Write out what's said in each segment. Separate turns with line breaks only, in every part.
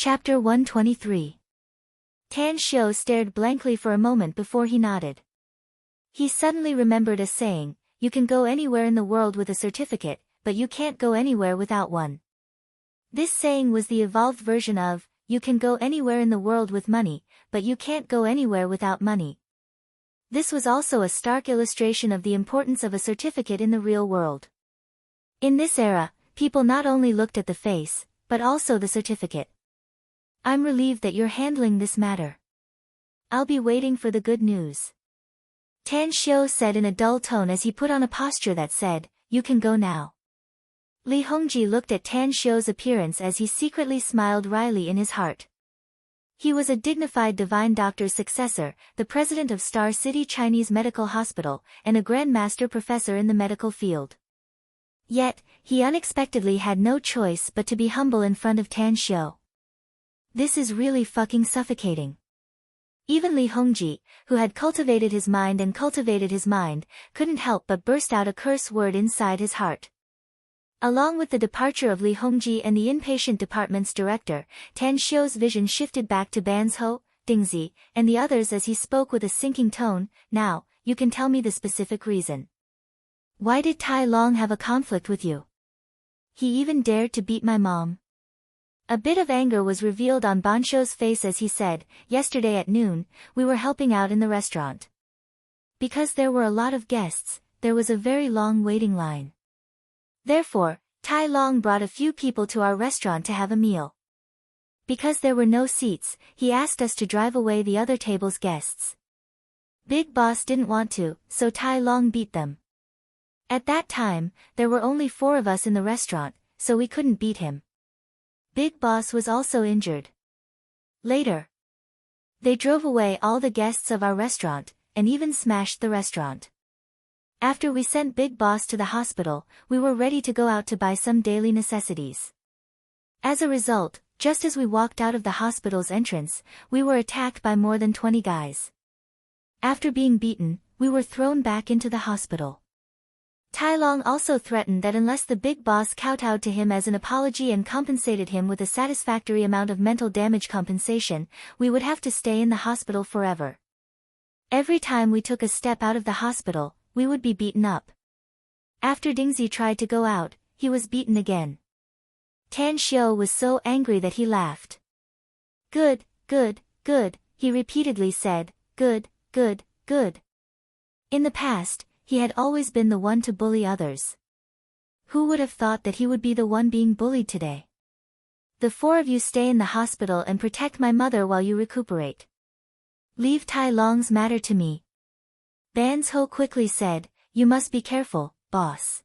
Chapter 123. Tan Xiu stared blankly for a moment before he nodded. He suddenly remembered a saying, "You can go anywhere in the world with a certificate, but you can't go anywhere without one." This saying was the evolved version of, "You can go anywhere in the world with money, but you can't go anywhere without money." This was also a stark illustration of the importance of a certificate in the real world. In this era, people not only looked at the face, but also the certificate. "I'm relieved that you're handling this matter. I'll be waiting for the good news," Tan Xiu said in a dull tone as he put on a posture that said, "You can go now." Li Hongji looked at Tan Xiu's appearance as he secretly smiled wryly in his heart. He was a dignified divine doctor's successor, the president of Star City Chinese Medical Hospital, and a Grand Master professor in the medical field. Yet, he unexpectedly had no choice but to be humble in front of Tan Xiu. This is really fucking suffocating. Even Li Hongji, who had cultivated his mind, couldn't help but burst out a curse word inside his heart. Along with the departure of Li Hongji and the inpatient department's director, Tan Xiu's vision shifted back to Banzhou, Dingzi, and the others as he spoke with a sinking tone. "Now, you can tell me the specific reason. Why did Tai Long have a conflict with you? He even dared to beat my mom." A bit of anger was revealed on Banzhou's face as he said, "Yesterday at noon, we were helping out in the restaurant. Because there were a lot of guests, there was a very long waiting line. Therefore, Tai Long brought a few people to our restaurant to have a meal. Because there were no seats, he asked us to drive away the other table's guests. Big Boss didn't want to, so Tai Long beat them. At that time, there were only 4 of us in the restaurant, so we couldn't beat him. Big Boss was also injured. Later, they drove away all the guests of our restaurant, and even smashed the restaurant. After we sent Big Boss to the hospital, we were ready to go out to buy some daily necessities. As a result, just as we walked out of the hospital's entrance, we were attacked by more than 20 guys. After being beaten, we were thrown back into the hospital. Tai Long also threatened that unless the Big Boss kowtowed to him as an apology and compensated him with a satisfactory amount of mental damage compensation, we would have to stay in the hospital forever. Every time we took a step out of the hospital, we would be beaten up. After Dingzi tried to go out, he was beaten again." Tan Xiu was so angry that he laughed. Good, he repeatedly said, good. In the past, he had always been the one to bully others. Who would have thought that he would be the one being bullied today? "The 4 of you stay in the hospital and protect my mother while you recuperate. Leave Tai Long's matter to me." Banzhou quickly said, "You must be careful, boss.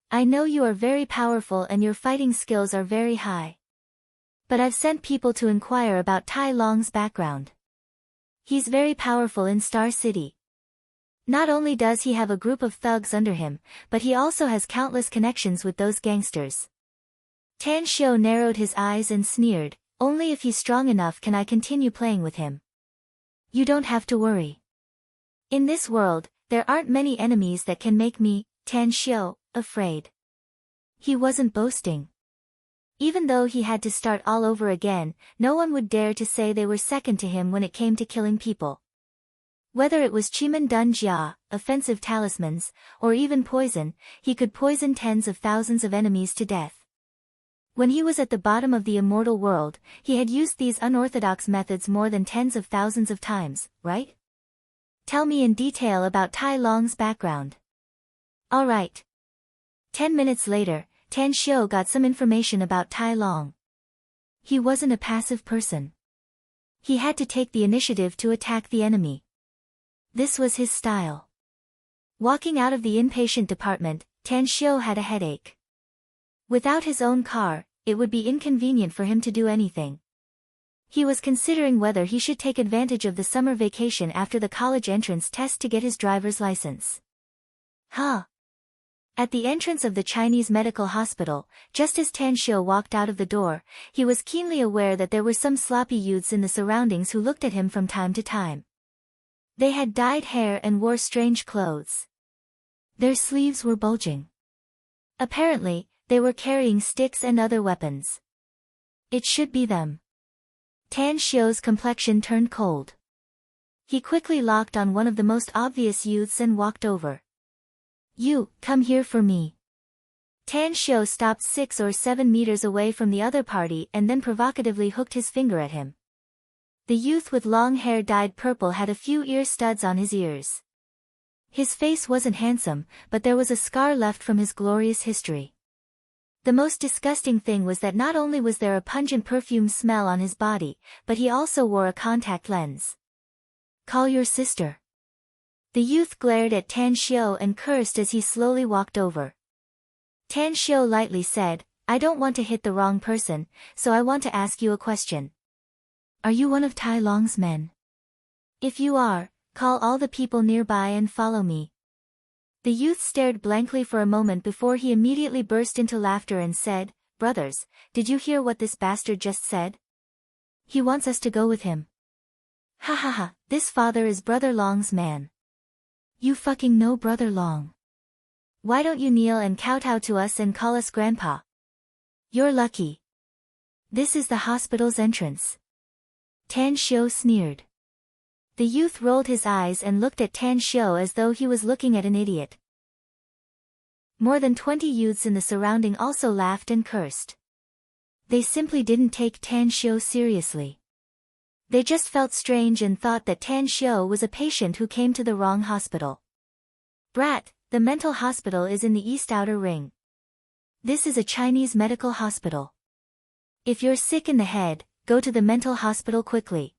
I know you are very powerful and your fighting skills are very high. But I've sent people to inquire about Tai Long's background. He's very powerful in Star City. Not only does he have a group of thugs under him, but he also has countless connections with those gangsters." Tan Xiu narrowed his eyes and sneered, "Only if he's strong enough can I continue playing with him. You don't have to worry. In this world, there aren't many enemies that can make me, Tan Xiu, afraid." He wasn't boasting. Even though he had to start all over again, no one would dare to say they were second to him when it came to killing people. Whether it was Chiman Dun Jia, offensive talismans, or even poison, he could poison tens of thousands of enemies to death. When he was at the bottom of the immortal world, he had used these unorthodox methods more than tens of thousands of times, right? Tell me in detail about Tai Long's background. All right. 10 minutes later, Tan Xiu got some information about Tai Long. He wasn't a passive person. He had to take the initiative to attack the enemy. This was his style. Walking out of the inpatient department, Tan Xiu had a headache. Without his own car, it would be inconvenient for him to do anything. He was considering whether he should take advantage of the summer vacation after the college entrance test to get his driver's license. At the entrance of the Chinese medical hospital, just as Tan Xiu walked out of the door, he was keenly aware that there were some sloppy youths in the surroundings who looked at him from time to time. They had dyed hair and wore strange clothes. Their sleeves were bulging. Apparently, they were carrying sticks and other weapons. It should be them. Tan Xiu's complexion turned cold. He quickly locked on one of the most obvious youths and walked over. You, come here for me. Tan Xiu stopped 6 or 7 meters away from the other party and then provocatively hooked his finger at him. The youth with long hair dyed purple had a few ear studs on his ears. His face wasn't handsome, but there was a scar left from his glorious history. The most disgusting thing was that not only was there a pungent perfume smell on his body, but he also wore a contact lens. Call your sister. The youth glared at Tan Xiu and cursed as he slowly walked over. Tan Xiu lightly said, I don't want to hit the wrong person, so I want to ask you a question. Are you one of Tai Long's men? If you are, call all the people nearby and follow me. The youth stared blankly for a moment before he immediately burst into laughter and said, Brothers, did you hear what this bastard just said? He wants us to go with him. Ha ha ha, this father is Brother Long's man. You fucking know Brother Long. Why don't you kneel and kowtow to us and call us Grandpa? You're lucky. This is the hospital's entrance. Tan Xiu sneered. The youth rolled his eyes and looked at Tan Xiu as though he was looking at an idiot. More than 20 youths in the surrounding also laughed and cursed. They simply didn't take Tan Xiu seriously. They just felt strange and thought that Tan Xiu was a patient who came to the wrong hospital. Brat, the mental hospital is in the East Outer Ring. This is a Chinese medical hospital. If you're sick in the head, go to the mental hospital quickly.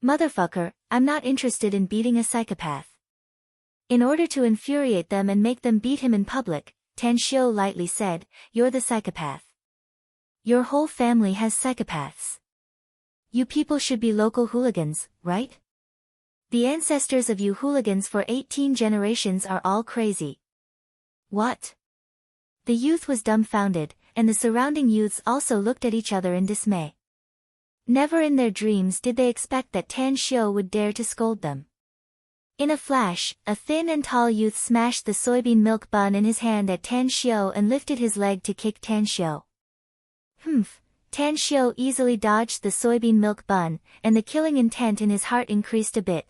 Motherfucker, I'm not interested in beating a psychopath. In order to infuriate them and make them beat him in public, Tan Xiu lightly said, You're the psychopath. Your whole family has psychopaths. You people should be local hooligans, right? The ancestors of you hooligans for 18 generations are all crazy. What? The youth was dumbfounded, and the surrounding youths also looked at each other in dismay. Never in their dreams did they expect that Tan Xiu would dare to scold them. In a flash, a thin and tall youth smashed the soybean milk bun in his hand at Tan Xiu and lifted his leg to kick Tan Xiu. Humph! Tan Xiu easily dodged the soybean milk bun, and the killing intent in his heart increased a bit.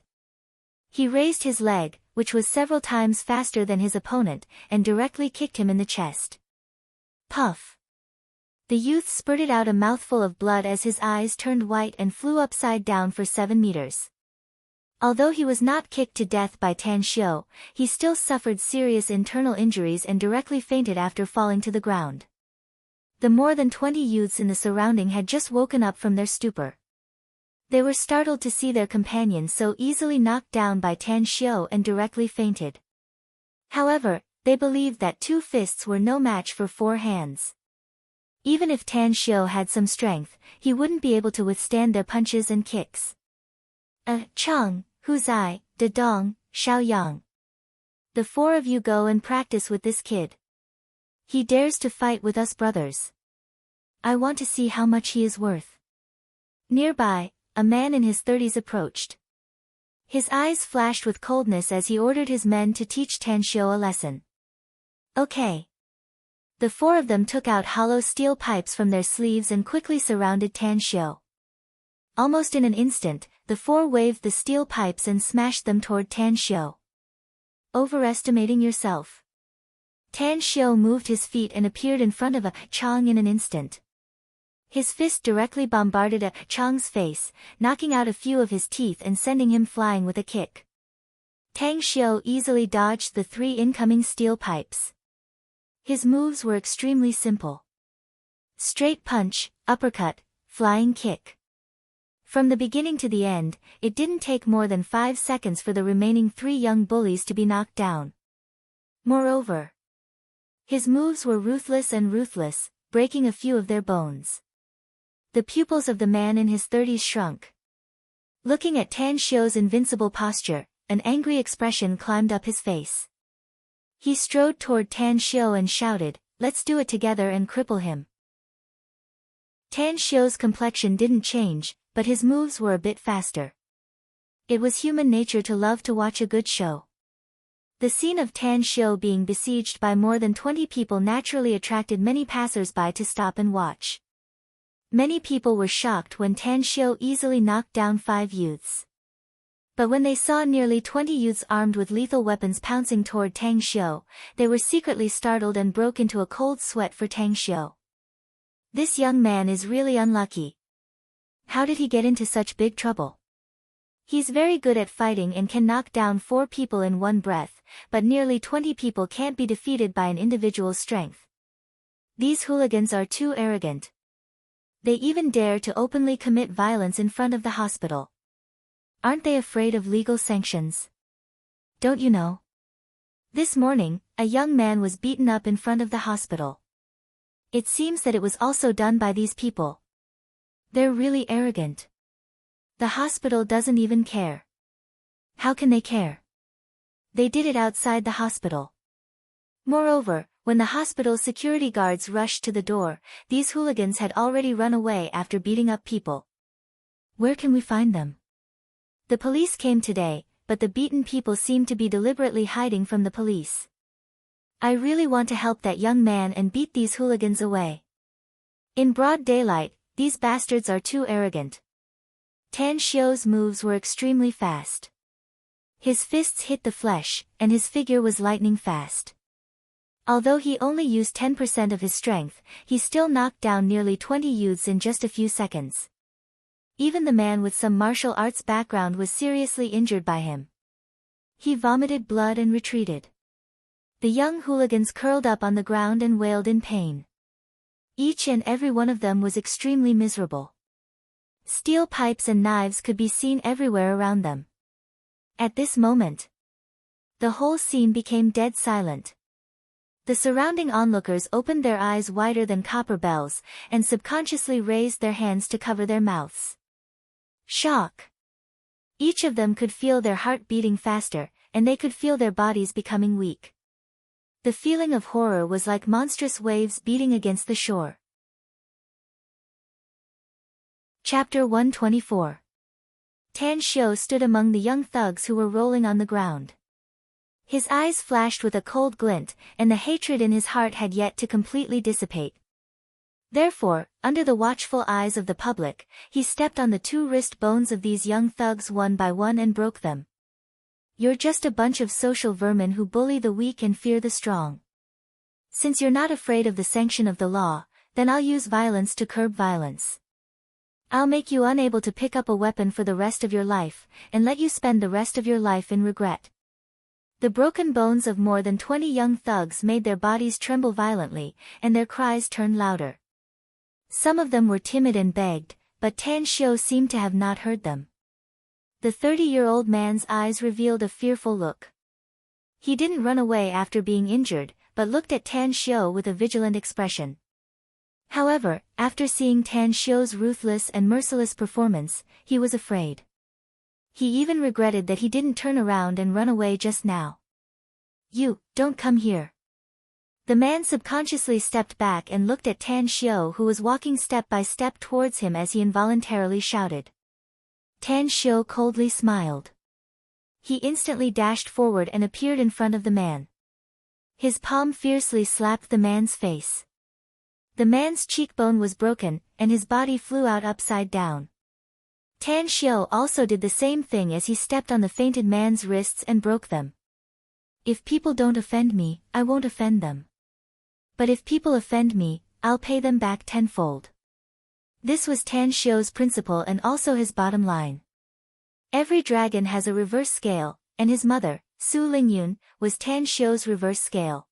He raised his leg, which was several times faster than his opponent, and directly kicked him in the chest. Puff! The youth spurted out a mouthful of blood as his eyes turned white and flew upside down for 7 meters. Although he was not kicked to death by Tan Xiu, he still suffered serious internal injuries and directly fainted after falling to the ground. The more than 20 youths in the surrounding had just woken up from their stupor. They were startled to see their companion so easily knocked down by Tan Xiu and directly fainted. However, they believed that 2 fists were no match for 4 hands. Even if Tan Xiu had some strength, he wouldn't be able to withstand their punches and kicks. Chang, Huzai, De Dong, Xiaoyang. The 4 of you go and practice with this kid. He dares to fight with us brothers. I want to see how much he is worth. Nearby, a man in his 30s approached. His eyes flashed with coldness as he ordered his men to teach Tan Xiu a lesson. Okay. The 4 of them took out hollow steel pipes from their sleeves and quickly surrounded Tan Xiu. Almost in an instant, the 4 waved the steel pipes and smashed them toward Tan Xiu. Overestimating yourself. Tan Xiu moved his feet and appeared in front of Chang in an instant. His fist directly bombarded Chang's face, knocking out a few of his teeth and sending him flying with a kick. Tan Xiu easily dodged the 3 incoming steel pipes. His moves were extremely simple. Straight punch, uppercut, flying kick. From the beginning to the end, it didn't take more than 5 seconds for the remaining 3 young bullies to be knocked down. Moreover, his moves were ruthless and ruthless, breaking a few of their bones. The pupils of the man in his 30s shrunk. Looking at Tan Xiu's invincible posture, an angry expression climbed up his face. He strode toward Tan Xiu and shouted, Let's do it together and cripple him. Tan Xiu's complexion didn't change, but his moves were a bit faster. It was human nature to love to watch a good show. The scene of Tan Xiu being besieged by more than 20 people naturally attracted many passers-by to stop and watch. Many people were shocked when Tan Xiu easily knocked down 5 youths. But when they saw nearly 20 youths armed with lethal weapons pouncing toward Tang Xiu, they were secretly startled and broke into a cold sweat for Tang Xiu. This young man is really unlucky. How did he get into such big trouble? He's very good at fighting and can knock down 4 people in one breath, but nearly 20 people can't be defeated by an individual's strength. These hooligans are too arrogant. They even dare to openly commit violence in front of the hospital. Aren't they afraid of legal sanctions? Don't you know? This morning, a young man was beaten up in front of the hospital. It seems that it was also done by these people. They're really arrogant. The hospital doesn't even care. How can they care? They did it outside the hospital. Moreover, when the hospital security guards rushed to the door, these hooligans had already run away after beating up people. Where can we find them? The police came today, but the beaten people seem to be deliberately hiding from the police. I really want to help that young man and beat these hooligans away. In broad daylight, these bastards are too arrogant. Tan Xiu's moves were extremely fast. His fists hit the flesh, and his figure was lightning fast. Although he only used 10% of his strength, he still knocked down nearly 20 youths in just a few seconds. Even the man with some martial arts background was seriously injured by him. He vomited blood and retreated. The young hooligans curled up on the ground and wailed in pain. Each and every one of them was extremely miserable. Steel pipes and knives could be seen everywhere around them. At this moment, the whole scene became dead silent. The surrounding onlookers opened their eyes wider than copper bells, and subconsciously raised their hands to cover their mouths. Shock. Each of them could feel their heart beating faster, and they could feel their bodies becoming weak. The feeling of horror was like monstrous waves beating against the shore. Chapter 124. Tan Xiu stood among the young thugs who were rolling on the ground. His eyes flashed with a cold glint, and the hatred in his heart had yet to completely dissipate. Therefore, under the watchful eyes of the public, he stepped on the 2 wrist bones of these young thugs one by one and broke them. You're just a bunch of social vermin who bully the weak and fear the strong. Since you're not afraid of the sanction of the law, then I'll use violence to curb violence. I'll make you unable to pick up a weapon for the rest of your life, and let you spend the rest of your life in regret. The broken bones of more than 20 young thugs made their bodies tremble violently, and their cries turned louder. Some of them were timid and begged, but Tan Xiu seemed to have not heard them. The 30-year-old man's eyes revealed a fearful look. He didn't run away after being injured, but looked at Tan Xiu with a vigilant expression. However, after seeing Tan Xiu's ruthless and merciless performance, he was afraid. He even regretted that he didn't turn around and run away just now. You, don't come here. The man subconsciously stepped back and looked at Tan Xiu, who was walking step by step towards him as he involuntarily shouted. Tan Xiu coldly smiled. He instantly dashed forward and appeared in front of the man. His palm fiercely slapped the man's face. The man's cheekbone was broken, and his body flew out upside down. Tan Xiu also did the same thing as he stepped on the fainted man's wrists and broke them. If people don't offend me, I won't offend them. But if people offend me, I'll pay them back tenfold. This was Tan Xiu's principle and also his bottom line. Every dragon has a reverse scale, and his mother, Su Lingyun, was Tan Xiu's reverse scale.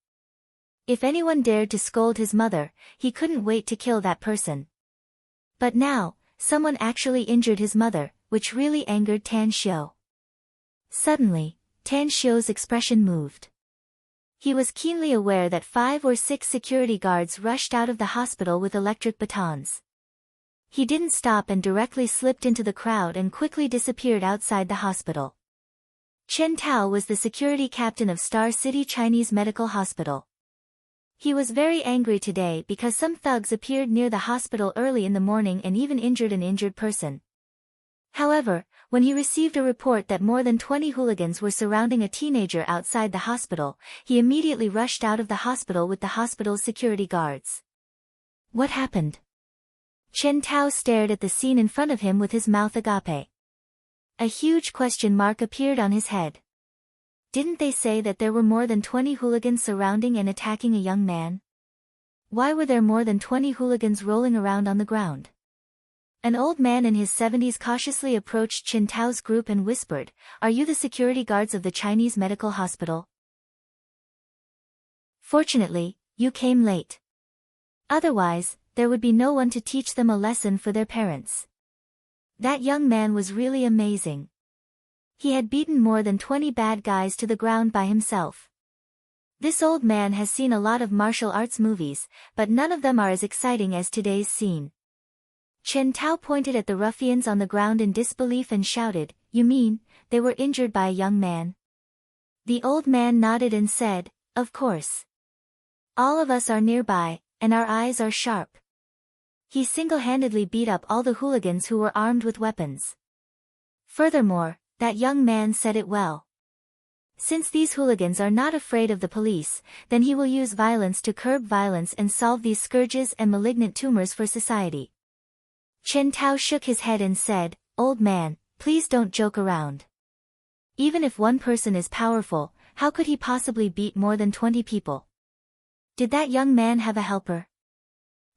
If anyone dared to scold his mother, he couldn't wait to kill that person. But now, someone actually injured his mother, which really angered Tan Xiu. Suddenly, Tan Xiu's expression moved. He was keenly aware that 5 or 6 security guards rushed out of the hospital with electric batons. He didn't stop and directly slipped into the crowd and quickly disappeared outside the hospital. Chen Tao was the security captain of Star City Chinese Medical Hospital. He was very angry today because some thugs appeared near the hospital early in the morning and even injured an injured person. However, when he received a report that more than 20 hooligans were surrounding a teenager outside the hospital, he immediately rushed out of the hospital with the hospital's security guards. What happened? Chen Tao stared at the scene in front of him with his mouth agape. A huge question mark appeared on his head. Didn't they say that there were more than 20 hooligans surrounding and attacking a young man? Why were there more than 20 hooligans rolling around on the ground? An old man in his 70s cautiously approached Chen Tao's group and whispered, "Are you the security guards of the Chinese medical hospital? Fortunately, you came late. Otherwise, there would be no one to teach them a lesson for their parents." That young man was really amazing. He had beaten more than 20 bad guys to the ground by himself. This old man has seen a lot of martial arts movies, but none of them are as exciting as today's scene. Chen Tao pointed at the ruffians on the ground in disbelief and shouted, "You mean, they were injured by a young man?" The old man nodded and said, "Of course. All of us are nearby, and our eyes are sharp. He single-handedly beat up all the hooligans who were armed with weapons. Furthermore, that young man said it well. Since these hooligans are not afraid of the police, then he will use violence to curb violence and solve these scourges and malignant tumors for society." Chen Tao shook his head and said, "Old man, please don't joke around. Even if one person is powerful, how could he possibly beat more than 20 people? Did that young man have a helper?"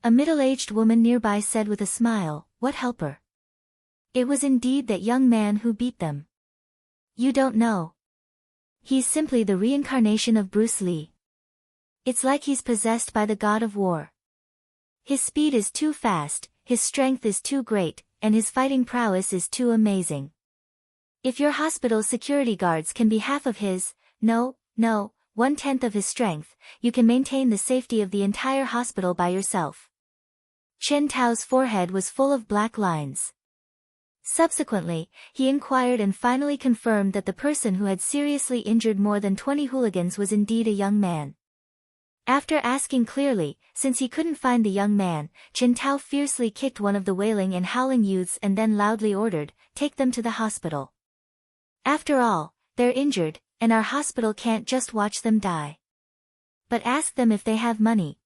A middle-aged woman nearby said with a smile, "What helper?" "It was indeed that young man who beat them." "You don't know. He's simply the reincarnation of Bruce Lee. It's like he's possessed by the god of war. His speed is too fast, his strength is too great, and his fighting prowess is too amazing. If your hospital's security guards can be half of his, no, 1/10 of his strength, you can maintain the safety of the entire hospital by yourself." Chen Tao's forehead was full of black lines. Subsequently, he inquired and finally confirmed that the person who had seriously injured more than 20 hooligans was indeed a young man. After asking clearly, since he couldn't find the young man, Chen Tao fiercely kicked one of the wailing and howling youths and then loudly ordered, "Take them to the hospital. After all, they're injured, and our hospital can't just watch them die. But ask them if they have money.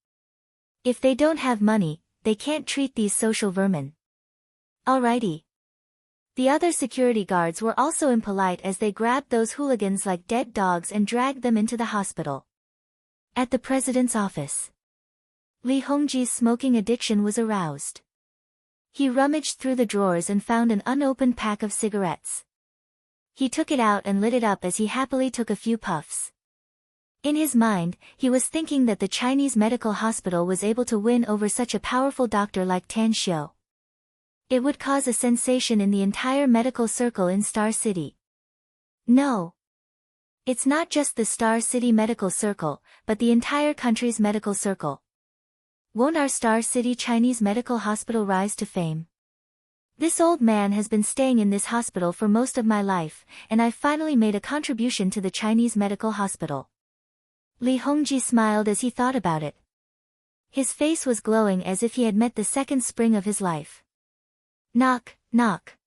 If they don't have money, they can't treat these social vermin." "Alrighty." The other security guards were also impolite as they grabbed those hooligans like dead dogs and dragged them into the hospital. At the president's office, Li Hongji's smoking addiction was aroused. He rummaged through the drawers and found an unopened pack of cigarettes. He took it out and lit it up as he happily took a few puffs. In his mind, he was thinking that the Chinese medical hospital was able to win over such a powerful doctor like Tan Xiu. It would cause a sensation in the entire medical circle in Star City. No. It's not just the Star City medical circle, but the entire country's medical circle. Won't our Star City Chinese medical hospital rise to fame? This old man has been staying in this hospital for most of my life, and I finally made a contribution to the Chinese medical hospital. Li Hongji smiled as he thought about it. His face was glowing as if he had met the second spring of his life. Knock, knock.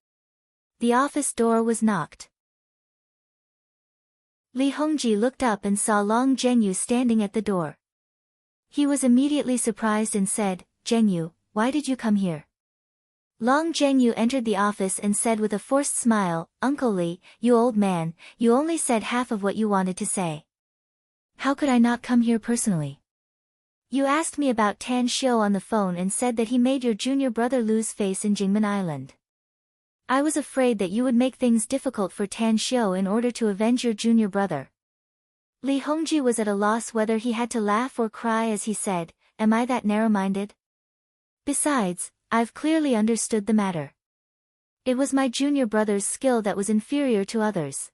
The office door was knocked. Li Hongji looked up and saw Long Zhengyu standing at the door. He was immediately surprised and said, "Zhengyu, why did you come here?" Long Zhengyu entered the office and said with a forced smile, "Uncle Li, you old man, you only said half of what you wanted to say. How could I not come here personally? You asked me about Tan Xiu on the phone and said that he made your junior brother lose face in Jingmen Island. I was afraid that you would make things difficult for Tan Xiu in order to avenge your junior brother." Li Hongji was at a loss whether he had to laugh or cry as he said, "Am I that narrow-minded? Besides, I've clearly understood the matter. It was my junior brother's skill that was inferior to others.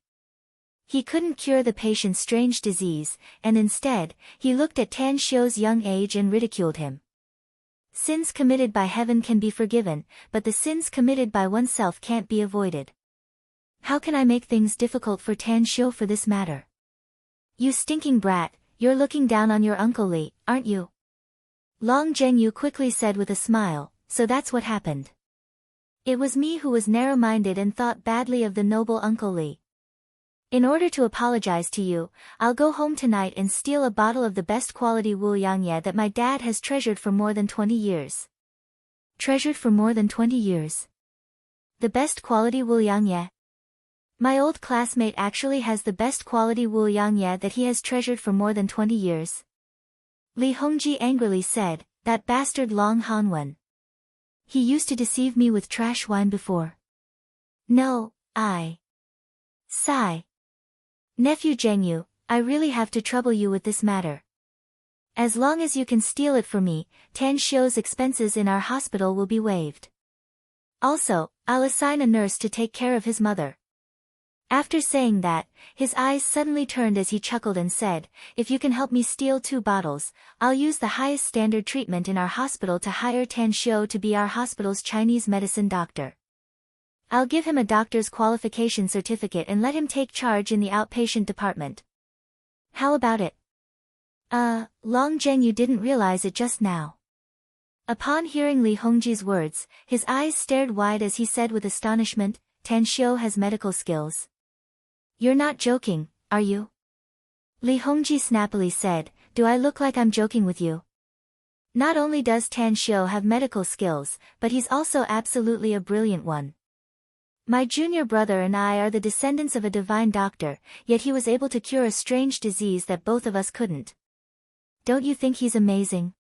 He couldn't cure the patient's strange disease, and instead, he looked at Tan Xiu's young age and ridiculed him. Sins committed by heaven can be forgiven, but the sins committed by oneself can't be avoided. How can I make things difficult for Tan Xiu for this matter? You stinking brat, you're looking down on your Uncle Li, aren't you?" Long Zhengyu quickly said with a smile, "So that's what happened. It was me who was narrow-minded and thought badly of the noble Uncle Li. In order to apologize to you, I'll go home tonight and steal a bottle of the best quality Wu Yangye that my dad has treasured for more than 20 years. treasured for more than 20 years. The best quality wool yang. My old classmate actually has the best quality wool yang that he has treasured for more than 20 years. Li Hongji angrily said, that bastard Long Hanwen. He used to deceive me with trash wine before. No, Sigh. Nephew Zhengyu, I really have to trouble you with this matter. As long as you can steal it for me, Tan Xiu's expenses in our hospital will be waived. Also, I'll assign a nurse to take care of his mother. After saying that, his eyes suddenly turned as he chuckled and said, if you can help me steal 2 bottles, I'll use the highest standard treatment in our hospital to hire Tan Xiu to be our hospital's Chinese medicine doctor. I'll give him a doctor's qualification certificate and let him take charge in the outpatient department. How about it? Long Zhengyu didn't realize it just now. Upon hearing Li Hongji's words, his eyes stared wide as he said with astonishment, Tan Xiu has medical skills. You're not joking, are you? Li Hongji snappily said, do I look like I'm joking with you? Not only does Tan Xiu have medical skills, but he's also absolutely a brilliant one. My junior brother and I are the descendants of a divine doctor, yet he was able to cure a strange disease that both of us couldn't. Don't you think he's amazing?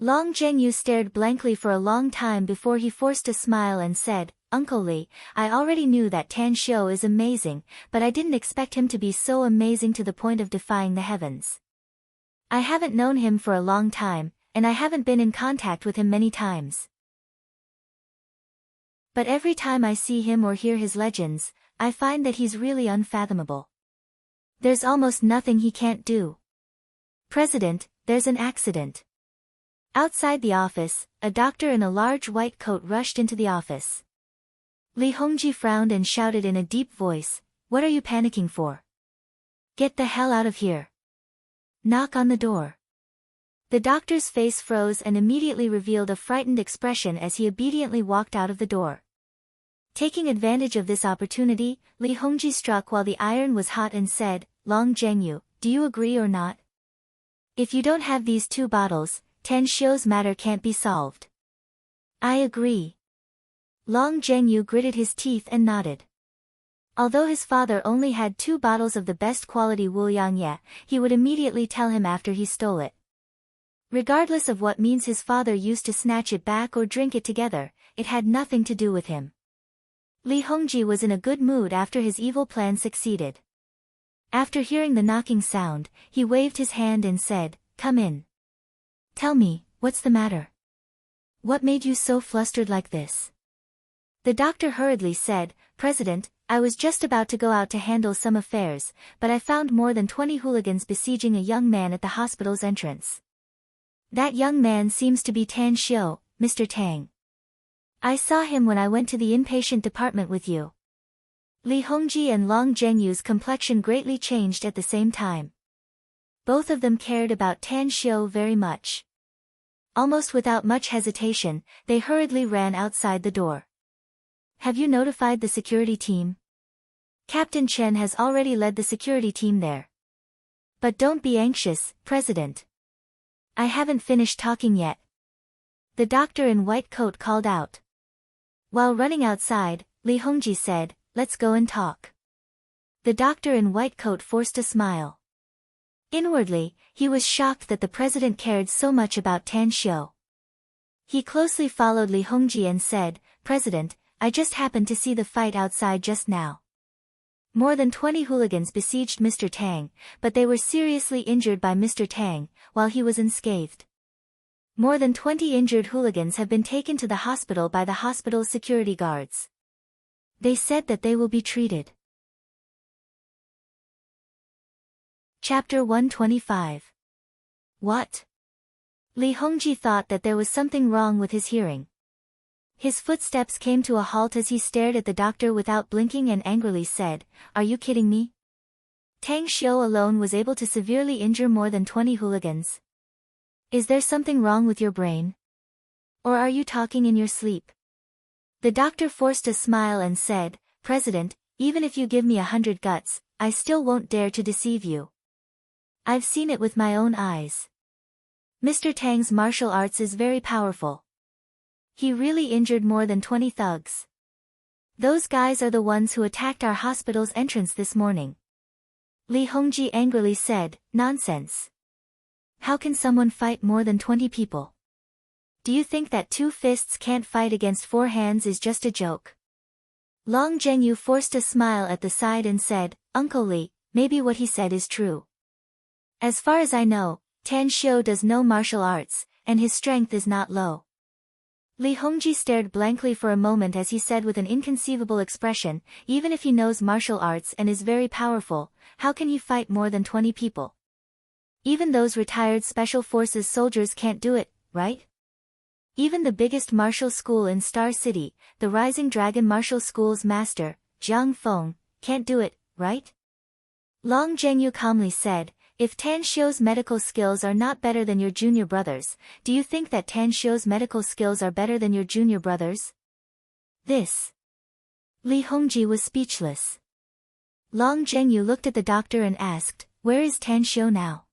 Long Zhengyu stared blankly for a long time before he forced a smile and said, Uncle Li, I already knew that Tan Xiu is amazing, but I didn't expect him to be so amazing to the point of defying the heavens. I haven't known him for a long time, and I haven't been in contact with him many times. But every time I see him or hear his legends, I find that he's really unfathomable. There's almost nothing he can't do. President, there's an accident. Outside the office, a doctor in a large white coat rushed into the office. Li Hongji frowned and shouted in a deep voice, what are you panicking for? Get the hell out of here. Knock on the door. The doctor's face froze and immediately revealed a frightened expression as he obediently walked out of the door. Taking advantage of this opportunity, Li Hongji struck while the iron was hot and said, Long Zhengyu, do you agree or not? If you don't have these 2 bottles, Tan Xiu's matter can't be solved. I agree. Long Zhengyu gritted his teeth and nodded. Although his father only had 2 bottles of the best quality wool yang, he would immediately tell him after he stole it. Regardless of what means his father used to snatch it back or drink it together, it had nothing to do with him. Li Hongji was in a good mood after his evil plan succeeded. After hearing the knocking sound, he waved his hand and said, come in. Tell me, what's the matter? What made you so flustered like this? The doctor hurriedly said, President, I was just about to go out to handle some affairs, but I found more than 20 hooligans besieging a young man at the hospital's entrance. That young man seems to be Tan Xiu, Mr. Tang. I saw him when I went to the inpatient department with you. Li Hongji and Long Zhengyu's complexion greatly changed at the same time. Both of them cared about Tan Xiu very much. Almost without much hesitation, they hurriedly ran outside the door. Have you notified the security team? Captain Chen has already led the security team there. But don't be anxious, President. I haven't finished talking yet. The doctor in white coat called out. While running outside, Li Hongji said, let's go and talk. The doctor in white coat forced a smile. Inwardly, he was shocked that the president cared so much about Tan Xiu. He closely followed Li Hongji and said, President, I just happened to see the fight outside just now. More than 20 hooligans besieged Mr. Tang, but they were seriously injured by Mr. Tang, while he was unscathed. More than 20 injured hooligans have been taken to the hospital by the hospital's security guards. They said that they will be treated. Chapter 125. What? Li Hongji thought that there was something wrong with his hearing. His footsteps came to a halt as he stared at the doctor without blinking and angrily said, Are you kidding me? Tang Xiu alone was able to severely injure more than 20 hooligans. Is there something wrong with your brain? Or are you talking in your sleep? The doctor forced a smile and said, President, even if you give me 100 guts, I still won't dare to deceive you. I've seen it with my own eyes. Mr. Tang's martial arts is very powerful. He really injured more than 20 thugs. Those guys are the ones who attacked our hospital's entrance this morning. Li Hongji angrily said, nonsense. How can someone fight more than 20 people? Do you think that 2 fists can't fight against 4 hands is just a joke? Long Zhengyu forced a smile at the side and said, Uncle Li, maybe what he said is true. As far as I know, Tan Xiu does no martial arts, and his strength is not low. Li Hongji stared blankly for a moment as he said with an inconceivable expression, even if he knows martial arts and is very powerful, how can he fight more than 20 people? Even those retired special forces soldiers can't do it, right? Even the biggest martial school in Star City, the Rising Dragon Martial School's master, Zhang Feng, can't do it, right? Long Zhengyu calmly said, if Tan Xiu's medical skills are not better than your junior brothers, do you think that Tan Xiu's medical skills are better than your junior brothers? This. Li Hongji was speechless. Long Zhengyu looked at the doctor and asked, where is Tan Xiu now?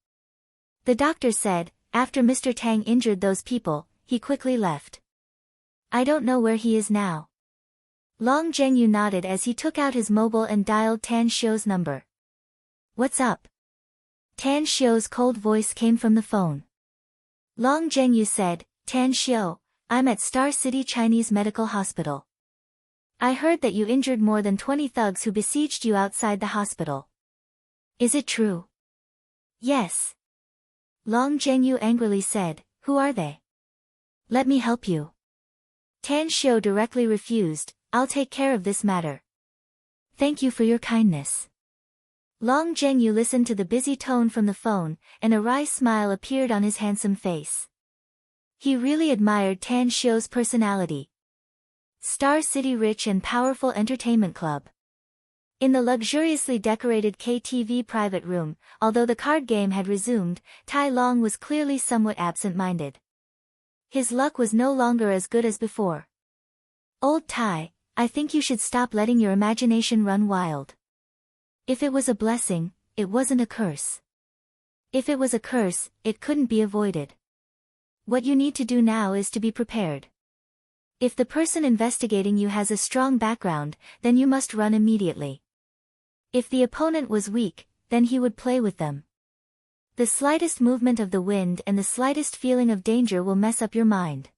The doctor said, after Mr. Tang injured those people, he quickly left. I don't know where he is now. Long Zhengyu nodded as he took out his mobile and dialed Tan Xiu's number. What's up? Tan Xiu's cold voice came from the phone. Long Zhengyu said, Tan Xiu, I'm at Star City Chinese Medical Hospital. I heard that you injured more than 20 thugs who besieged you outside the hospital. Is it true? Yes. Long Zhengyu angrily said, who are they? Let me help you. Tan Xiu directly refused, I'll take care of this matter. Thank you for your kindness. Long Zhengyu listened to the busy tone from the phone, and a wry smile appeared on his handsome face. He really admired Tan Xiu's personality. Star City Rich and Powerful Entertainment Club. In the luxuriously decorated KTV private room, although the card game had resumed, Tai Long was clearly somewhat absent-minded. His luck was no longer as good as before. Old Tai, I think you should stop letting your imagination run wild. If it was a blessing, it wasn't a curse. If it was a curse, it couldn't be avoided. What you need to do now is to be prepared. If the person investigating you has a strong background, then you must run immediately. If the opponent was weak, then he would play with them. The slightest movement of the wind and the slightest feeling of danger will mess up your mind.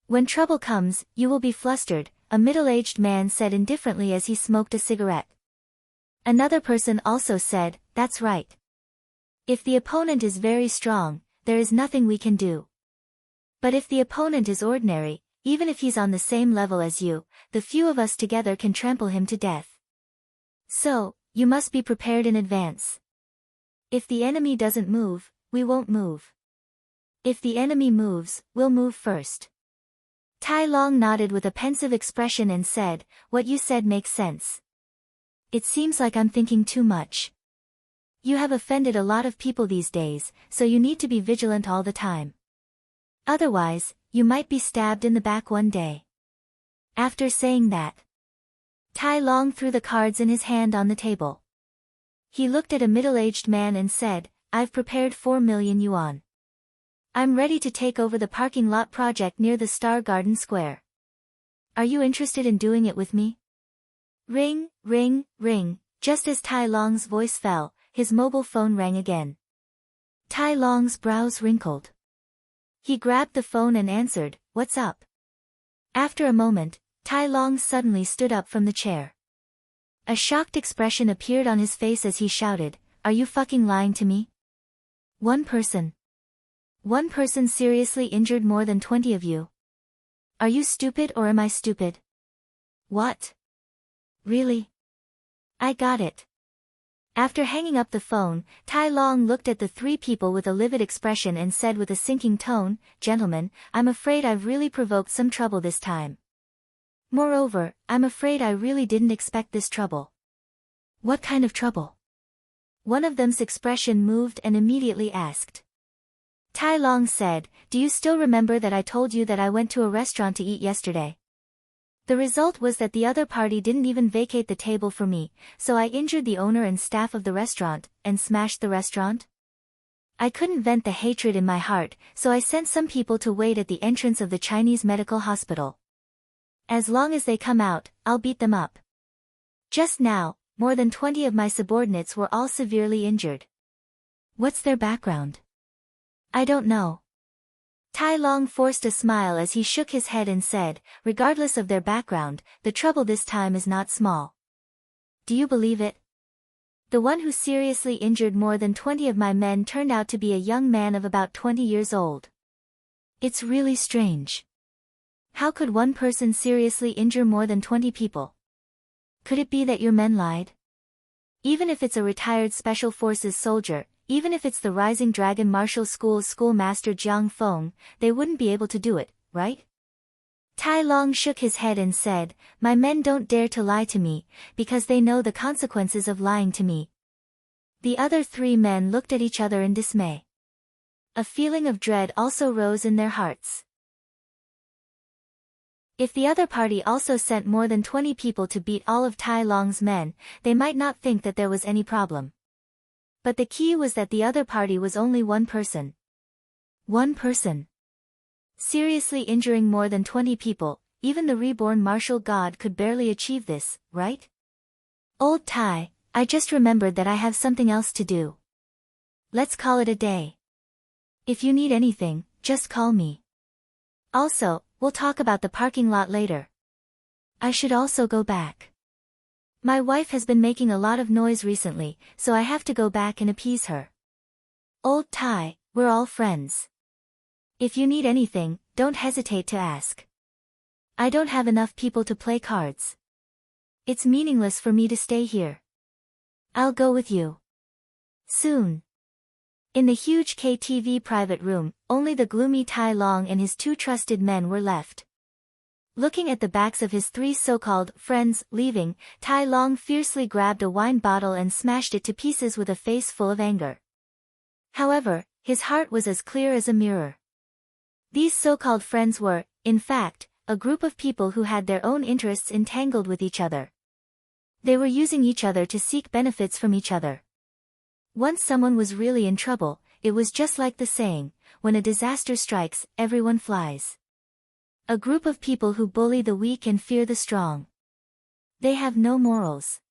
When trouble comes, you will be flustered, a middle-aged man said indifferently as he smoked a cigarette. Another person also said, that's right. If the opponent is very strong, there is nothing we can do. But if the opponent is ordinary, even if he's on the same level as you, the few of us together can trample him to death. So, you must be prepared in advance. If the enemy doesn't move, we won't move. If the enemy moves, we'll move first. Tai Long nodded with a pensive expression and said, what you said makes sense. It seems like I'm thinking too much. You have offended a lot of people these days, so you need to be vigilant all the time. Otherwise, you might be stabbed in the back one day. After saying that, Tai Long threw the cards in his hand on the table. He looked at a middle-aged man and said, I've prepared 4 million yuan. I'm ready to take over the parking lot project near the Star Garden Square. Are you interested in doing it with me? Ring, ring, ring. Just as Tai Long's voice fell, his mobile phone rang again. Tai Long's brows wrinkled. He grabbed the phone and answered, what's up? After a moment, Tai Long suddenly stood up from the chair. A shocked expression appeared on his face as he shouted, are you fucking lying to me? One person seriously injured more than 20 of you. Are you stupid or am I stupid? What? Really? I got it. After hanging up the phone, Tai Long looked at the 3 people with a livid expression and said with a sinking tone, gentlemen, I'm afraid I've really provoked some trouble this time. Moreover, I'm afraid I really didn't expect this trouble. What kind of trouble? One of them's expression moved and immediately asked. Tai Long said, do you still remember that I told you that I went to a restaurant to eat yesterday? The result was that the other party didn't even vacate the table for me, so I injured the owner and staff of the restaurant, and smashed the restaurant? I couldn't vent the hatred in my heart, so I sent some people to wait at the entrance of the Chinese medical hospital. As long as they come out, I'll beat them up. Just now, more than 20 of my subordinates were all severely injured. What's their background? I don't know. Tai Long forced a smile as he shook his head and said, regardless of their background, the trouble this time is not small. Do you believe it? The one who seriously injured more than 20 of my men turned out to be a young man of about 20 years old. It's really strange. How could one person seriously injure more than 20 people? Could it be that your men lied? Even if it's a retired Special Forces soldier, even if it's the Rising Dragon Martial School's schoolmaster Jiang Feng, they wouldn't be able to do it, right? Tai Long shook his head and said, my men don't dare to lie to me, because they know the consequences of lying to me. The other 3 men looked at each other in dismay. A feeling of dread also rose in their hearts. If the other party also sent more than 20 people to beat all of Tai Long's men, they might not think that there was any problem. But the key was that the other party was only one person. One person. Seriously injuring more than 20 people, even the reborn martial god could barely achieve this, right? Old Tai, I just remembered that I have something else to do. Let's call it a day. If you need anything, just call me. Also, we'll talk about the parking lot later. I should also go back. My wife has been making a lot of noise recently, so I have to go back and appease her. Old Tai, we're all friends. If you need anything, don't hesitate to ask. I don't have enough people to play cards. It's meaningless for me to stay here. I'll go with you. Soon. In the huge KTV private room, only the gloomy Tai Long and his 2 trusted men were left. Looking at the backs of his 3 so-called friends leaving, Tai Long fiercely grabbed a wine bottle and smashed it to pieces with a face full of anger. However, his heart was as clear as a mirror. These so-called friends were, in fact, a group of people who had their own interests entangled with each other. They were using each other to seek benefits from each other. Once someone was really in trouble, it was just like the saying, when a disaster strikes, everyone flies. A group of people who bully the weak and fear the strong. They have no morals.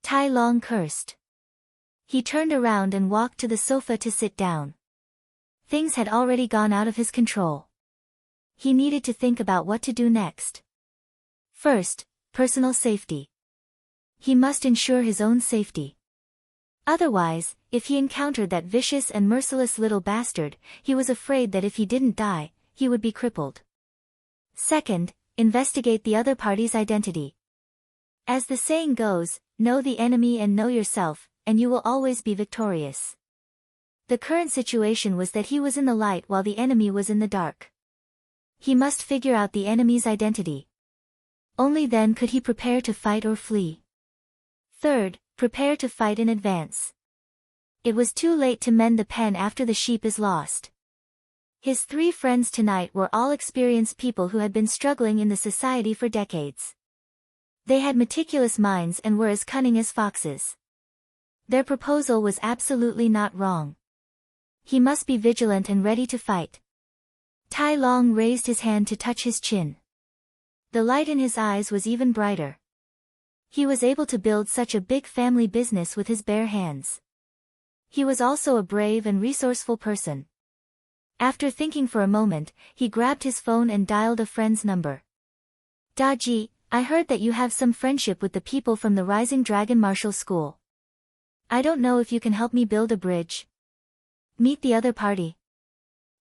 Tai Long cursed. He turned around and walked to the sofa to sit down. Things had already gone out of his control. He needed to think about what to do next. First, personal safety. He must ensure his own safety. Otherwise, if he encountered that vicious and merciless little bastard, he was afraid that if he didn't die, he would be crippled. Second, investigate the other party's identity. As the saying goes, know the enemy and know yourself, and you will always be victorious. The current situation was that he was in the light while the enemy was in the dark. He must figure out the enemy's identity. Only then could he prepare to fight or flee. Third, prepare to fight in advance. It was too late to mend the pen after the sheep is lost. His 3 friends tonight were all experienced people who had been struggling in the society for decades. They had meticulous minds and were as cunning as foxes. Their proposal was absolutely not wrong. He must be vigilant and ready to fight. Tai Long raised his hand to touch his chin. The light in his eyes was even brighter. He was able to build such a big family business with his bare hands. He was also a brave and resourceful person. After thinking for a moment, he grabbed his phone and dialed a friend's number. Daji, I heard that you have some friendship with the people from the Rising Dragon Martial School. I don't know if you can help me build a bridge. Meet the other party.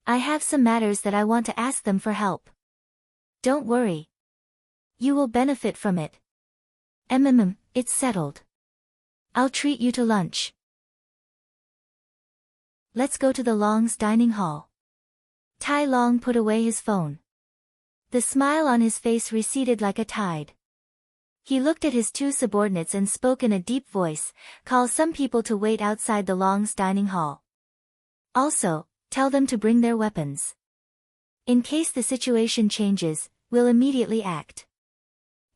I have some matters that I want to ask them for help. Don't worry. You will benefit from it. It's settled. I'll treat you to lunch. Let's go to the Long's dining hall. Tai Long put away his phone. The smile on his face receded like a tide. He looked at his 2 subordinates and spoke in a deep voice, call some people to wait outside the Long's dining hall. Also, tell them to bring their weapons. In case the situation changes, we'll immediately act.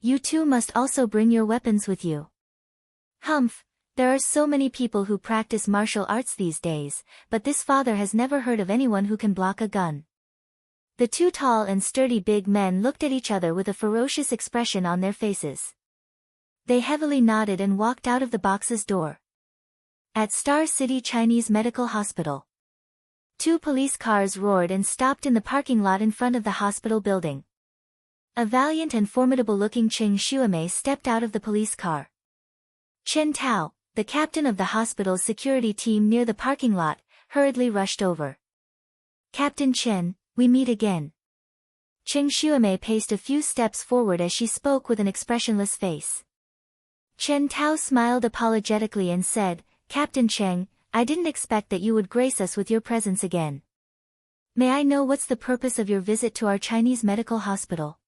You 2 must also bring your weapons with you. Humph, There are so many people who practice martial arts these days, but this father has never heard of anyone who can block a gun. The two tall and sturdy big men looked at each other with a ferocious expression on their faces. They heavily nodded and walked out of the box's door. At Star City Chinese Medical Hospital. Two police cars roared and stopped in the parking lot in front of the hospital building. A valiant and formidable-looking Cheng Xuemei stepped out of the police car. Chen Tao, the captain of the hospital's security team near the parking lot, hurriedly rushed over. "Captain Chen, we meet again." Cheng Xuemei paced a few steps forward as she spoke with an expressionless face. Chen Tao smiled apologetically and said, "Captain Cheng, I didn't expect that you would grace us with your presence again. May I know what's the purpose of your visit to our Chinese medical hospital?"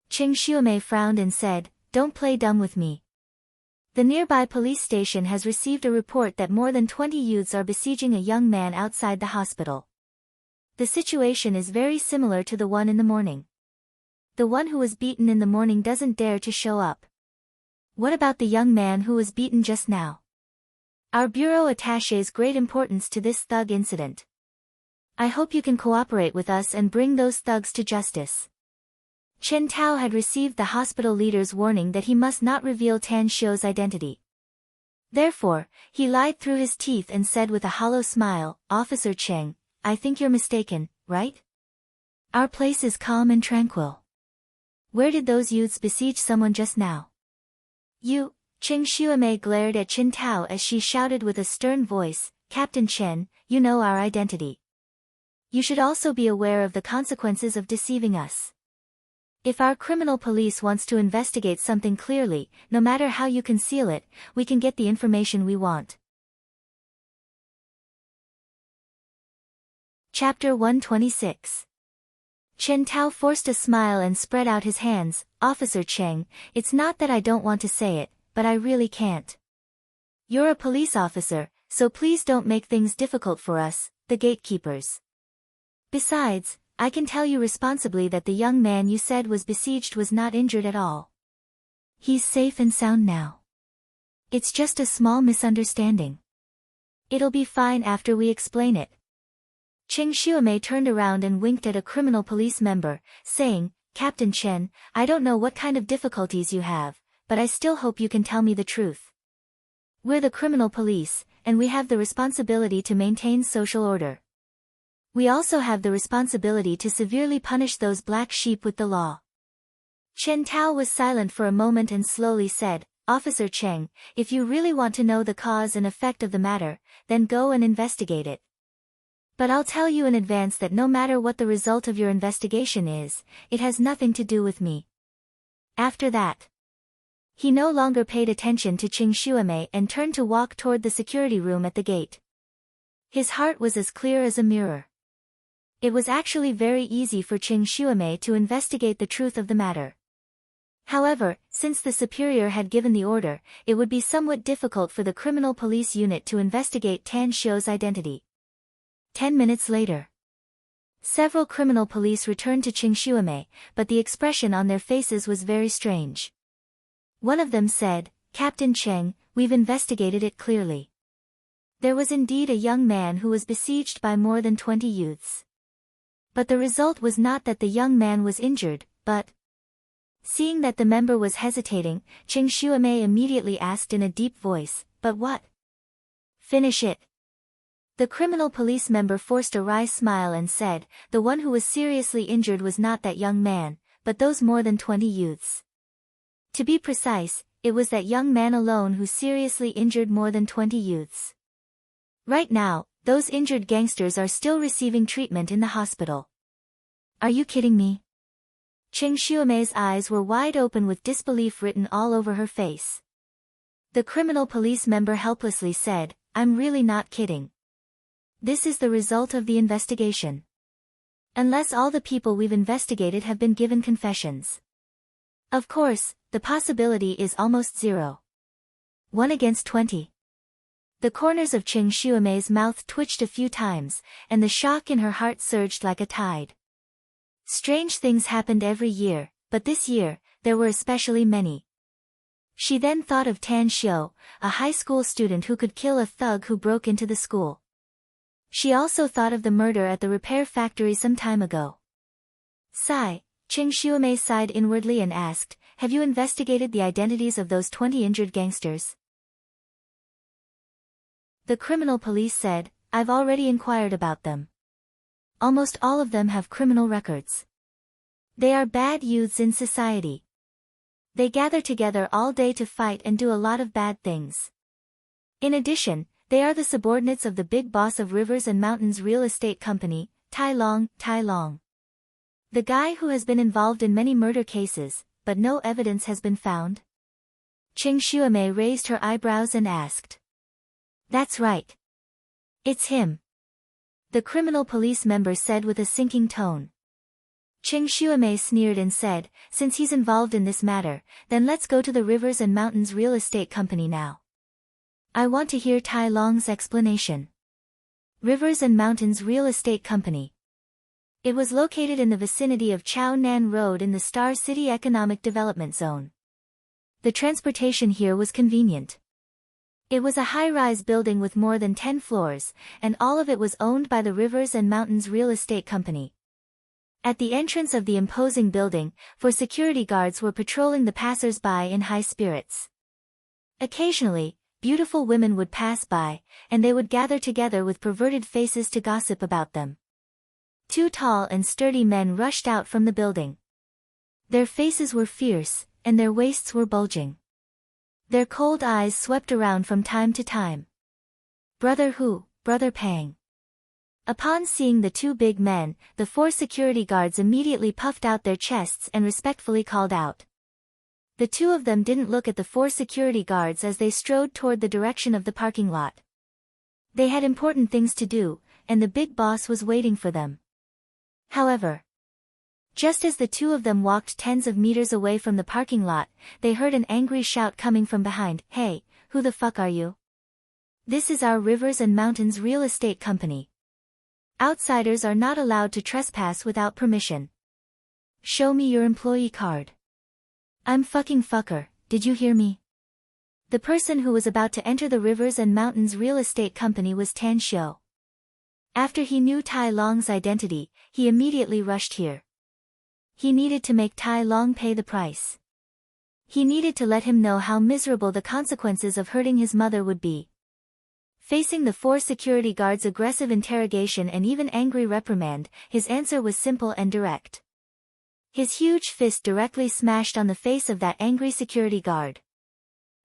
Cheng Xuemei frowned and said, "Don't play dumb with me. The nearby police station has received a report that more than 20 youths are besieging a young man outside the hospital. The situation is very similar to the one in the morning. The one who was beaten in the morning doesn't dare to show up. What about the young man who was beaten just now? Our bureau attaches great importance to this thug incident. I hope you can cooperate with us and bring those thugs to justice." Chen Tao had received the hospital leader's warning that he must not reveal Tan Xiu's identity. Therefore, he lied through his teeth and said with a hollow smile, "Officer Cheng, I think you're mistaken, right? Our place is calm and tranquil. Where did those youths besiege someone just now?" "You," Cheng Xuemei glared at Chen Tao as she shouted with a stern voice, "Captain Chen, you know our identity. You should also be aware of the consequences of deceiving us. If our criminal police wants to investigate something clearly, no matter how you conceal it, we can get the information we want." Chapter 126. Chen Tao forced a smile and spread out his hands. "Officer Cheng, it's not that I don't want to say it, but I really can't. You're a police officer, so please don't make things difficult for us, the gatekeepers. Besides, I can tell you responsibly that the young man you said was besieged was not injured at all. He's safe and sound now. It's just a small misunderstanding. It'll be fine after we explain it." Cheng Xuemei turned around and winked at a criminal police member, saying, "Captain Chen, I don't know what kind of difficulties you have, but I still hope you can tell me the truth. We're the criminal police, and we have the responsibility to maintain social order. We also have the responsibility to severely punish those black sheep with the law." Chen Tao was silent for a moment and slowly said, "Officer Cheng, if you really want to know the cause and effect of the matter, then go and investigate it. But I'll tell you in advance that no matter what the result of your investigation is, it has nothing to do with me." After that, he no longer paid attention to Cheng Xuemei and turned to walk toward the security room at the gate. His heart was as clear as a mirror. It was actually very easy for Cheng Xuemei to investigate the truth of the matter. However, since the superior had given the order, it would be somewhat difficult for the criminal police unit to investigate Tan Xiu's identity. 10 minutes later, several criminal police returned to Cheng Xuemei, but the expression on their faces was very strange. One of them said, "Captain Cheng, we've investigated it clearly. There was indeed a young man who was besieged by more than 20 youths. But the result was not that the young man was injured, but..." Seeing that the member was hesitating, Cheng Xuemei immediately asked in a deep voice, "But what?" "Finish it." The criminal police member forced a wry smile and said, "The one who was seriously injured was not that young man, but those more than 20 youths. To be precise, it was that young man alone who seriously injured more than 20 youths. Right now, those injured gangsters are still receiving treatment in the hospital." "Are you kidding me?" Cheng Xuemei's eyes were wide open with disbelief written all over her face. The criminal police member helplessly said, "I'm really not kidding. This is the result of the investigation. Unless all the people we've investigated have been given confessions. Of course, the possibility is almost zero. 1 against 20. The corners of Cheng Xuemei's mouth twitched a few times, and the shock in her heart surged like a tide. Strange things happened every year, but this year, there were especially many. She then thought of Tan Xiu, a high school student who could kill a thug who broke into the school. She also thought of the murder at the repair factory some time ago. Sigh, Qing Xuemei sighed inwardly and asked, have you investigated the identities of those 20 injured gangsters? The criminal police said, I've already inquired about them. Almost all of them have criminal records. They are bad youths in society. They gather together all day to fight and do a lot of bad things. In addition, they are the subordinates of the big boss of Rivers and Mountains Real Estate Company, Tai Long. The guy who has been involved in many murder cases, but no evidence has been found. Qing Xuemei raised her eyebrows and asked. That's right. It's him. The criminal police member said with a sinking tone. Qing Xuemei sneered and said, since he's involved in this matter, then let's go to the Rivers and Mountains Real Estate Company now. I want to hear Tai Long's explanation. Rivers and Mountains Real Estate Company. It was located in the vicinity of Chao Nan Road in the Star City Economic Development Zone. The transportation here was convenient. It was a high-rise building with more than 10 floors, and all of it was owned by the Rivers and Mountains Real Estate Company. At the entrance of the imposing building, four security guards were patrolling the passers-by in high spirits. Occasionally, beautiful women would pass by, and they would gather together with perverted faces to gossip about them. Two tall and sturdy men rushed out from the building. Their faces were fierce, and their waists were bulging. Their cold eyes swept around from time to time. Brother Hu, Brother Pang. Upon seeing the two big men, the four security guards immediately puffed out their chests and respectfully called out. The two of them didn't look at the four security guards as they strode toward the direction of the parking lot. They had important things to do, and the big boss was waiting for them. However, just as the two of them walked tens of meters away from the parking lot, they heard an angry shout coming from behind. Hey, who the fuck are you? This is our Rivers and Mountains Real Estate Company. Outsiders are not allowed to trespass without permission. Show me your employee card. I'm fucking fucker, did you hear me? The person who was about to enter the Rivers and Mountains Real Estate Company was Tan Xiu. After he knew Tai Long's identity, he immediately rushed here. He needed to make Tai Long pay the price. He needed to let him know how miserable the consequences of hurting his mother would be. Facing the four security guards' aggressive interrogation and even angry reprimand, his answer was simple and direct. His huge fist directly smashed on the face of that angry security guard.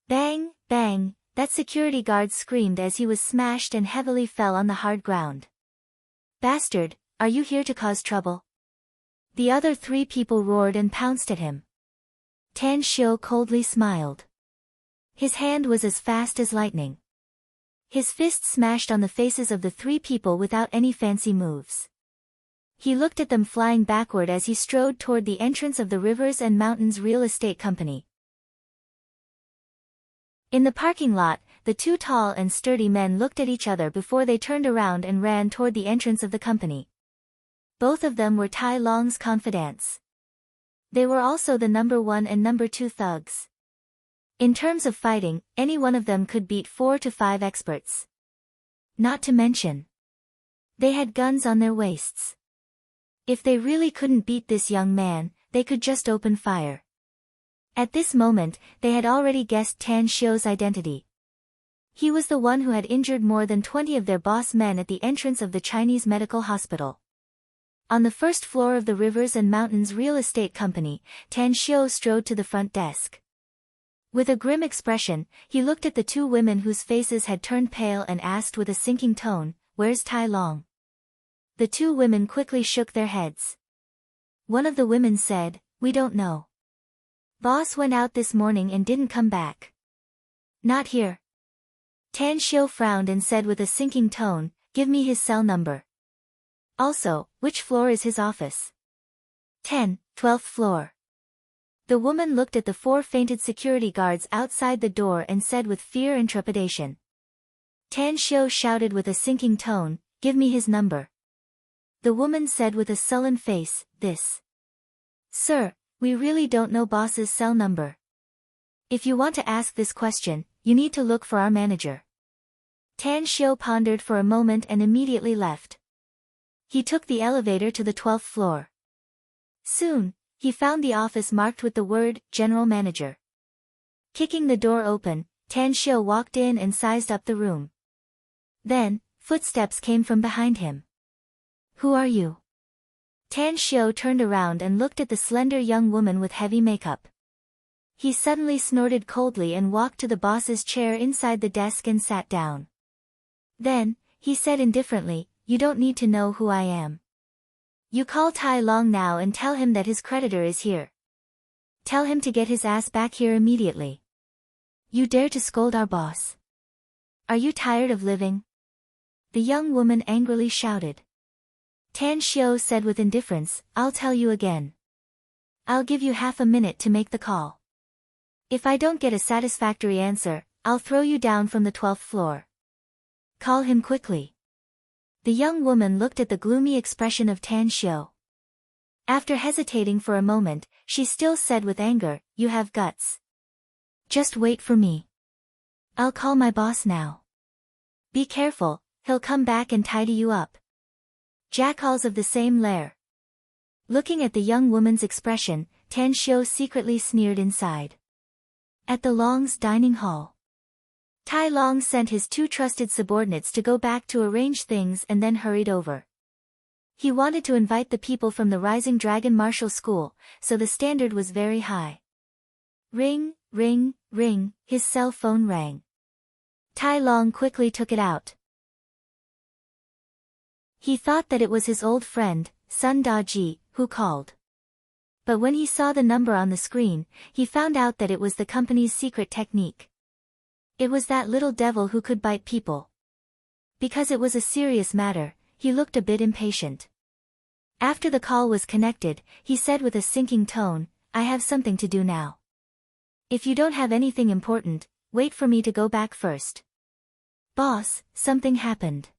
Bang, bang, that security guard screamed as he was smashed and heavily fell on the hard ground. Bastard, are you here to cause trouble? The other three people roared and pounced at him. Tan Xiu coldly smiled. His hand was as fast as lightning. His fist smashed on the faces of the three people without any fancy moves. He looked at them flying backward as he strode toward the entrance of the Rivers and Mountains Real Estate Company. In the parking lot, the two tall and sturdy men looked at each other before they turned around and ran toward the entrance of the company. Both of them were Tai Long's confidants. They were also the number 1 and number 2 thugs. In terms of fighting, any one of them could beat 4 to 5 experts. Not to mention, they had guns on their waists. If they really couldn't beat this young man, they could just open fire. At this moment, they had already guessed Tan Xiu's identity. He was the one who had injured more than 20 of their boss men at the entrance of the Chinese medical hospital. On the first floor of the Rivers and Mountains Real Estate Company, Tan Xiu strode to the front desk. With a grim expression, he looked at the two women whose faces had turned pale and asked with a sinking tone, "Where's Tai Long?" The two women quickly shook their heads. One of the women said, "We don't know. Boss went out this morning and didn't come back." "Not here." Tan Xiu frowned and said with a sinking tone, "Give me his cell number. Also, which floor is his office?" 10, 12th floor. The woman looked at the 4 fainted security guards outside the door and said with fear and trepidation. Tan Xiu shouted with a sinking tone, "Give me his number." The woman said with a sullen face, "This. Sir, we really don't know boss's cell number." If you want to ask this question, you need to look for our manager. Tan Xiu pondered for a moment and immediately left. He took the elevator to the 12th floor. Soon, he found the office marked with the word, General Manager. Kicking the door open, Tan Xiu walked in and sized up the room. Then, footsteps came from behind him. Who are you? Tan Xiu turned around and looked at the slender young woman with heavy makeup. He suddenly snorted coldly and walked to the boss's chair inside the desk and sat down. Then, he said indifferently, you don't need to know who I am. You call Tai Long now and tell him that his creditor is here. Tell him to get his ass back here immediately. You dare to scold our boss? Are you tired of living? The young woman angrily shouted. Tan Xiu said with indifference, I'll tell you again. I'll give you half a minute to make the call. If I don't get a satisfactory answer, I'll throw you down from the 12th floor. Call him quickly. The young woman looked at the gloomy expression of Tan Xiu. After hesitating for a moment, she still said with anger, you have guts. Just wait for me. I'll call my boss now. Be careful, he'll come back and tidy you up. Jackals of the same lair. Looking at the young woman's expression, Tan Xiu secretly sneered inside. At the Long's dining hall. Tai Long sent his 2 trusted subordinates to go back to arrange things and then hurried over. He wanted to invite the people from the Rising Dragon Martial School, so the standard was very high. Ring, ring, ring, his cell phone rang. Tai Long quickly took it out. He thought that it was his old friend, Sun Daji, who called. But when he saw the number on the screen, he found out that it was the company's secret technique. It was that little devil who could bite people. Because it was a serious matter, he looked a bit impatient. After the call was connected, he said with a sinking tone, I have something to do now. If you don't have anything important, wait for me to go back first. Boss, something happened.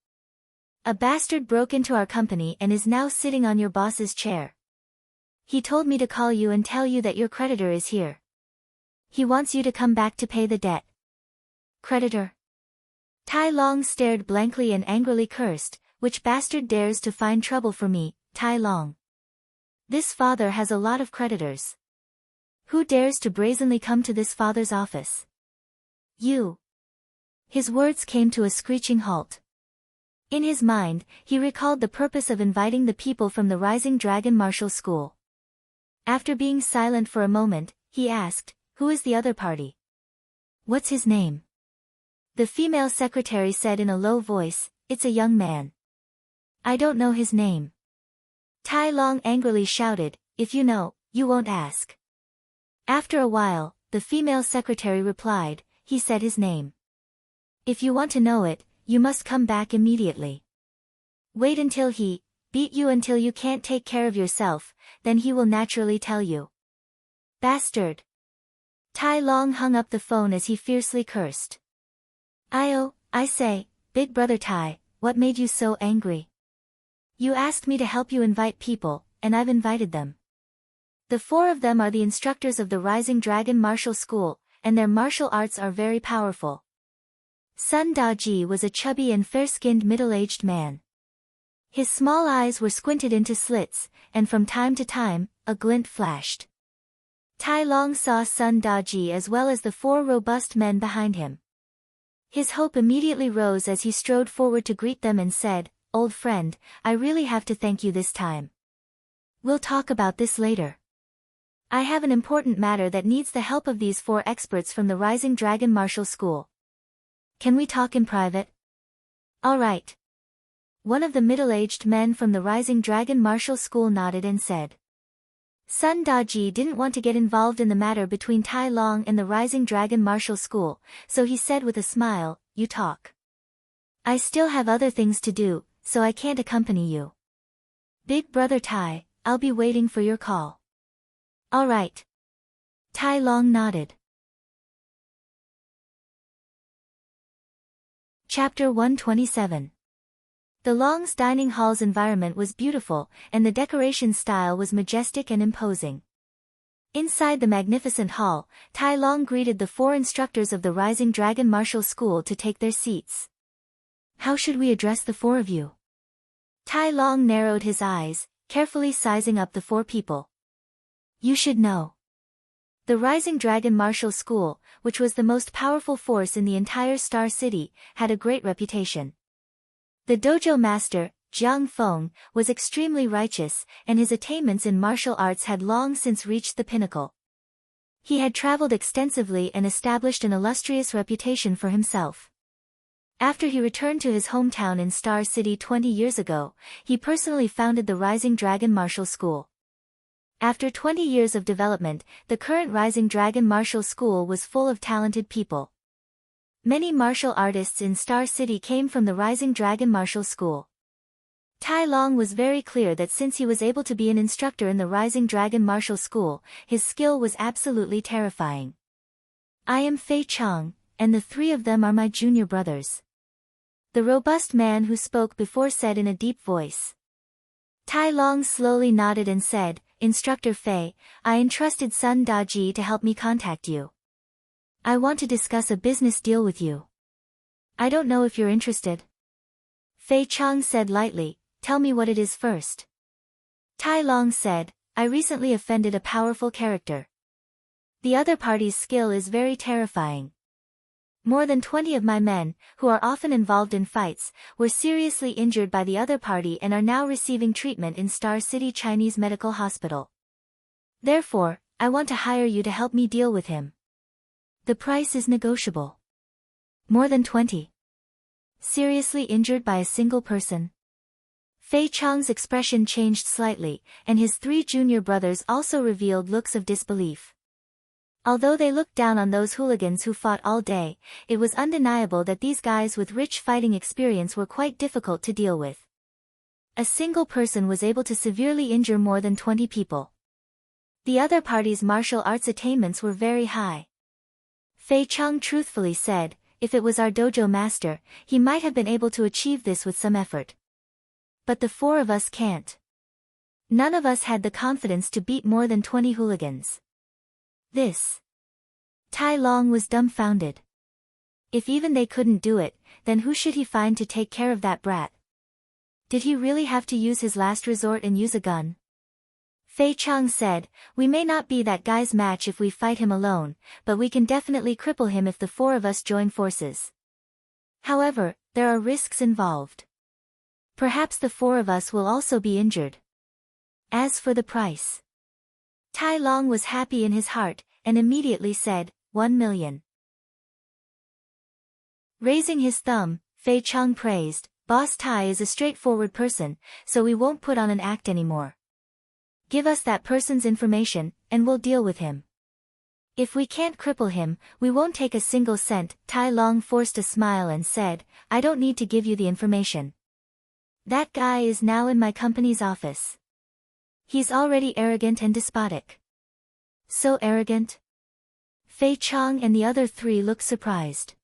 A bastard broke into our company and is now sitting on your boss's chair. He told me to call you and tell you that your creditor is here. He wants you to come back to pay the debt. Creditor? Tai Long stared blankly and angrily cursed, which bastard dares to find trouble for me, Tai Long? This father has a lot of creditors. Who dares to brazenly come to this father's office? You. His words came to a screeching halt. In his mind, he recalled the purpose of inviting the people from the Rising Dragon Martial School. After being silent for a moment, he asked, who is the other party? What's his name? The female secretary said in a low voice, it's a young man. I don't know his name. Tai Long angrily shouted, if you know, you won't ask. After a while, the female secretary replied, he said his name. If you want to know it, you must come back immediately. Wait until he beat you until you can't take care of yourself, then he will naturally tell you. Bastard. Tai Long hung up the phone as he fiercely cursed. I say, Big Brother Tai, what made you so angry? You asked me to help you invite people, and I've invited them. The 4 of them are the instructors of the Rising Dragon Martial School, and their martial arts are very powerful. Sun Daji was a chubby and fair-skinned middle-aged man. His small eyes were squinted into slits, and from time to time, a glint flashed. Tai Long saw Sun Daji as well as the 4 robust men behind him. His hope immediately rose as he strode forward to greet them and said, old friend, I really have to thank you this time. We'll talk about this later. I have an important matter that needs the help of these 4 experts from the Rising Dragon Martial School. Can we talk in private? All right. One of the middle-aged men from the Rising Dragon Martial School nodded and said. Sun Daji didn't want to get involved in the matter between Tai Long and the Rising Dragon Martial School, so he said with a smile, you talk. I still have other things to do, so I can't accompany you. Big Brother Tai, I'll be waiting for your call. All right. Tai Long nodded. Chapter 127. The Long's dining hall's environment was beautiful, and the decoration style was majestic and imposing. Inside the magnificent hall, Tai Long greeted the 4 instructors of the Rising Dragon Martial School to take their seats. How should we address the 4 of you? Tai Long narrowed his eyes, carefully sizing up the 4 people. You should know. The Rising Dragon Martial School, which was the most powerful force in the entire Star City, had a great reputation. The dojo master, Jiang Feng, was extremely righteous, and his attainments in martial arts had long since reached the pinnacle. He had traveled extensively and established an illustrious reputation for himself. After he returned to his hometown in Star City 20 years ago, he personally founded the Rising Dragon Martial School. After 20 years of development, the current Rising Dragon Martial School was full of talented people. Many martial artists in Star City came from the Rising Dragon Martial School. Tai Long was very clear that since he was able to be an instructor in the Rising Dragon Martial School, his skill was absolutely terrifying. I am Fei Chang, and the 3 of them are my junior brothers. The robust man who spoke before said in a deep voice. Tai Long slowly nodded and said, Instructor Fei, I entrusted Sun Daji to help me contact you. I want to discuss a business deal with you. I don't know if you're interested. Fei Chang said lightly, tell me what it is first. Tai Long said, I recently offended a powerful character. The other party's skill is very terrifying. More than 20 of my men, who are often involved in fights, were seriously injured by the other party and are now receiving treatment in Star City Chinese Medical Hospital. Therefore, I want to hire you to help me deal with him. The price is negotiable. More than 20. Seriously injured by a single person? Fei Chang's expression changed slightly, and his 3 junior brothers also revealed looks of disbelief. Although they looked down on those hooligans who fought all day, it was undeniable that these guys with rich fighting experience were quite difficult to deal with. A single person was able to severely injure more than 20 people. The other party's martial arts attainments were very high. Fei Chang truthfully said, if it was our dojo master, he might have been able to achieve this with some effort. But the 4 of us can't. None of us had the confidence to beat more than 20 hooligans. This. Tai Long was dumbfounded. If even they couldn't do it, then who should he find to take care of that brat? Did he really have to use his last resort and use a gun? Fei Chang said, we may not be that guy's match if we fight him alone, but we can definitely cripple him if the 4 of us join forces. However, there are risks involved. Perhaps the 4 of us will also be injured. As for the price. Tai Long was happy in his heart, and immediately said, 1 million. Raising his thumb, Fei Chang praised, Boss Tai is a straightforward person, so we won't put on an act anymore. Give us that person's information, and we'll deal with him. If we can't cripple him, we won't take a single cent. Tai Long forced a smile and said, I don't need to give you the information. That guy is now in my company's office. He's already arrogant and despotic. So arrogant? Fei Chang and the other 3 looked surprised.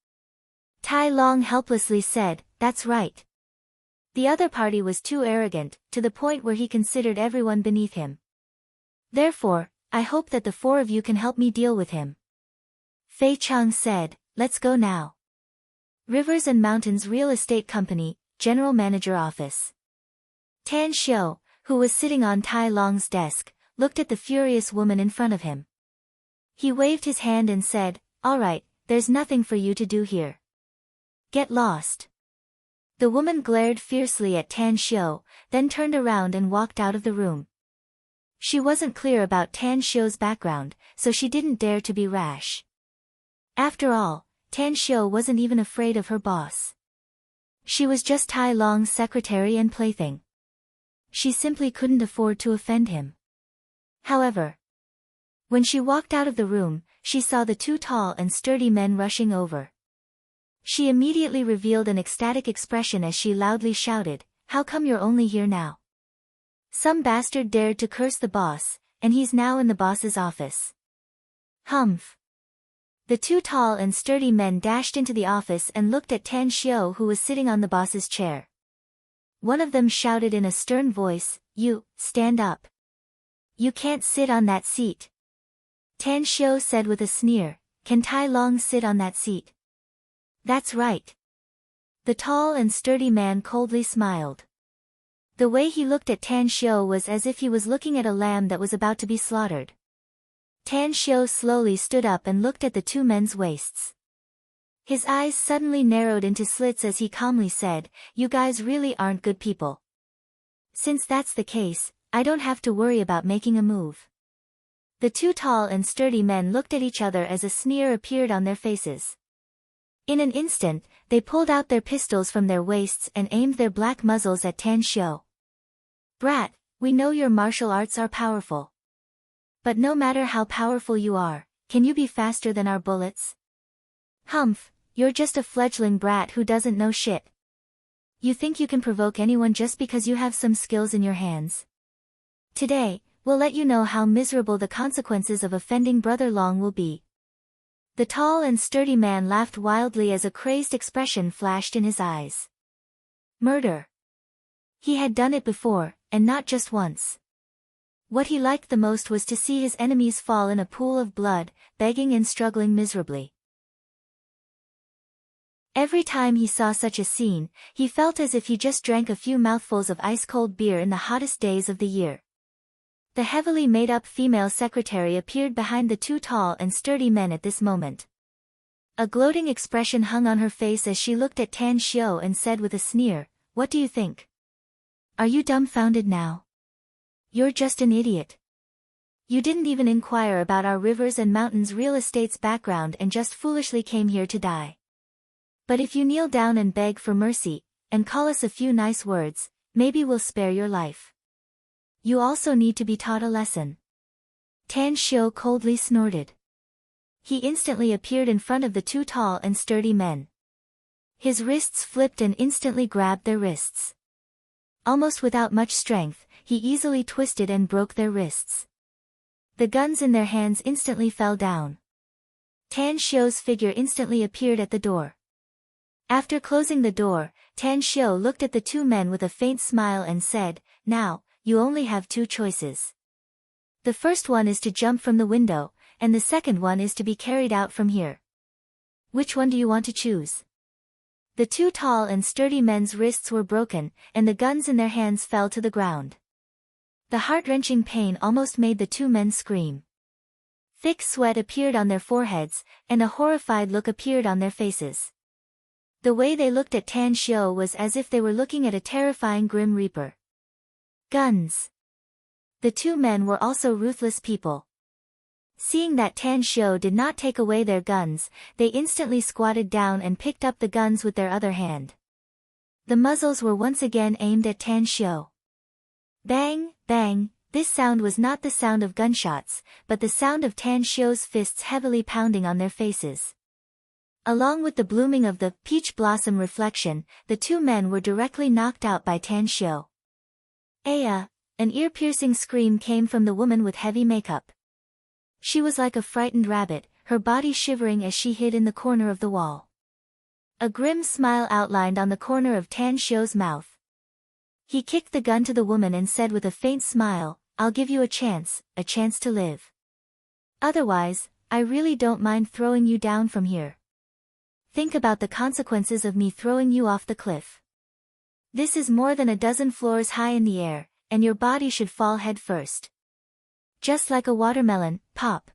Tai Long helplessly said, that's right. The other party was too arrogant, to the point where he considered everyone beneath him. Therefore, I hope that the 4 of you can help me deal with him. Fei Chang said, let's go now. Rivers and Mountains Real Estate Company, General Manager Office. Tan Xiu, who was sitting on Tai Long's desk, looked at the furious woman in front of him. He waved his hand and said, all right, there's nothing for you to do here. Get lost. The woman glared fiercely at Tan Xiu, then turned around and walked out of the room. She wasn't clear about Tan Xiu's background, so she didn't dare to be rash. After all, Tan Xiu wasn't even afraid of her boss. She was just Tai Long's secretary and plaything. She simply couldn't afford to offend him. However, when she walked out of the room, she saw the 2 tall and sturdy men rushing over. She immediately revealed an ecstatic expression as she loudly shouted, how come you're only here now? Some bastard dared to curse the boss, and he's now in the boss's office. Humph. The 2 tall and sturdy men dashed into the office and looked at Tan Xiu, who was sitting on the boss's chair. One of them shouted in a stern voice, you, stand up. You can't sit on that seat. Tan Shou said with a sneer, "Can Tai Long sit on that seat?" "That's right." The tall and sturdy man coldly smiled. The way he looked at Tan Shou was as if he was looking at a lamb that was about to be slaughtered. Tan Shou slowly stood up and looked at the two men's waists. His eyes suddenly narrowed into slits as he calmly said, "You guys really aren't good people. Since that's the case, I don't have to worry about making a move." The two tall and sturdy men looked at each other as a sneer appeared on their faces. In an instant, they pulled out their pistols from their waists and aimed their black muzzles at Tan Shou. "Brat, we know your martial arts are powerful. But no matter how powerful you are, can you be faster than our bullets? Humph, you're just a fledgling brat who doesn't know shit. You think you can provoke anyone just because you have some skills in your hands? Today, we'll let you know how miserable the consequences of offending Brother Long will be." The tall and sturdy man laughed wildly as a crazed expression flashed in his eyes. Murder. He had done it before, and not just once. What he liked the most was to see his enemies fall in a pool of blood, begging and struggling miserably. Every time he saw such a scene, he felt as if he just drank a few mouthfuls of ice-cold beer in the hottest days of the year. The heavily made-up female secretary appeared behind the two tall and sturdy men at this moment. A gloating expression hung on her face as she looked at Tan Shou and said with a sneer, "What do you think? Are you dumbfounded now? You're just an idiot. You didn't even inquire about our rivers and mountains real estate's background and just foolishly came here to die. But if you kneel down and beg for mercy, and call us a few nice words, maybe we'll spare your life. You also need to be taught a lesson." Tan Shou coldly snorted. He instantly appeared in front of the two tall and sturdy men. His wrists flipped and instantly grabbed their wrists. Almost without much strength, he easily twisted and broke their wrists. The guns in their hands instantly fell down. Tan Shou's figure instantly appeared at the door. After closing the door, Tan Shou looked at the two men with a faint smile and said, "Now, you only have two choices. The first one is to jump from the window, and the second one is to be carried out from here. Which one do you want to choose?" The two tall and sturdy men's wrists were broken, and the guns in their hands fell to the ground. The heart-wrenching pain almost made the two men scream. Thick sweat appeared on their foreheads, and a horrified look appeared on their faces. The way they looked at Tan Shou was as if they were looking at a terrifying Grim Reaper. Guns. The two men were also ruthless people. Seeing that Tan Shou did not take away their guns, they instantly squatted down and picked up the guns with their other hand. The muzzles were once again aimed at Tan Shou. Bang, bang, this sound was not the sound of gunshots, but the sound of Tan Shou's fists heavily pounding on their faces. Along with the blooming of the peach blossom reflection, the two men were directly knocked out by Tan Shou. Aya! An ear-piercing scream came from the woman with heavy makeup. She was like a frightened rabbit, her body shivering as she hid in the corner of the wall. A grim smile outlined on the corner of Tan Shou's mouth. He kicked the gun to the woman and said with a faint smile, "I'll give you a chance to live. Otherwise, I really don't mind throwing you down from here. Think about the consequences of me throwing you off the cliff. This is more than a dozen floors high in the air, and your body should fall head first. Just like a watermelon, pop.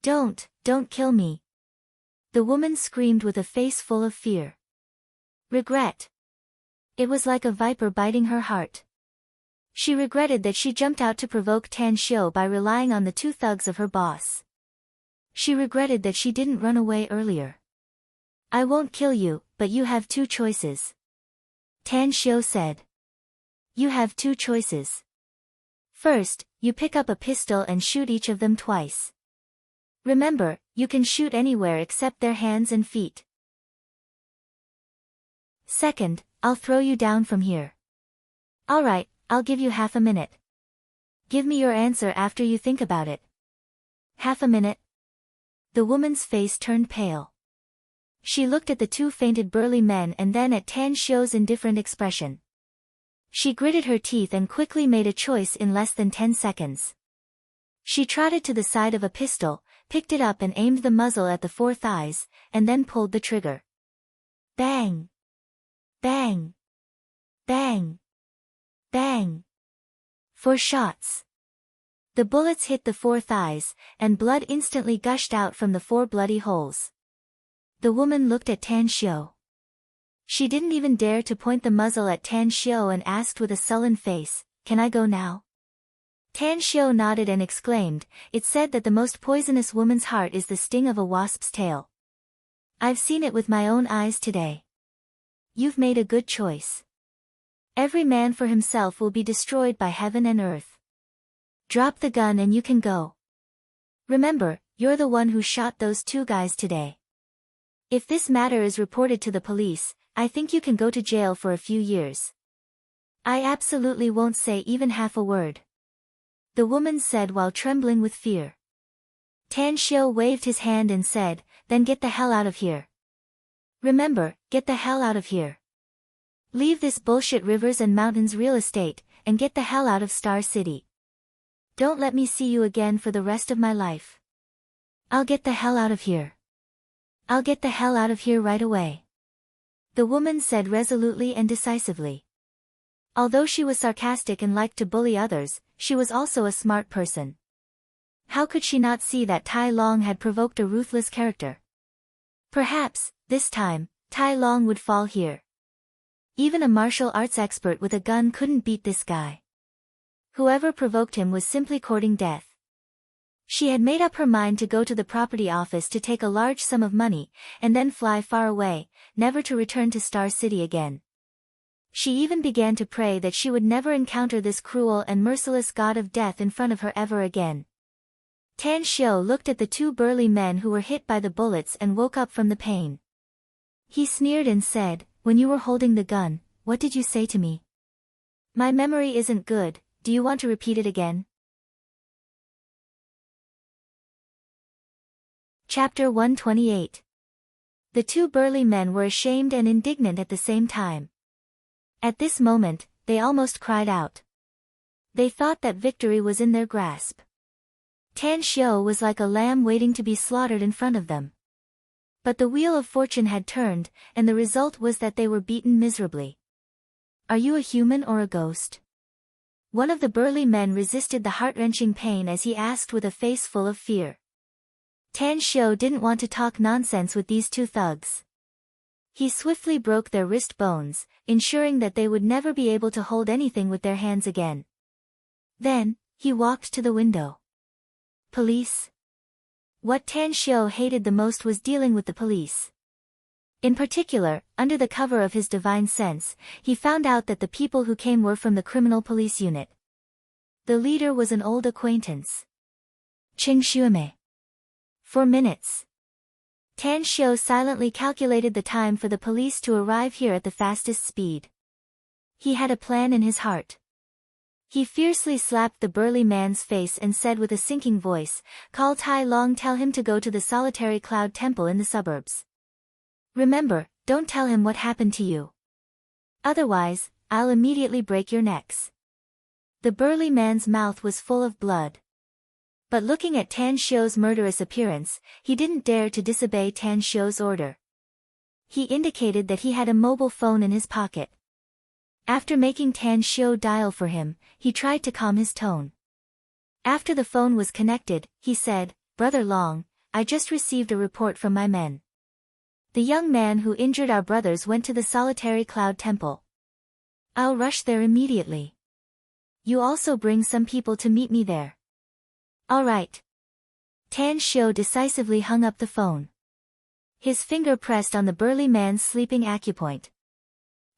Don't kill me." The woman screamed with a face full of fear. Regret. It was like a viper biting her heart. She regretted that she jumped out to provoke Tan Shou by relying on the two thugs of her boss. She regretted that she didn't run away earlier. "I won't kill you, but you have two choices," Tan Shou said. "You have two choices. First, you pick up a pistol and shoot each of them twice. Remember, you can shoot anywhere except their hands and feet. Second, I'll throw you down from here. Alright, I'll give you half a minute. Give me your answer after you think about it." "Half a minute?" The woman's face turned pale. She looked at the two fainted burly men and then at Tan Shou's indifferent expression. She gritted her teeth and quickly made a choice in less than 10 seconds. She trotted to the side of a pistol, picked it up and aimed the muzzle at the four thighs, and then pulled the trigger. Bang! Bang! Bang! Bang! 4 shots. The bullets hit the four thighs, and blood instantly gushed out from the 4 bloody holes. The woman looked at Tan Xiu. She didn't even dare to point the muzzle at Tan Xiu and asked with a sullen face, "Can I go now?" Tan Xiu nodded and exclaimed, "It's said that the most poisonous woman's heart is the sting of a wasp's tail. I've seen it with my own eyes today. You've made a good choice. Every man for himself will be destroyed by heaven and earth. Drop the gun and you can go. Remember, you're the one who shot those 2 guys today. If this matter is reported to the police, I think you can go to jail for a few years. I absolutely won't say even half a word," the woman said while trembling with fear. Tan Xiu waved his hand and said, "Then get the hell out of here. Remember, get the hell out of here. Leave this bullshit rivers and mountains real estate, and get the hell out of Star City. Don't let me see you again for the rest of my life. I'll get the hell out of here. I'll get the hell out of here right away," the woman said resolutely and decisively. Although she was sarcastic and liked to bully others, she was also a smart person. How could she not see that Tai Long had provoked a ruthless character? Perhaps, this time, Tai Long would fall here. Even a martial arts expert with a gun couldn't beat this guy. Whoever provoked him was simply courting death. She had made up her mind to go to the property office to take a large sum of money, and then fly far away, never to return to Star City again. She even began to pray that she would never encounter this cruel and merciless god of death in front of her ever again. Tan Xiu looked at the 2 burly men who were hit by the bullets and woke up from the pain. He sneered and said, "When you were holding the gun, what did you say to me?" "My memory isn't good, do you want to repeat it again?" Chapter 128. The 2 burly men were ashamed and indignant at the same time. At this moment, they almost cried out. They thought that victory was in their grasp. Tan Xiu was like a lamb waiting to be slaughtered in front of them. But the wheel of fortune had turned, and the result was that they were beaten miserably. "Are you a human or a ghost?" One of the burly men resisted the heart-wrenching pain as he asked with a face full of fear. Tan Xiu didn't want to talk nonsense with these 2 thugs. He swiftly broke their wrist bones, ensuring that they would never be able to hold anything with their hands again. Then, he walked to the window. Police? What Tan Xiu hated the most was dealing with the police. In particular, under the cover of his divine sense, he found out that the people who came were from the criminal police unit. The leader was an old acquaintance. Qing Xueme. For minutes. Tan Xiu silently calculated the time for the police to arrive here at the fastest speed. He had a plan in his heart. He fiercely slapped the burly man's face and said with a sinking voice, "Call Tai Long, tell him to go to the solitary cloud temple in the suburbs. Remember, don't tell him what happened to you. Otherwise, I'll immediately break your necks." The burly man's mouth was full of blood. But looking at Tan Xiu's murderous appearance, he didn't dare to disobey Tan Xiu's order. He indicated that he had a mobile phone in his pocket. After making Tan Xiu dial for him, he tried to calm his tone. After the phone was connected, he said, "Brother Long, I just received a report from my men. The young man who injured our brothers went to the solitary cloud temple. I'll rush there immediately. You also bring some people to meet me there." "All right." Tan Xiu decisively hung up the phone. His finger pressed on the burly man's sleeping acupoint.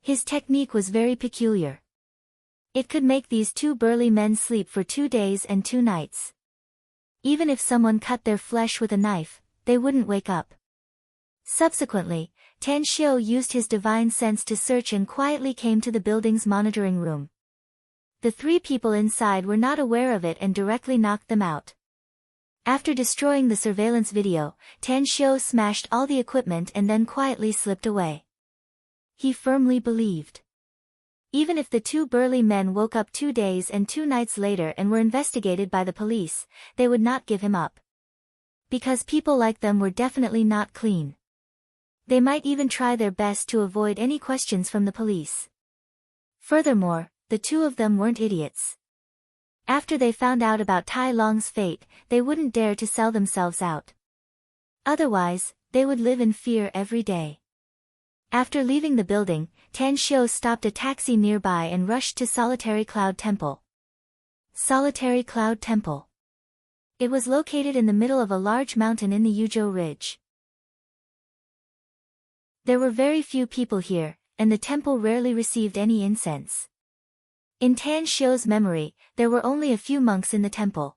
His technique was very peculiar. It could make these 2 burly men sleep for 2 days and 2 nights. Even if someone cut their flesh with a knife, they wouldn't wake up. Subsequently, Tan Xiu used his divine sense to search and quietly came to the building's monitoring room. The 3 people inside were not aware of it and directly knocked them out. After destroying the surveillance video, Tan Xiu smashed all the equipment and then quietly slipped away. He firmly believed Even if the two burly men woke up 2 days and 2 nights later and were investigated by the police, they would not give him up. Because people like them were definitely not clean. They might even try their best to avoid any questions from the police. Furthermore, the two of them weren't idiots. After they found out about Tai Long's fate, they wouldn't dare to sell themselves out. Otherwise, they would live in fear every day. After leaving the building, Tan Xiu stopped a taxi nearby and rushed to Solitary Cloud Temple. Solitary Cloud Temple. It was located in the middle of a large mountain in the Yuzhou Ridge. There were very few people here, and the temple rarely received any incense. In Tan Xiu's memory, there were only a few monks in the temple.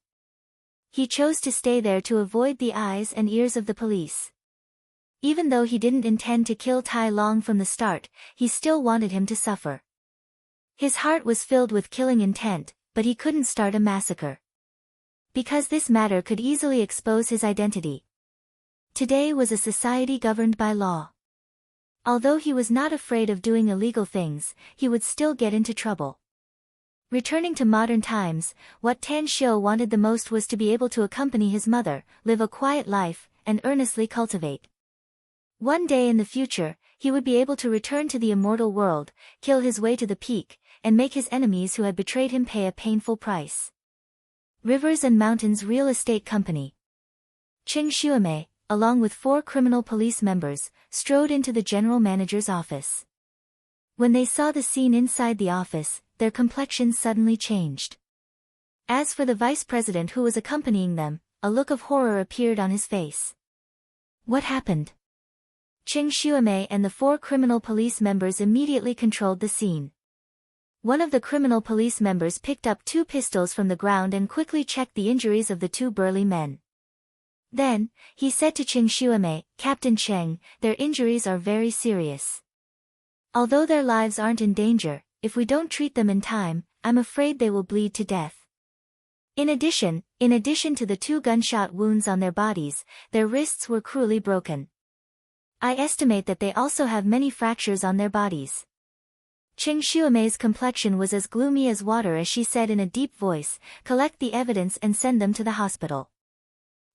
He chose to stay there to avoid the eyes and ears of the police. Even though he didn't intend to kill Tai Long from the start, he still wanted him to suffer. His heart was filled with killing intent, but he couldn't start a massacre. Because this matter could easily expose his identity. Today was a society governed by law. Although he was not afraid of doing illegal things, he would still get into trouble. Returning to modern times, what Tan Xiu wanted the most was to be able to accompany his mother, live a quiet life, and earnestly cultivate. One day in the future, he would be able to return to the immortal world, kill his way to the peak, and make his enemies who had betrayed him pay a painful price. Rivers and Mountains Real Estate Company. Qing Xuemei, along with 4 criminal police members, strode into the general manager's office. When they saw the scene inside the office, their complexions suddenly changed. As for the vice president who was accompanying them, a look of horror appeared on his face. What happened? Qing Xuemei and the 4 criminal police members immediately controlled the scene. One of the criminal police members picked up 2 pistols from the ground and quickly checked the injuries of the 2 burly men. Then, he said to Qing Xuemei, "Captain Cheng, their injuries are very serious. Although their lives aren't in danger, if we don't treat them in time, I'm afraid they will bleed to death." In addition to the 2 gunshot wounds on their bodies, their wrists were cruelly broken. I estimate that they also have many fractures on their bodies. Qing Xuemei's complexion was as gloomy as water as she said in a deep voice, "Collect the evidence and send them to the hospital.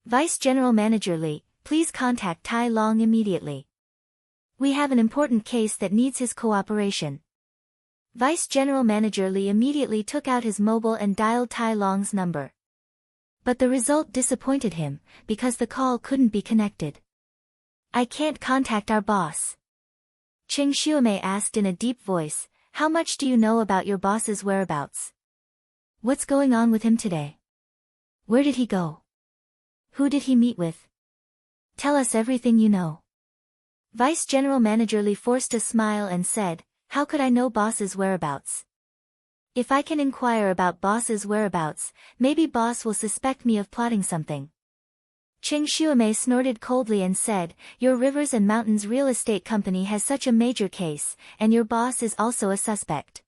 Vice General Manager Li, please contact Tai Long immediately. We have an important case that needs his cooperation." Vice General Manager Li immediately took out his mobile and dialed Tai Long's number. But the result disappointed him, because the call couldn't be connected. "I can't contact our boss." Qing Xuemei asked in a deep voice, "How much do you know about your boss's whereabouts? What's going on with him today? Where did he go? Who did he meet with? Tell us everything you know." Vice General Manager Li forced a smile and said, "How could I know boss's whereabouts? If I can inquire about boss's whereabouts, maybe boss will suspect me of plotting something." Qing Xuemei snorted coldly and said, "Your Rivers and Mountains Real Estate Company has such a major case, and your boss is also a suspect.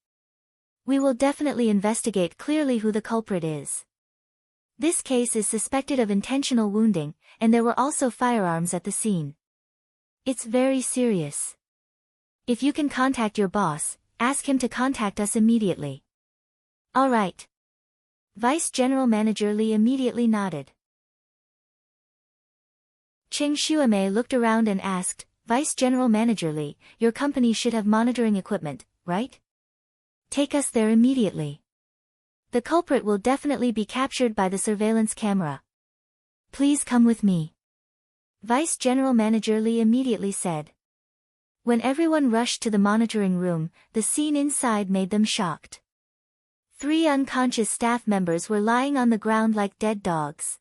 We will definitely investigate clearly who the culprit is. This case is suspected of intentional wounding, and there were also firearms at the scene. It's very serious. If you can contact your boss, ask him to contact us immediately." "All right." Vice General Manager Li immediately nodded. Qing Xuemei looked around and asked, "Vice General Manager Li, your company should have monitoring equipment, right? Take us there immediately. The culprit will definitely be captured by the surveillance camera. Please come with me." Vice General Manager Li immediately said. When everyone rushed to the monitoring room, the scene inside made them shocked. 3 unconscious staff members were lying on the ground like dead dogs.